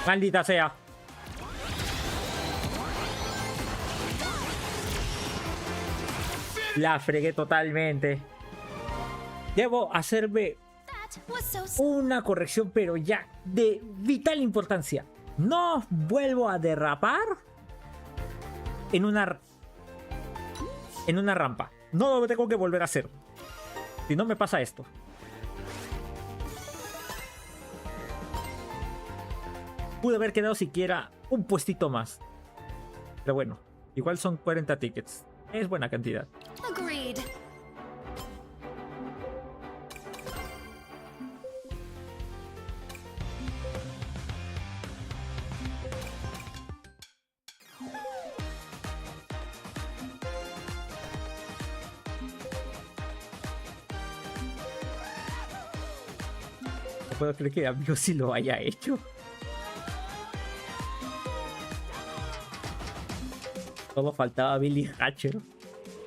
Maldita sea. La fregué totalmente. Debo hacerme una corrección, pero ya de vital importancia. No vuelvo a derrapar en una rampa. No lo tengo que volver a hacer. Si no me pasa esto. Pude haber quedado siquiera un puestito más. Pero bueno, igual son 40 tickets. Es buena cantidad. Agreed. No puedo creer que amigo sí lo haya hecho. Solo faltaba Billy Hatcher.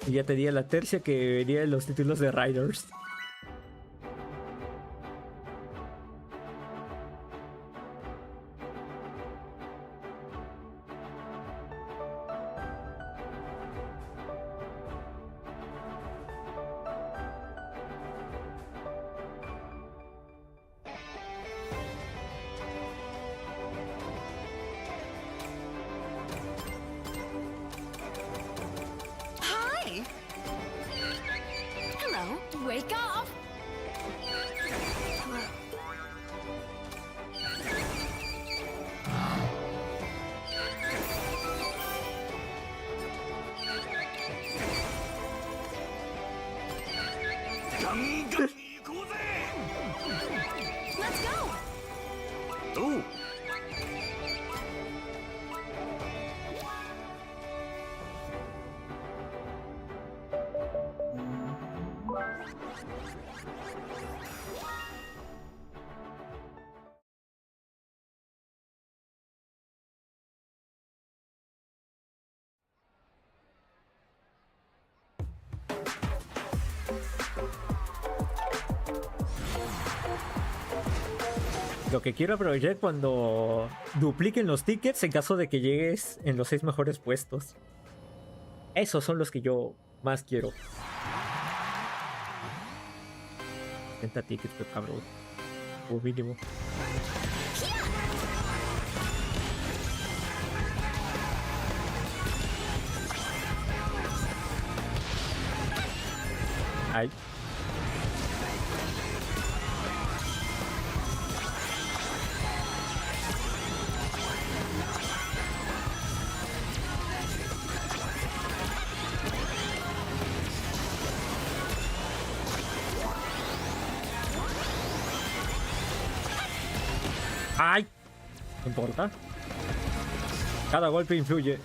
Y ya tenía la tercia que venía en los títulos de Riders. Hi. Hello. Wake up. Let's go. Oh. Lo que quiero aprovechar cuando dupliquen los tickets en caso de que llegues en los 6 mejores puestos. Esos son los que yo más quiero. 30 tickets, pero cabrón. Como mínimo. Ay. ¡Ay! No importa. Cada golpe influye.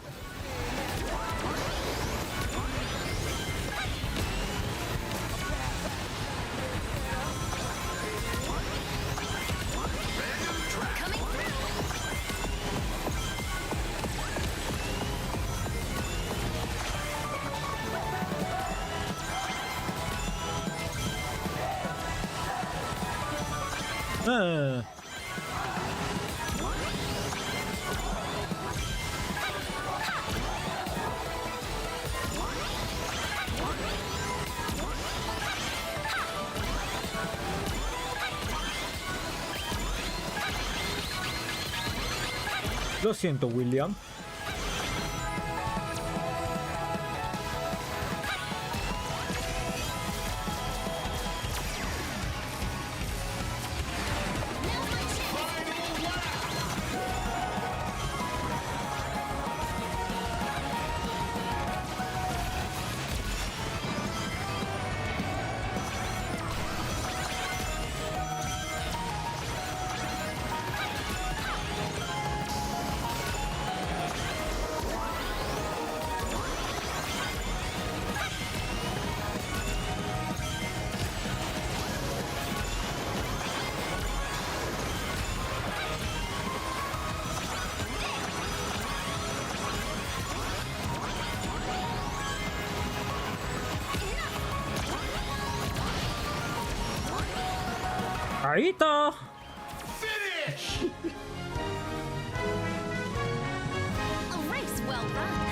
Ah. Lo siento, William. ¡Ahito! A race well run.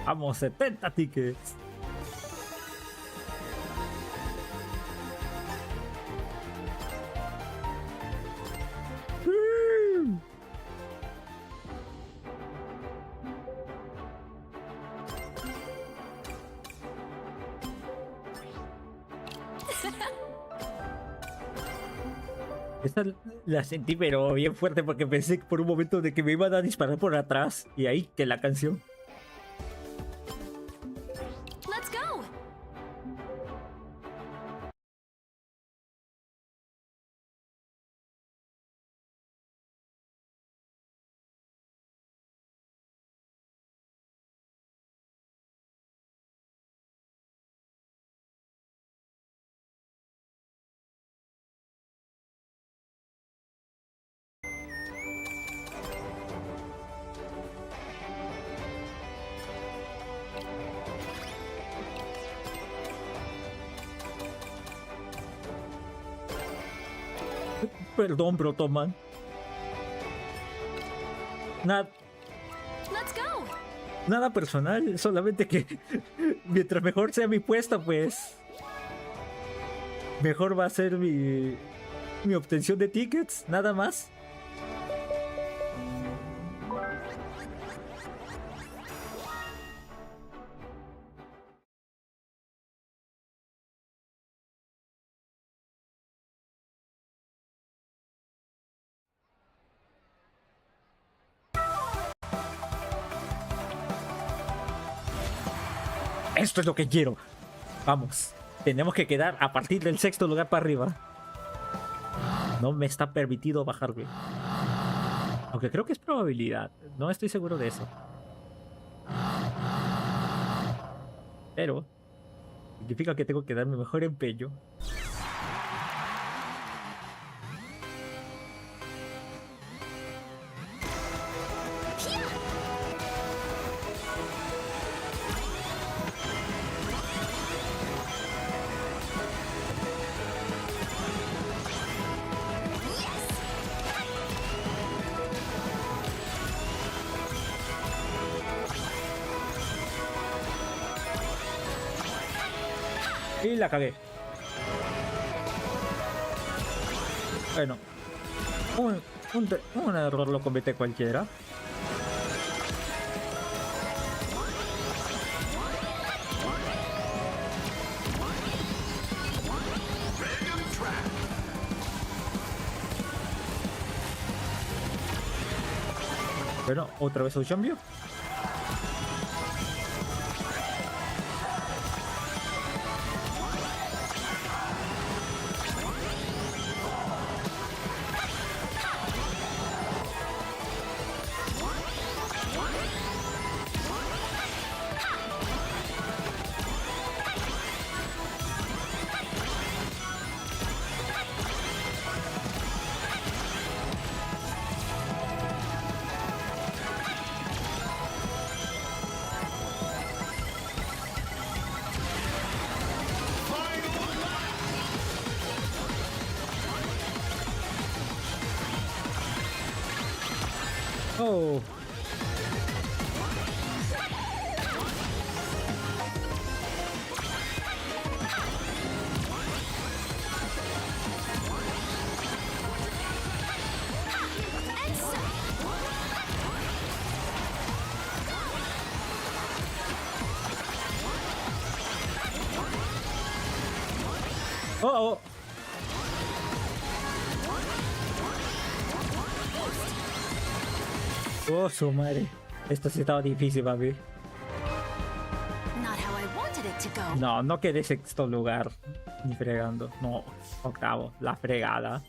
Vamos, 70 tickets. Esta la sentí pero bien fuerte porque pensé por un momento de que me iban a disparar por atrás y ahí que la canción. Let's go. Perdón, Protoman. Nada, Let's go. nada personal, solamente que mientras mejor sea mi puesta, pues mejor va a ser mi obtención de tickets, nada más. Esto es lo que quiero. Vamos. Tenemos que quedar a partir del 6º lugar para arriba. No me está permitido bajarme. Aunque creo que es probabilidad. No estoy seguro de eso. Pero significa que tengo que dar mi mejor empeño. Y la cagué. Bueno, un error lo comete cualquiera. Bueno, otra vez un cambio. Oh. Oh, oh. Oh, su madre. Esto sí estaba difícil, papi. Not how I wanted it to go. No, no quedé 6º lugar. Ni fregando. No, 8º. La fregada.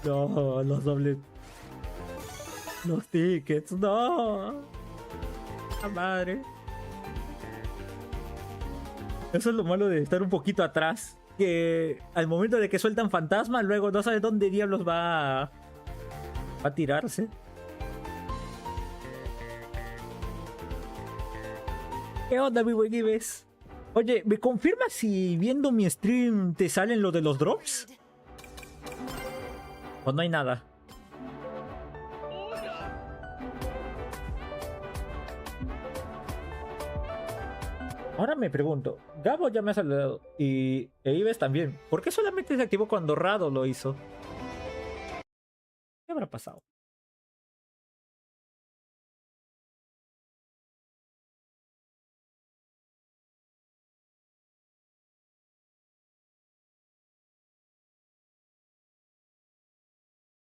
No, los dobles. Los tickets, no. La madre. Eso es lo malo de estar un poquito atrás. que al momento de que sueltan fantasma, luego no sabes dónde diablos va a tirarse. ¿Qué onda, mi buen Ives? Oye, ¿me confirmas si viendo mi stream te salen lo de los drops? ¿O no hay nada? Ahora me pregunto, Gabo ya me ha saludado y Ives también. ¿Por qué solamente se activó cuando Rado lo hizo? ¿Qué habrá pasado?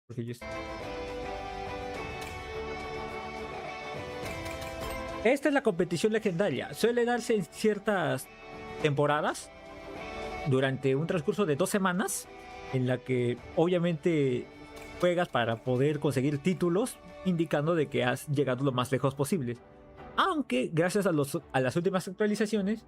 Porque yo... Esta es la competición legendaria. Suele darse en ciertas temporadas durante un transcurso de 2 semanas, en la que obviamente juegas para poder conseguir títulos, indicando de que has llegado lo más lejos posible. Aunque gracias a las últimas actualizaciones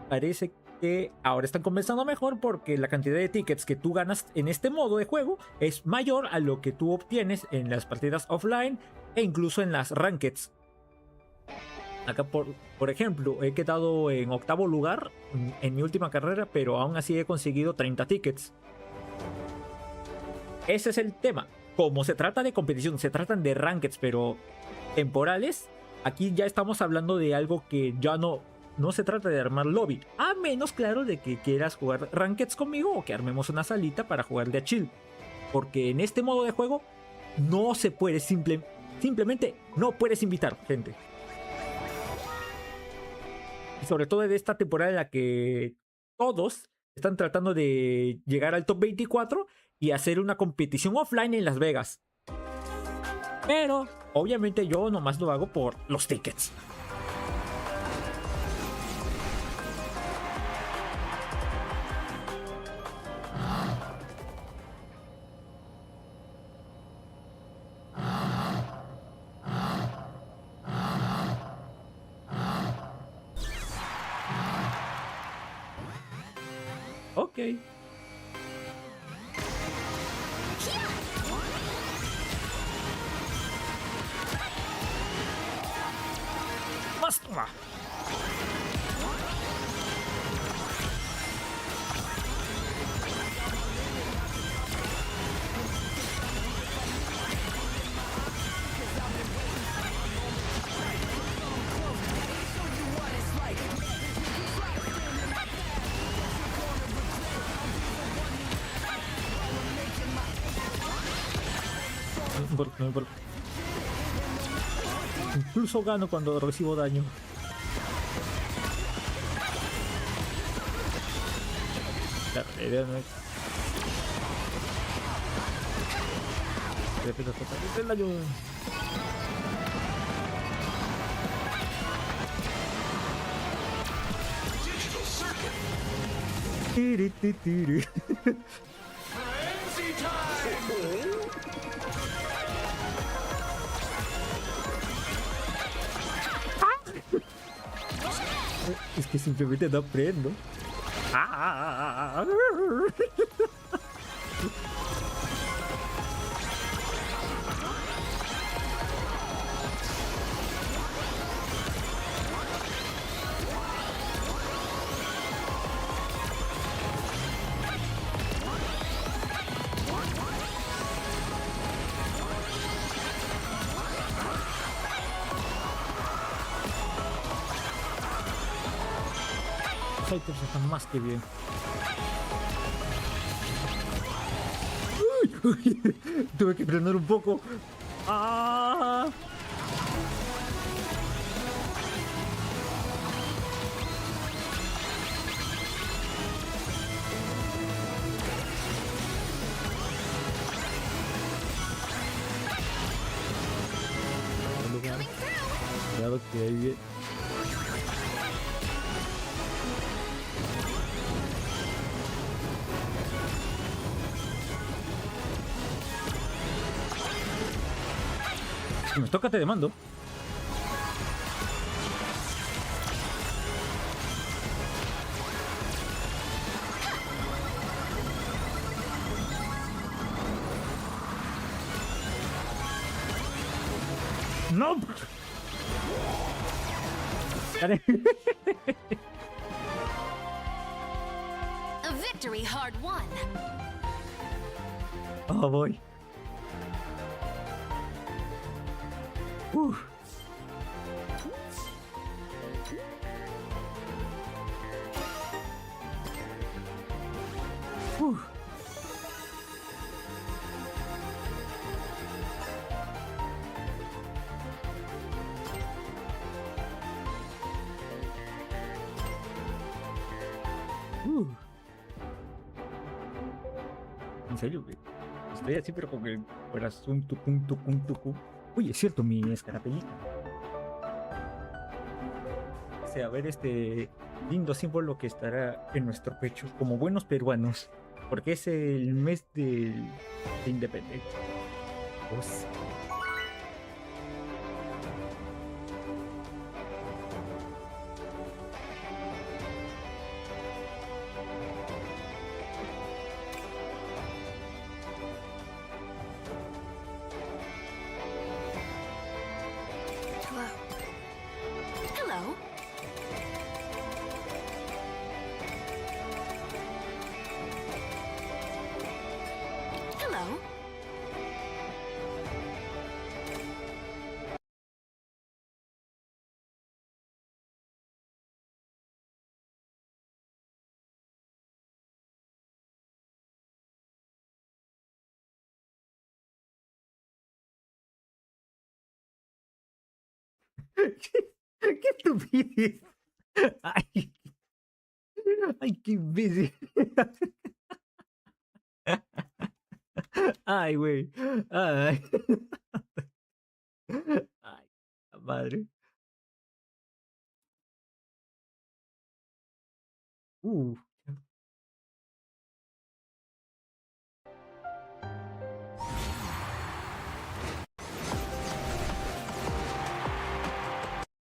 parece que ahora están comenzando mejor, porque la cantidad de tickets que tú ganas en este modo de juego es mayor a lo que tú obtienes en las partidas offline e incluso en las rankeds. Acá, por ejemplo, he quedado en 8º lugar en mi última carrera, pero aún así he conseguido 30 tickets. Ese es el tema. Como se trata de competición, se tratan de rankeds, pero temporales, aquí ya estamos hablando de algo que ya no se trata de armar lobby. A menos, claro, de que quieras jugar rankeds conmigo o que armemos una salita para jugar de a chill. Porque en este modo de juego no se puede, simplemente no puedes invitar gente. Y sobre todo en esta temporada en la que todos están tratando de llegar al top 24 y hacer una competición offline en Las Vegas. Pero obviamente yo nomás lo hago por los tickets. Ok. ¡Más toma! No importa. Incluso gano cuando recibo daño. La idea no es... Defensa total. El daño. Tiri, tiri, tiri. Es que simplemente no aprendo. Los items están más que bien. Tuve que frenar un poco. ¡Ah! Cuidado que ahí viene. Si me toca te demando. No. A victory hard won. Oh, voy. En serio, güey. Estoy así, pero con el corazón tucum, tucum, tucum. Uy, es cierto, mi escarapelita. O sea, a ver este lindo símbolo que estará en nuestro pecho, como buenos peruanos. Porque es el mes de independencia. Pues, Hello. Hello. Hello. ¿Qué estupidez? Ay, ay, qué imbécil. Ay, güey. Ay. Ay, la madre. Uh.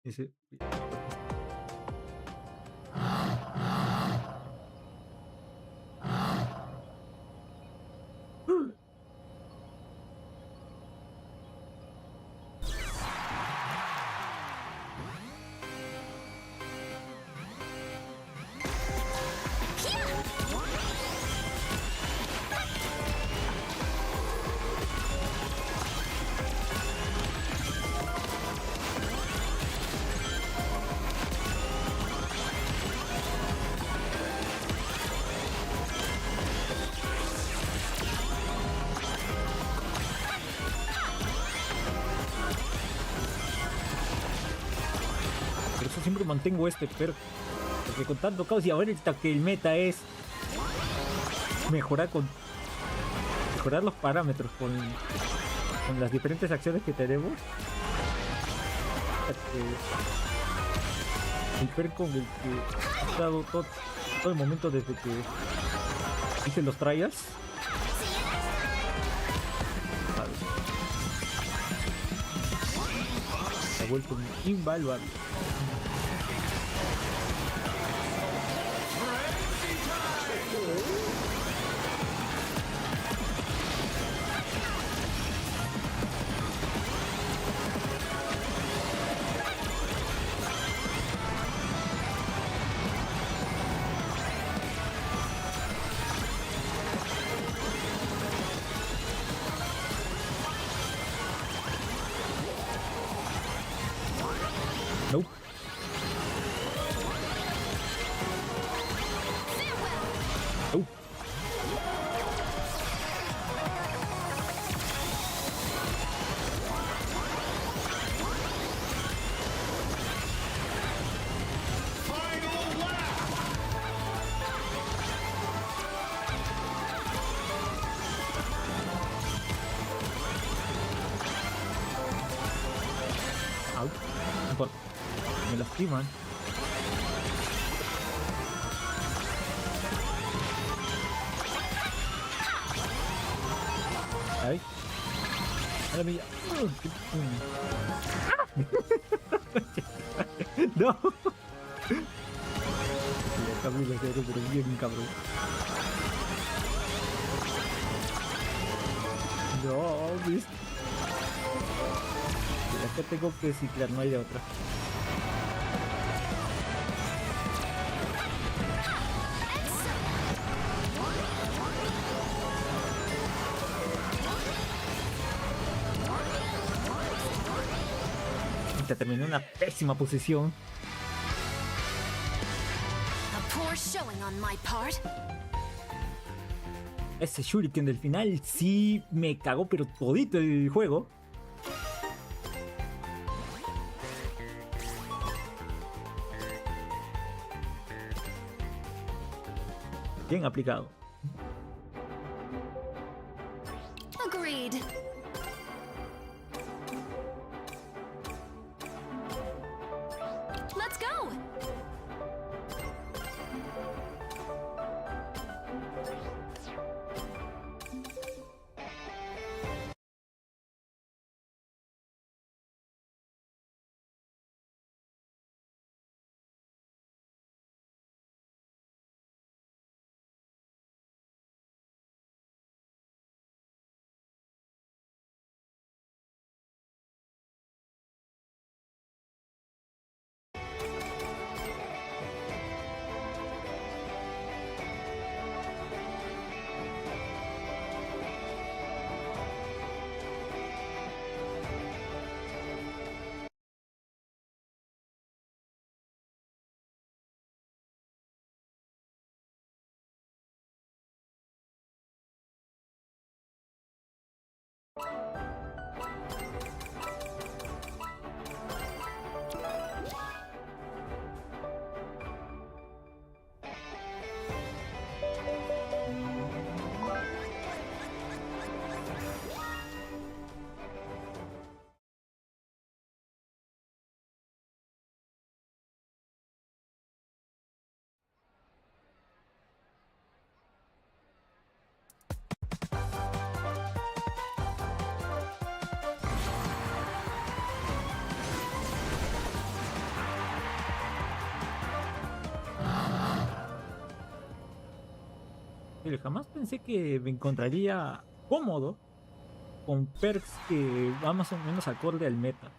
Ese. Por eso siempre mantengo este perk. Porque con tanto caos y ahorita que el meta es mejorar los parámetros con las diferentes acciones que tenemos. El perk con el que he estado todo el momento desde que hice los trials. Se ha vuelto invaluable. Nope. Nope. Out. No importa. Me lastiman. Ahí. A la mía. No. Camilo, pero bien cabrón. No, viste. que tengo que ciclar, no hay de otra. Te terminé en una pésima posición. A poor showing on my part. Ese shuriken del final sí me cagó, pero todito el juego. Bien aplicado. Agreed. Let's go. Pero jamás pensé que me encontraría cómodo con perks que va más o menos acorde al meta.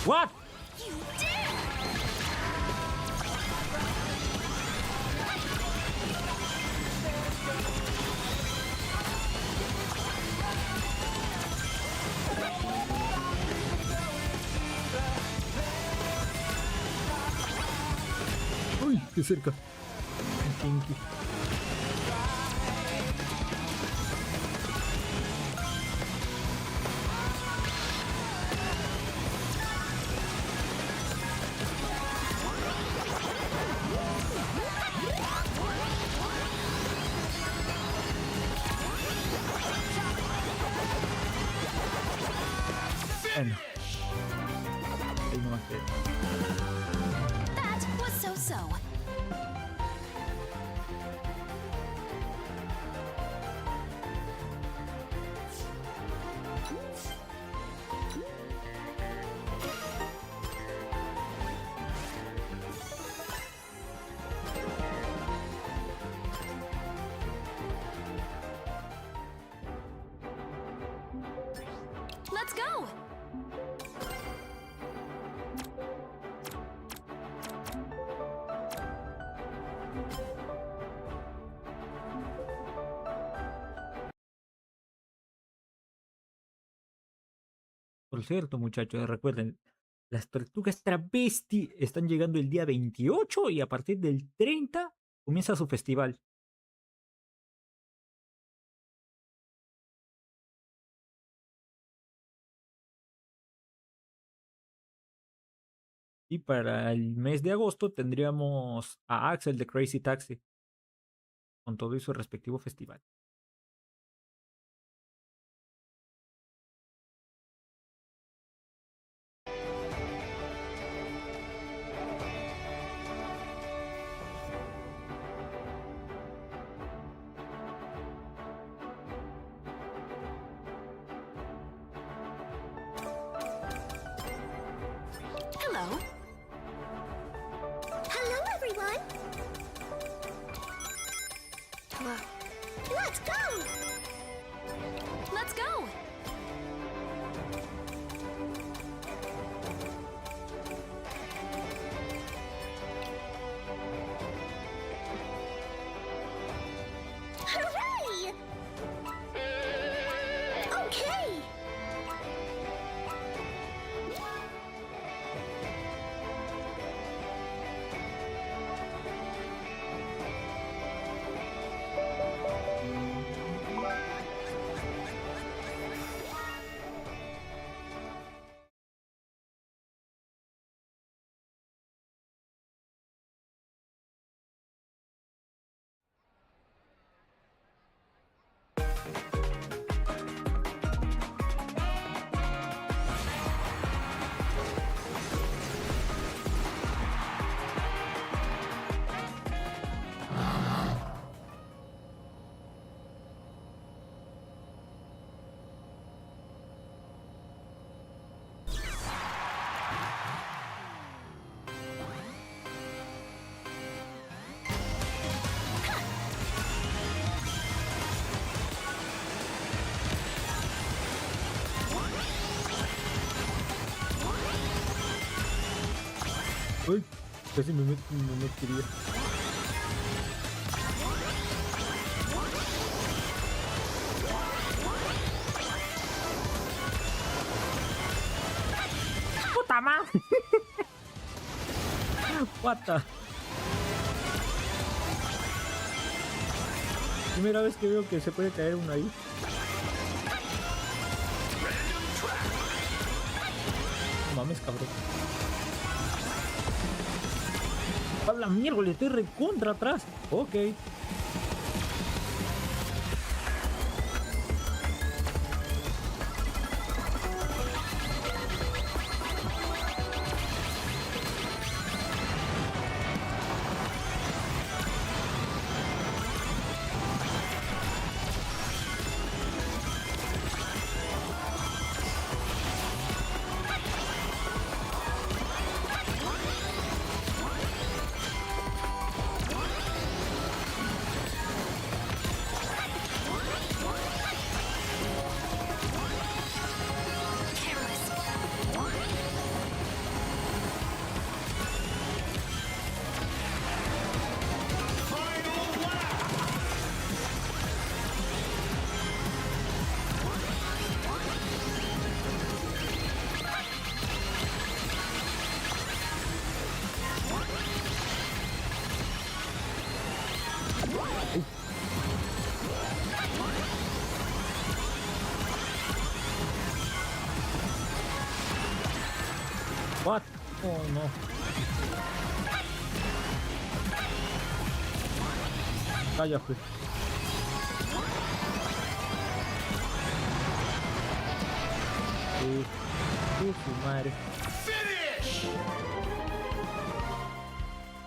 What? You did! Uy, qué cerca. Kinky. Por cierto, muchachos, recuerden, las tortugas travesti están llegando el día 28 y a partir del 30 comienza su festival. Y para el mes de agosto tendríamos a Axel de Crazy Taxi con todo y su respectivo festival. Hello. Hello, everyone. Hello. Let's go. Let's go. Hooray! Okay. Uy, casi me metería. ¡Puta madre! What the? Primera vez que veo que se puede caer uno ahí. No mames, cabrón. ¡A la mierda! Le estoy recontra atrás. Ok. What? Oh no. Cállate. Su madre.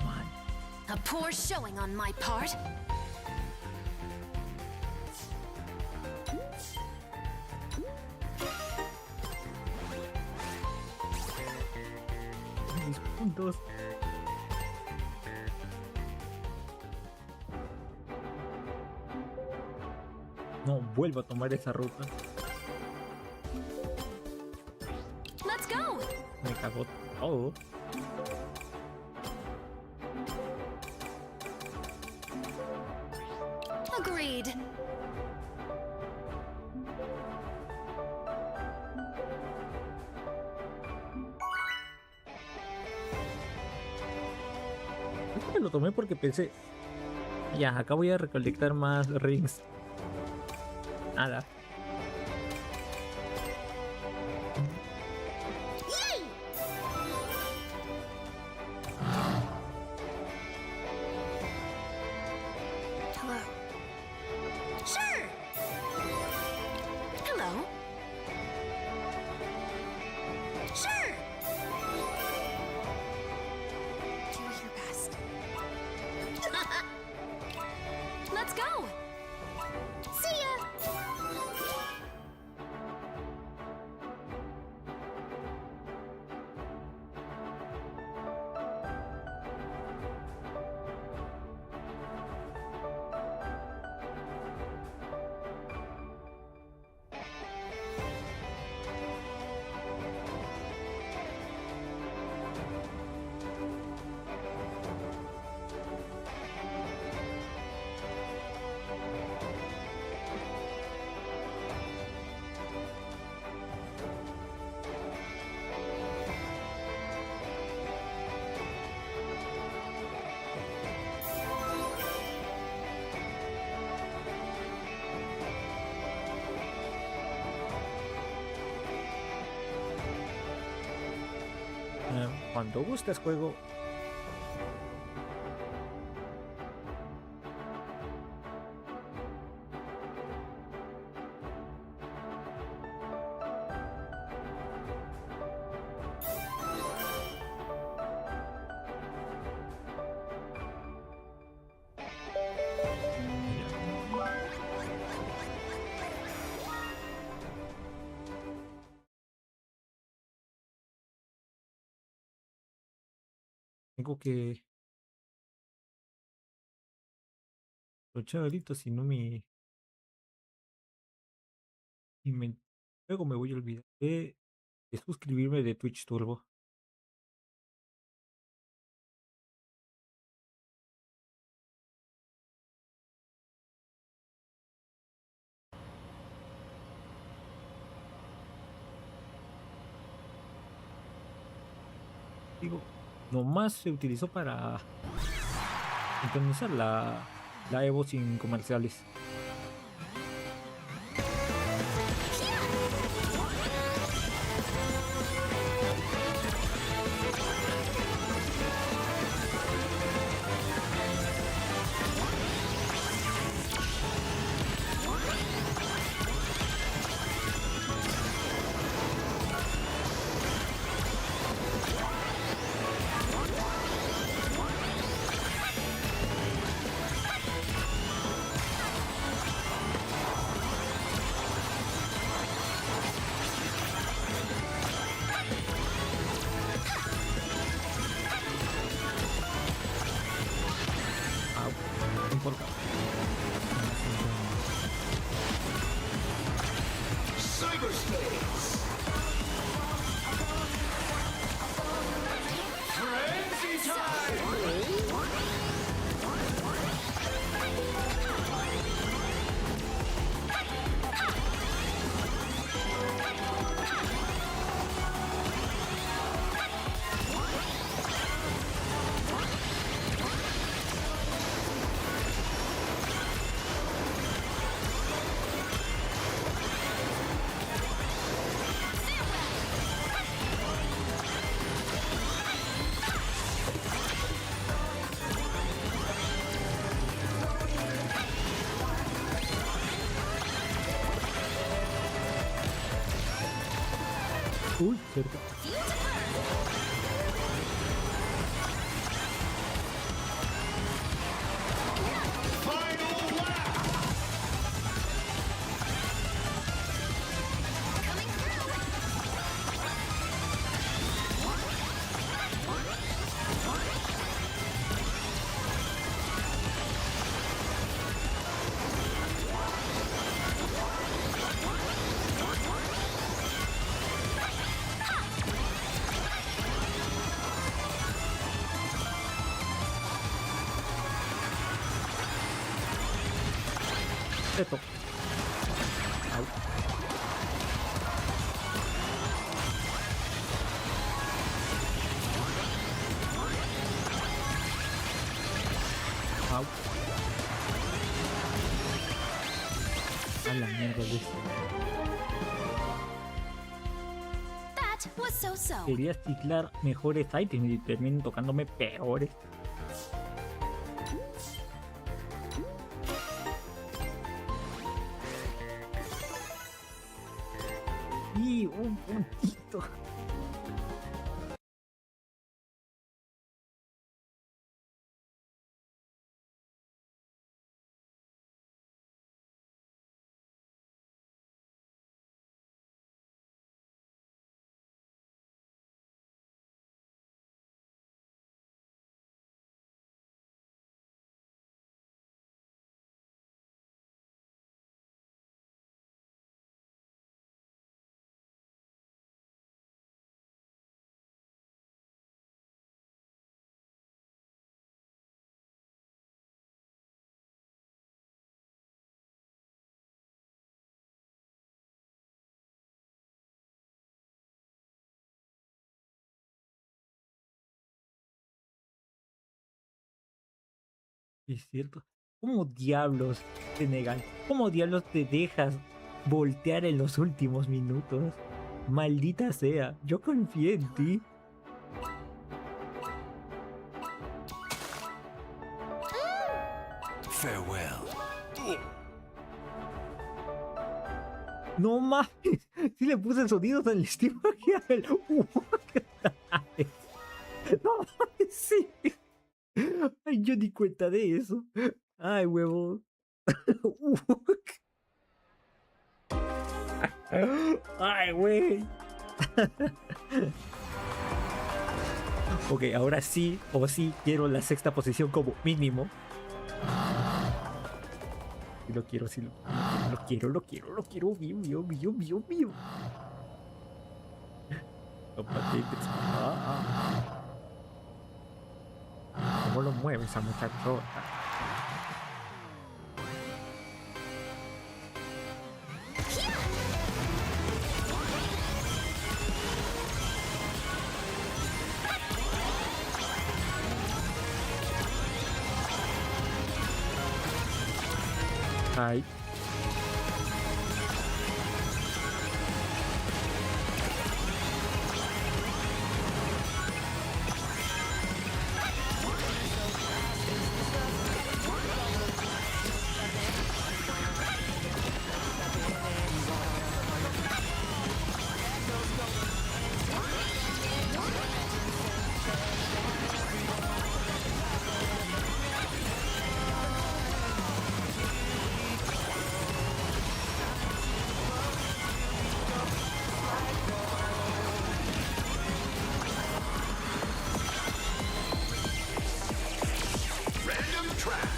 Man. A poor showing on my part. Mis puntos. No vuelvo a tomar esa ruta. Let's go. Me cagó todo. Agreed. Creo que lo tomé porque pensé, ya, acá voy a recolectar más rings. Nada. Hello. Sure. Hello. Sure. Do your best. Let's go. See ya. Cuando gustes juego. Tengo que luchar ahorita, si no luego me voy a olvidar de suscribirme de Twitch Turbo. Digo, nomás se utilizó para sintonizar la Evo sin comerciales. No importa. Cyberspace. Frenzy time. Uy, cerca. Final lap. Coming through. Esto. Au. Au. A la mierda de esto. That was so-so. Quería ciclar mejores items y terminan tocándome peores. Y un puntito. Es cierto. ¿Cómo diablos te negan? ¿Cómo diablos te dejas voltear en los últimos minutos? Maldita sea, yo confié en ti. Farewell. No mames, sí le puse sonidos al Steam. No mames, sí. Ay, yo di cuenta de eso. Ay, huevo. Ay, güey. Ok, ahora sí, o sí, quiero la sexta posición como mínimo. Sí lo quiero, sí lo quiero, mío. Tópate, ¿cómo lo mueve esa muchachota? Ay. Random track.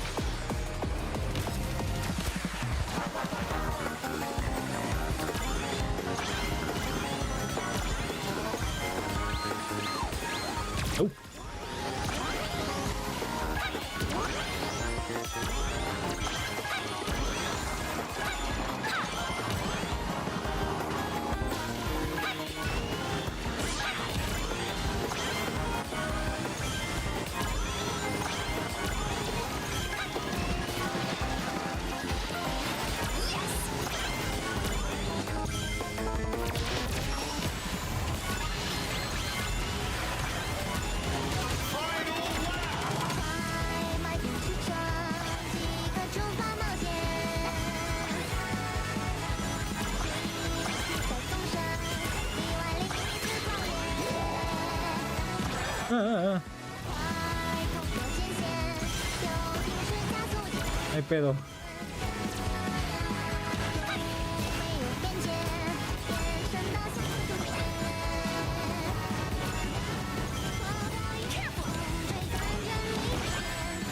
Oh. Ay, pedo.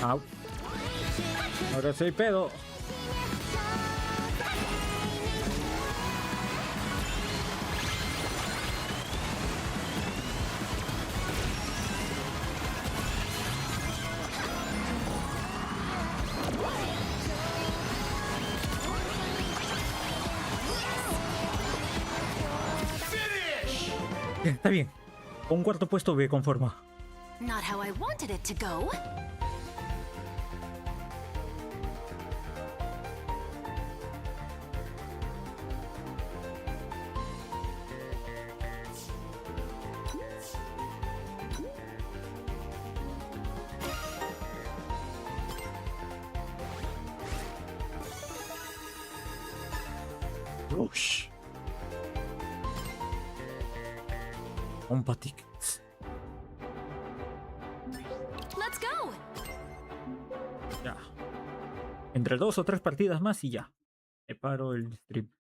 Au. Ahora sí hay pedo. Está bien. Un cuarto puesto me conforma. Not how I wanted it to go. Ush. Compatic. Let's go. Ya. Entre 2 o 3 partidas más y ya. Me paro el stream.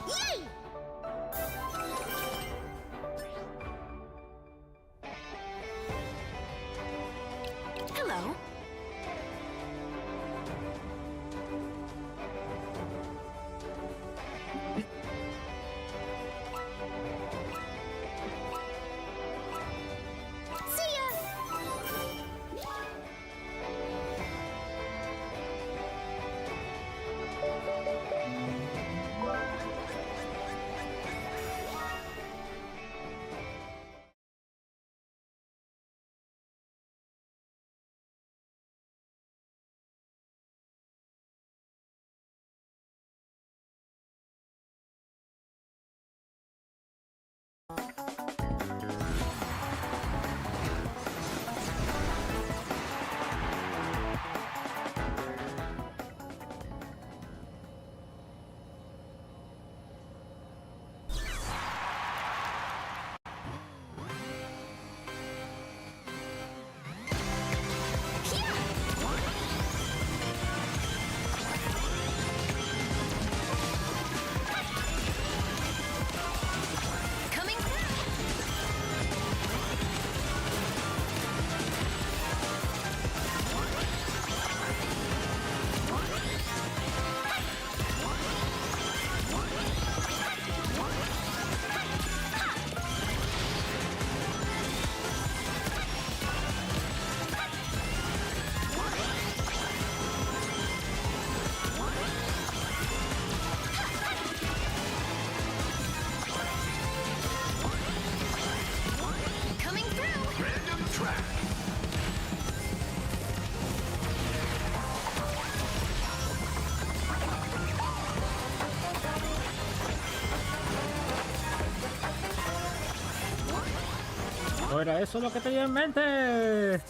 Yay! Hello. See ya. Coming Coming through. Random track. ¿No era eso lo que tenía en mente?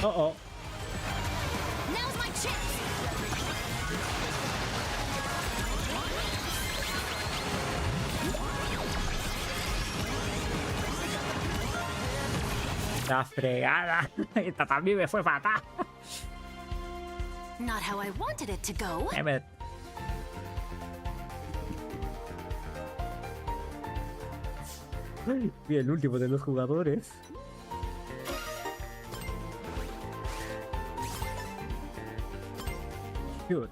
Oh. Now's my chance. La fregada. Esta también me fue fatal. Not how I wanted it to go. Damn it. Fui el último de los jugadores. Cute.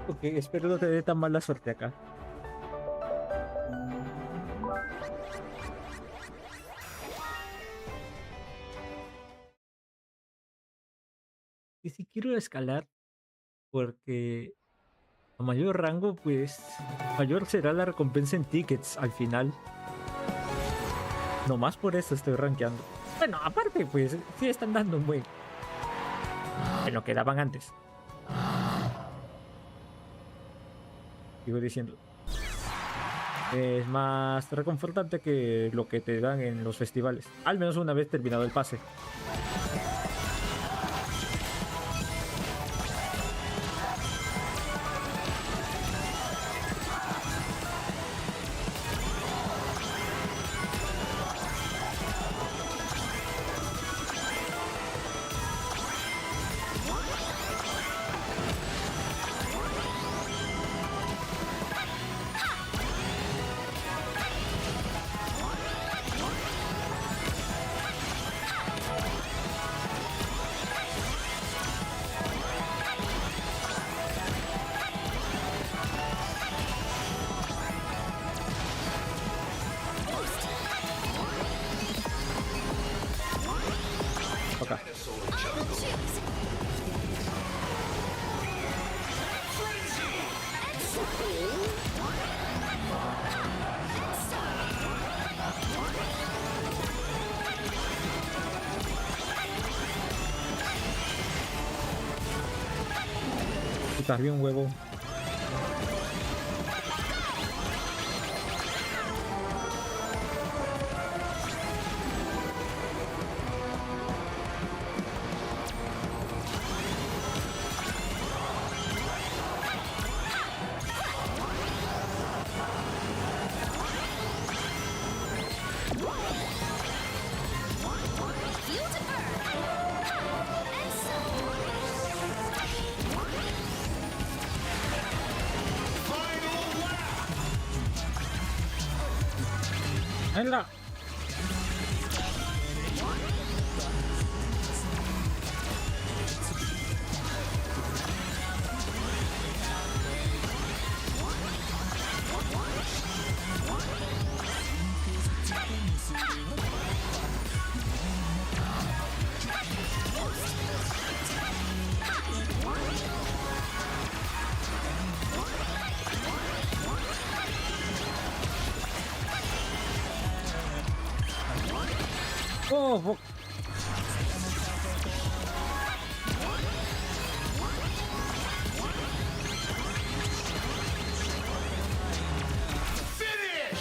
Ok, espero no te dé tan mala suerte acá. Y si quiero escalar, porque a mayor rango, pues mayor será la recompensa en tickets al final. Nomás por eso estoy rankeando. Bueno, aparte, pues sí están dando un buen. En lo que daban antes. Sigo diciendo. Es más reconfortante que lo que te dan en los festivales. Al menos una vez terminado el pase. Acá. Quitar bien un huevo. ¡Venga! ¡Oh! Fuck.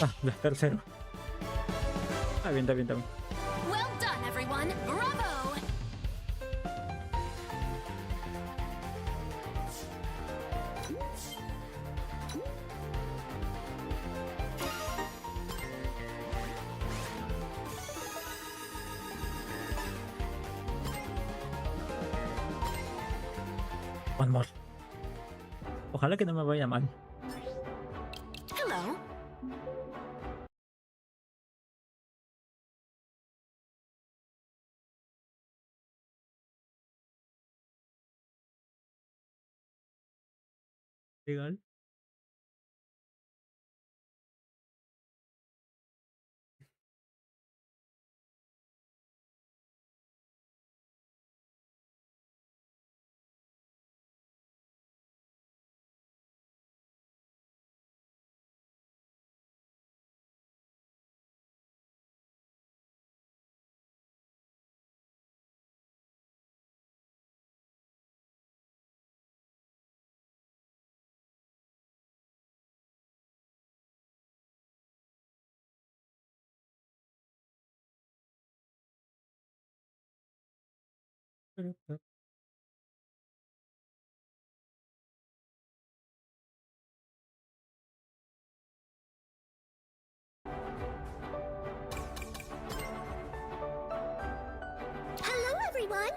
Ah, ya, tercero. Está bien, está bien, está bien. Well done, everyone. Bravo! One more. Ojalá que no me vaya mal. Hello. Legal. Hello, everyone.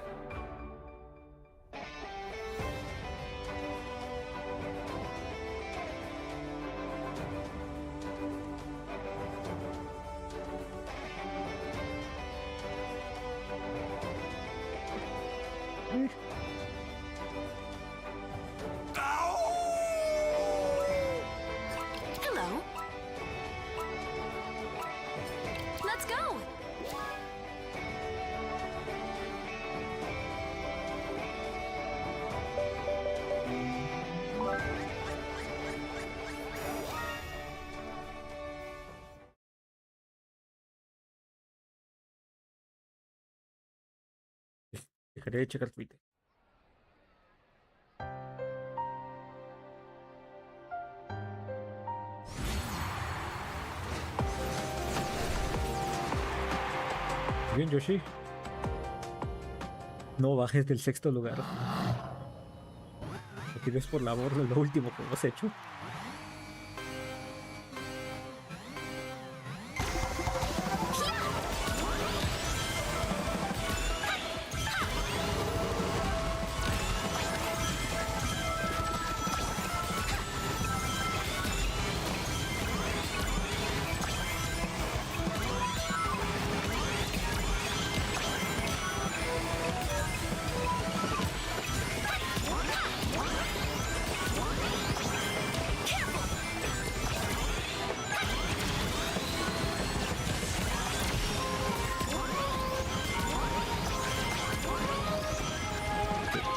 Dejaré de checar Twitter. Bien, Yoshi. No bajes del 6º lugar. Lo tienes por la borda, lo último que hemos hecho.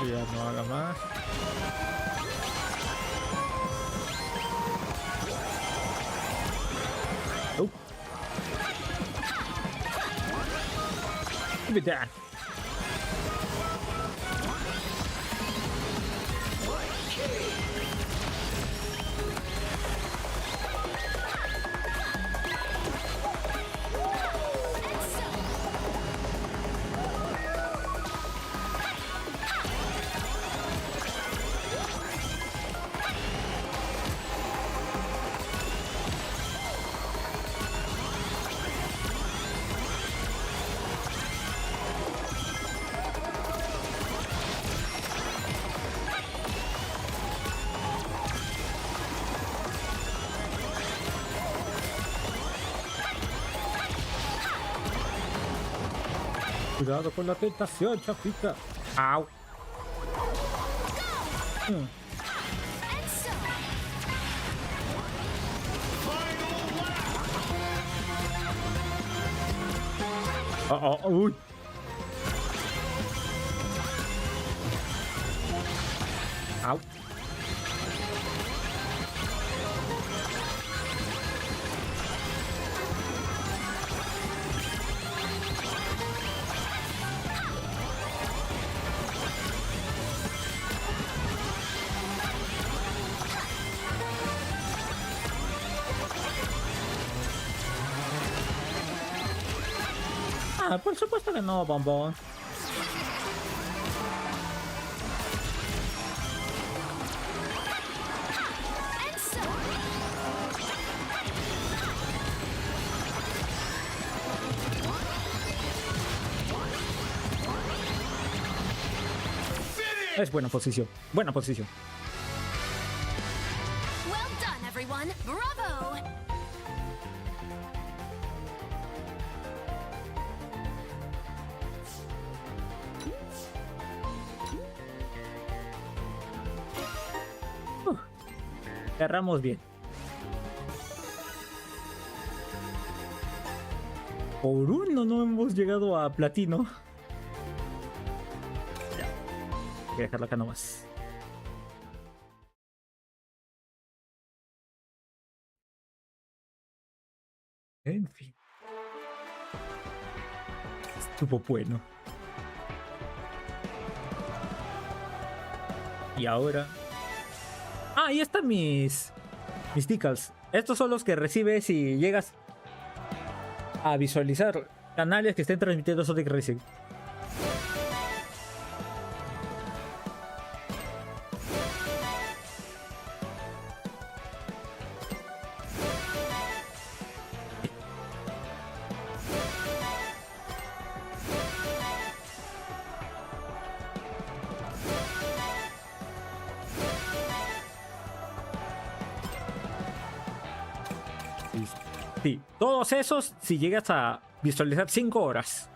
Ya no haga más. Oh. Give me that. Cuidado con la tentación, chafita. Au. Uy. Au. Ah, por supuesto que no, bombón. Es buena posición. Buena posición. Well done, everyone. Bravo! Cerramos bien. Por uno no hemos llegado a platino. Ya. Voy a dejarlo acá nomás. En fin. Estuvo bueno. Y ahora... Ah, ahí están mis decals. Estos son los que recibes si llegas a visualizar canales que estén transmitiendo Sonic Racing. Sí, todos esos si llegas a visualizar 5 horas.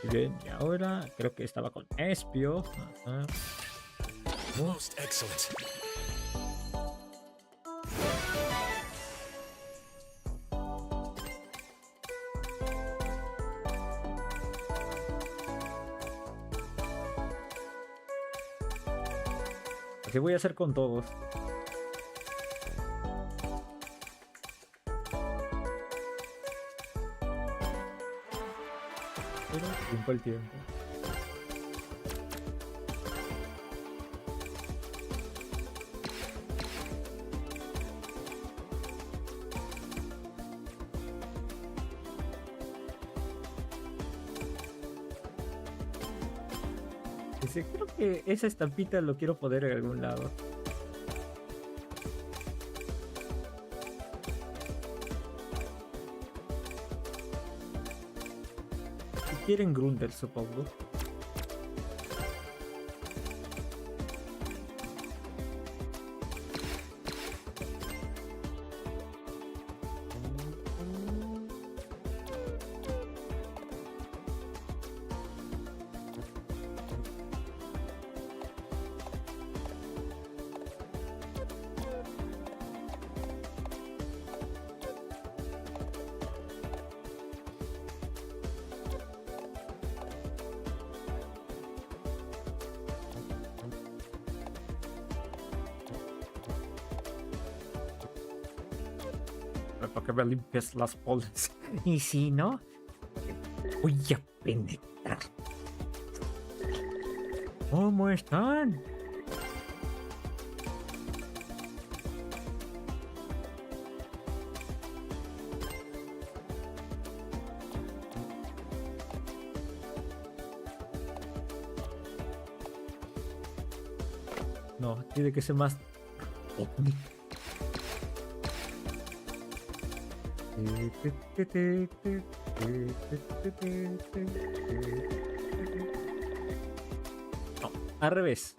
Bien, y ahora creo que estaba con Espio. Ajá. Most excellent. Así voy a hacer con todos. Tiempo al tiempo. Dice, creo que esa estampita lo quiero poner en algún lado. Si quieren Grundle, supongo. Para que me limpies las polas. Y si no, voy a penetrar. ¿Cómo están? No, tiene que ser más. No, al revés.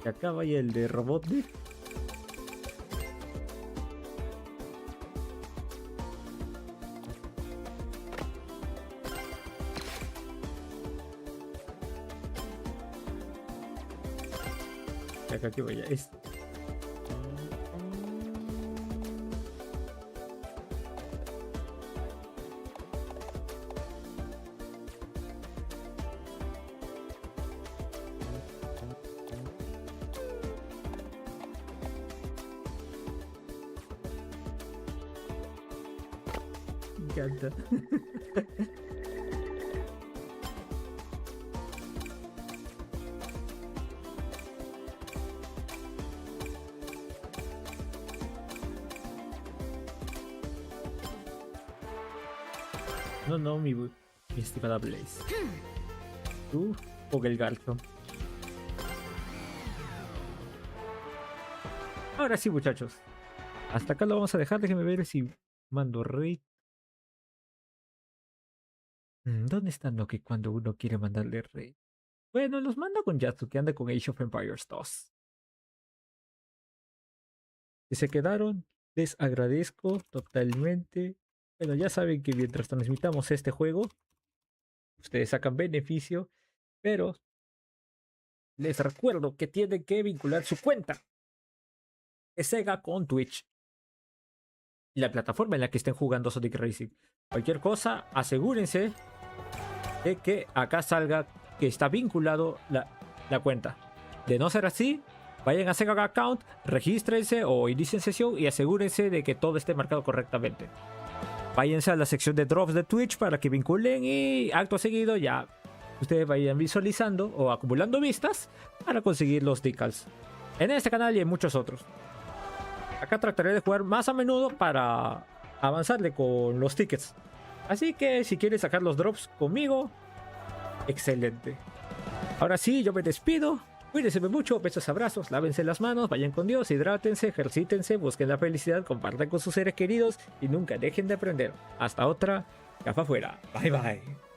Que acá vaya el de Robotnik. Y acá que vaya este. Me encanta. No, mi estimada Blaze. Tú o el garzo. Ahora sí, muchachos. Hasta acá lo vamos a dejar. Déjenme ver si mando raid. ¿Dónde está Noki cuando uno quiere mandarle raid? Bueno, los manda con Yatsu, que anda con Age of Empires 2. Si se quedaron, les agradezco totalmente. Bueno, ya saben que mientras transmitamos este juego, ustedes sacan beneficio, pero les recuerdo que tienen que vincular su cuenta de Sega con Twitch y la plataforma en la que estén jugando Sonic Racing. Cualquier cosa, asegúrense de que acá salga que está vinculado la cuenta. De no ser así, vayan a Sega Account, regístrense o inicien sesión y asegúrense de que todo esté marcado correctamente. Váyanse a la sección de drops de Twitch para que vinculen y acto seguido ya ustedes vayan visualizando o acumulando vistas para conseguir los decals en este canal y en muchos otros. Acá trataré de jugar más a menudo para avanzarle con los tickets. Así que si quieren sacar los drops conmigo, excelente. Ahora sí, yo me despido. Cuídense mucho, besos, abrazos, lávense las manos, vayan con Dios, hidrátense, ejercítense, busquen la felicidad, compartan con sus seres queridos y nunca dejen de aprender. Hasta otra, Chafa fuera. Bye bye.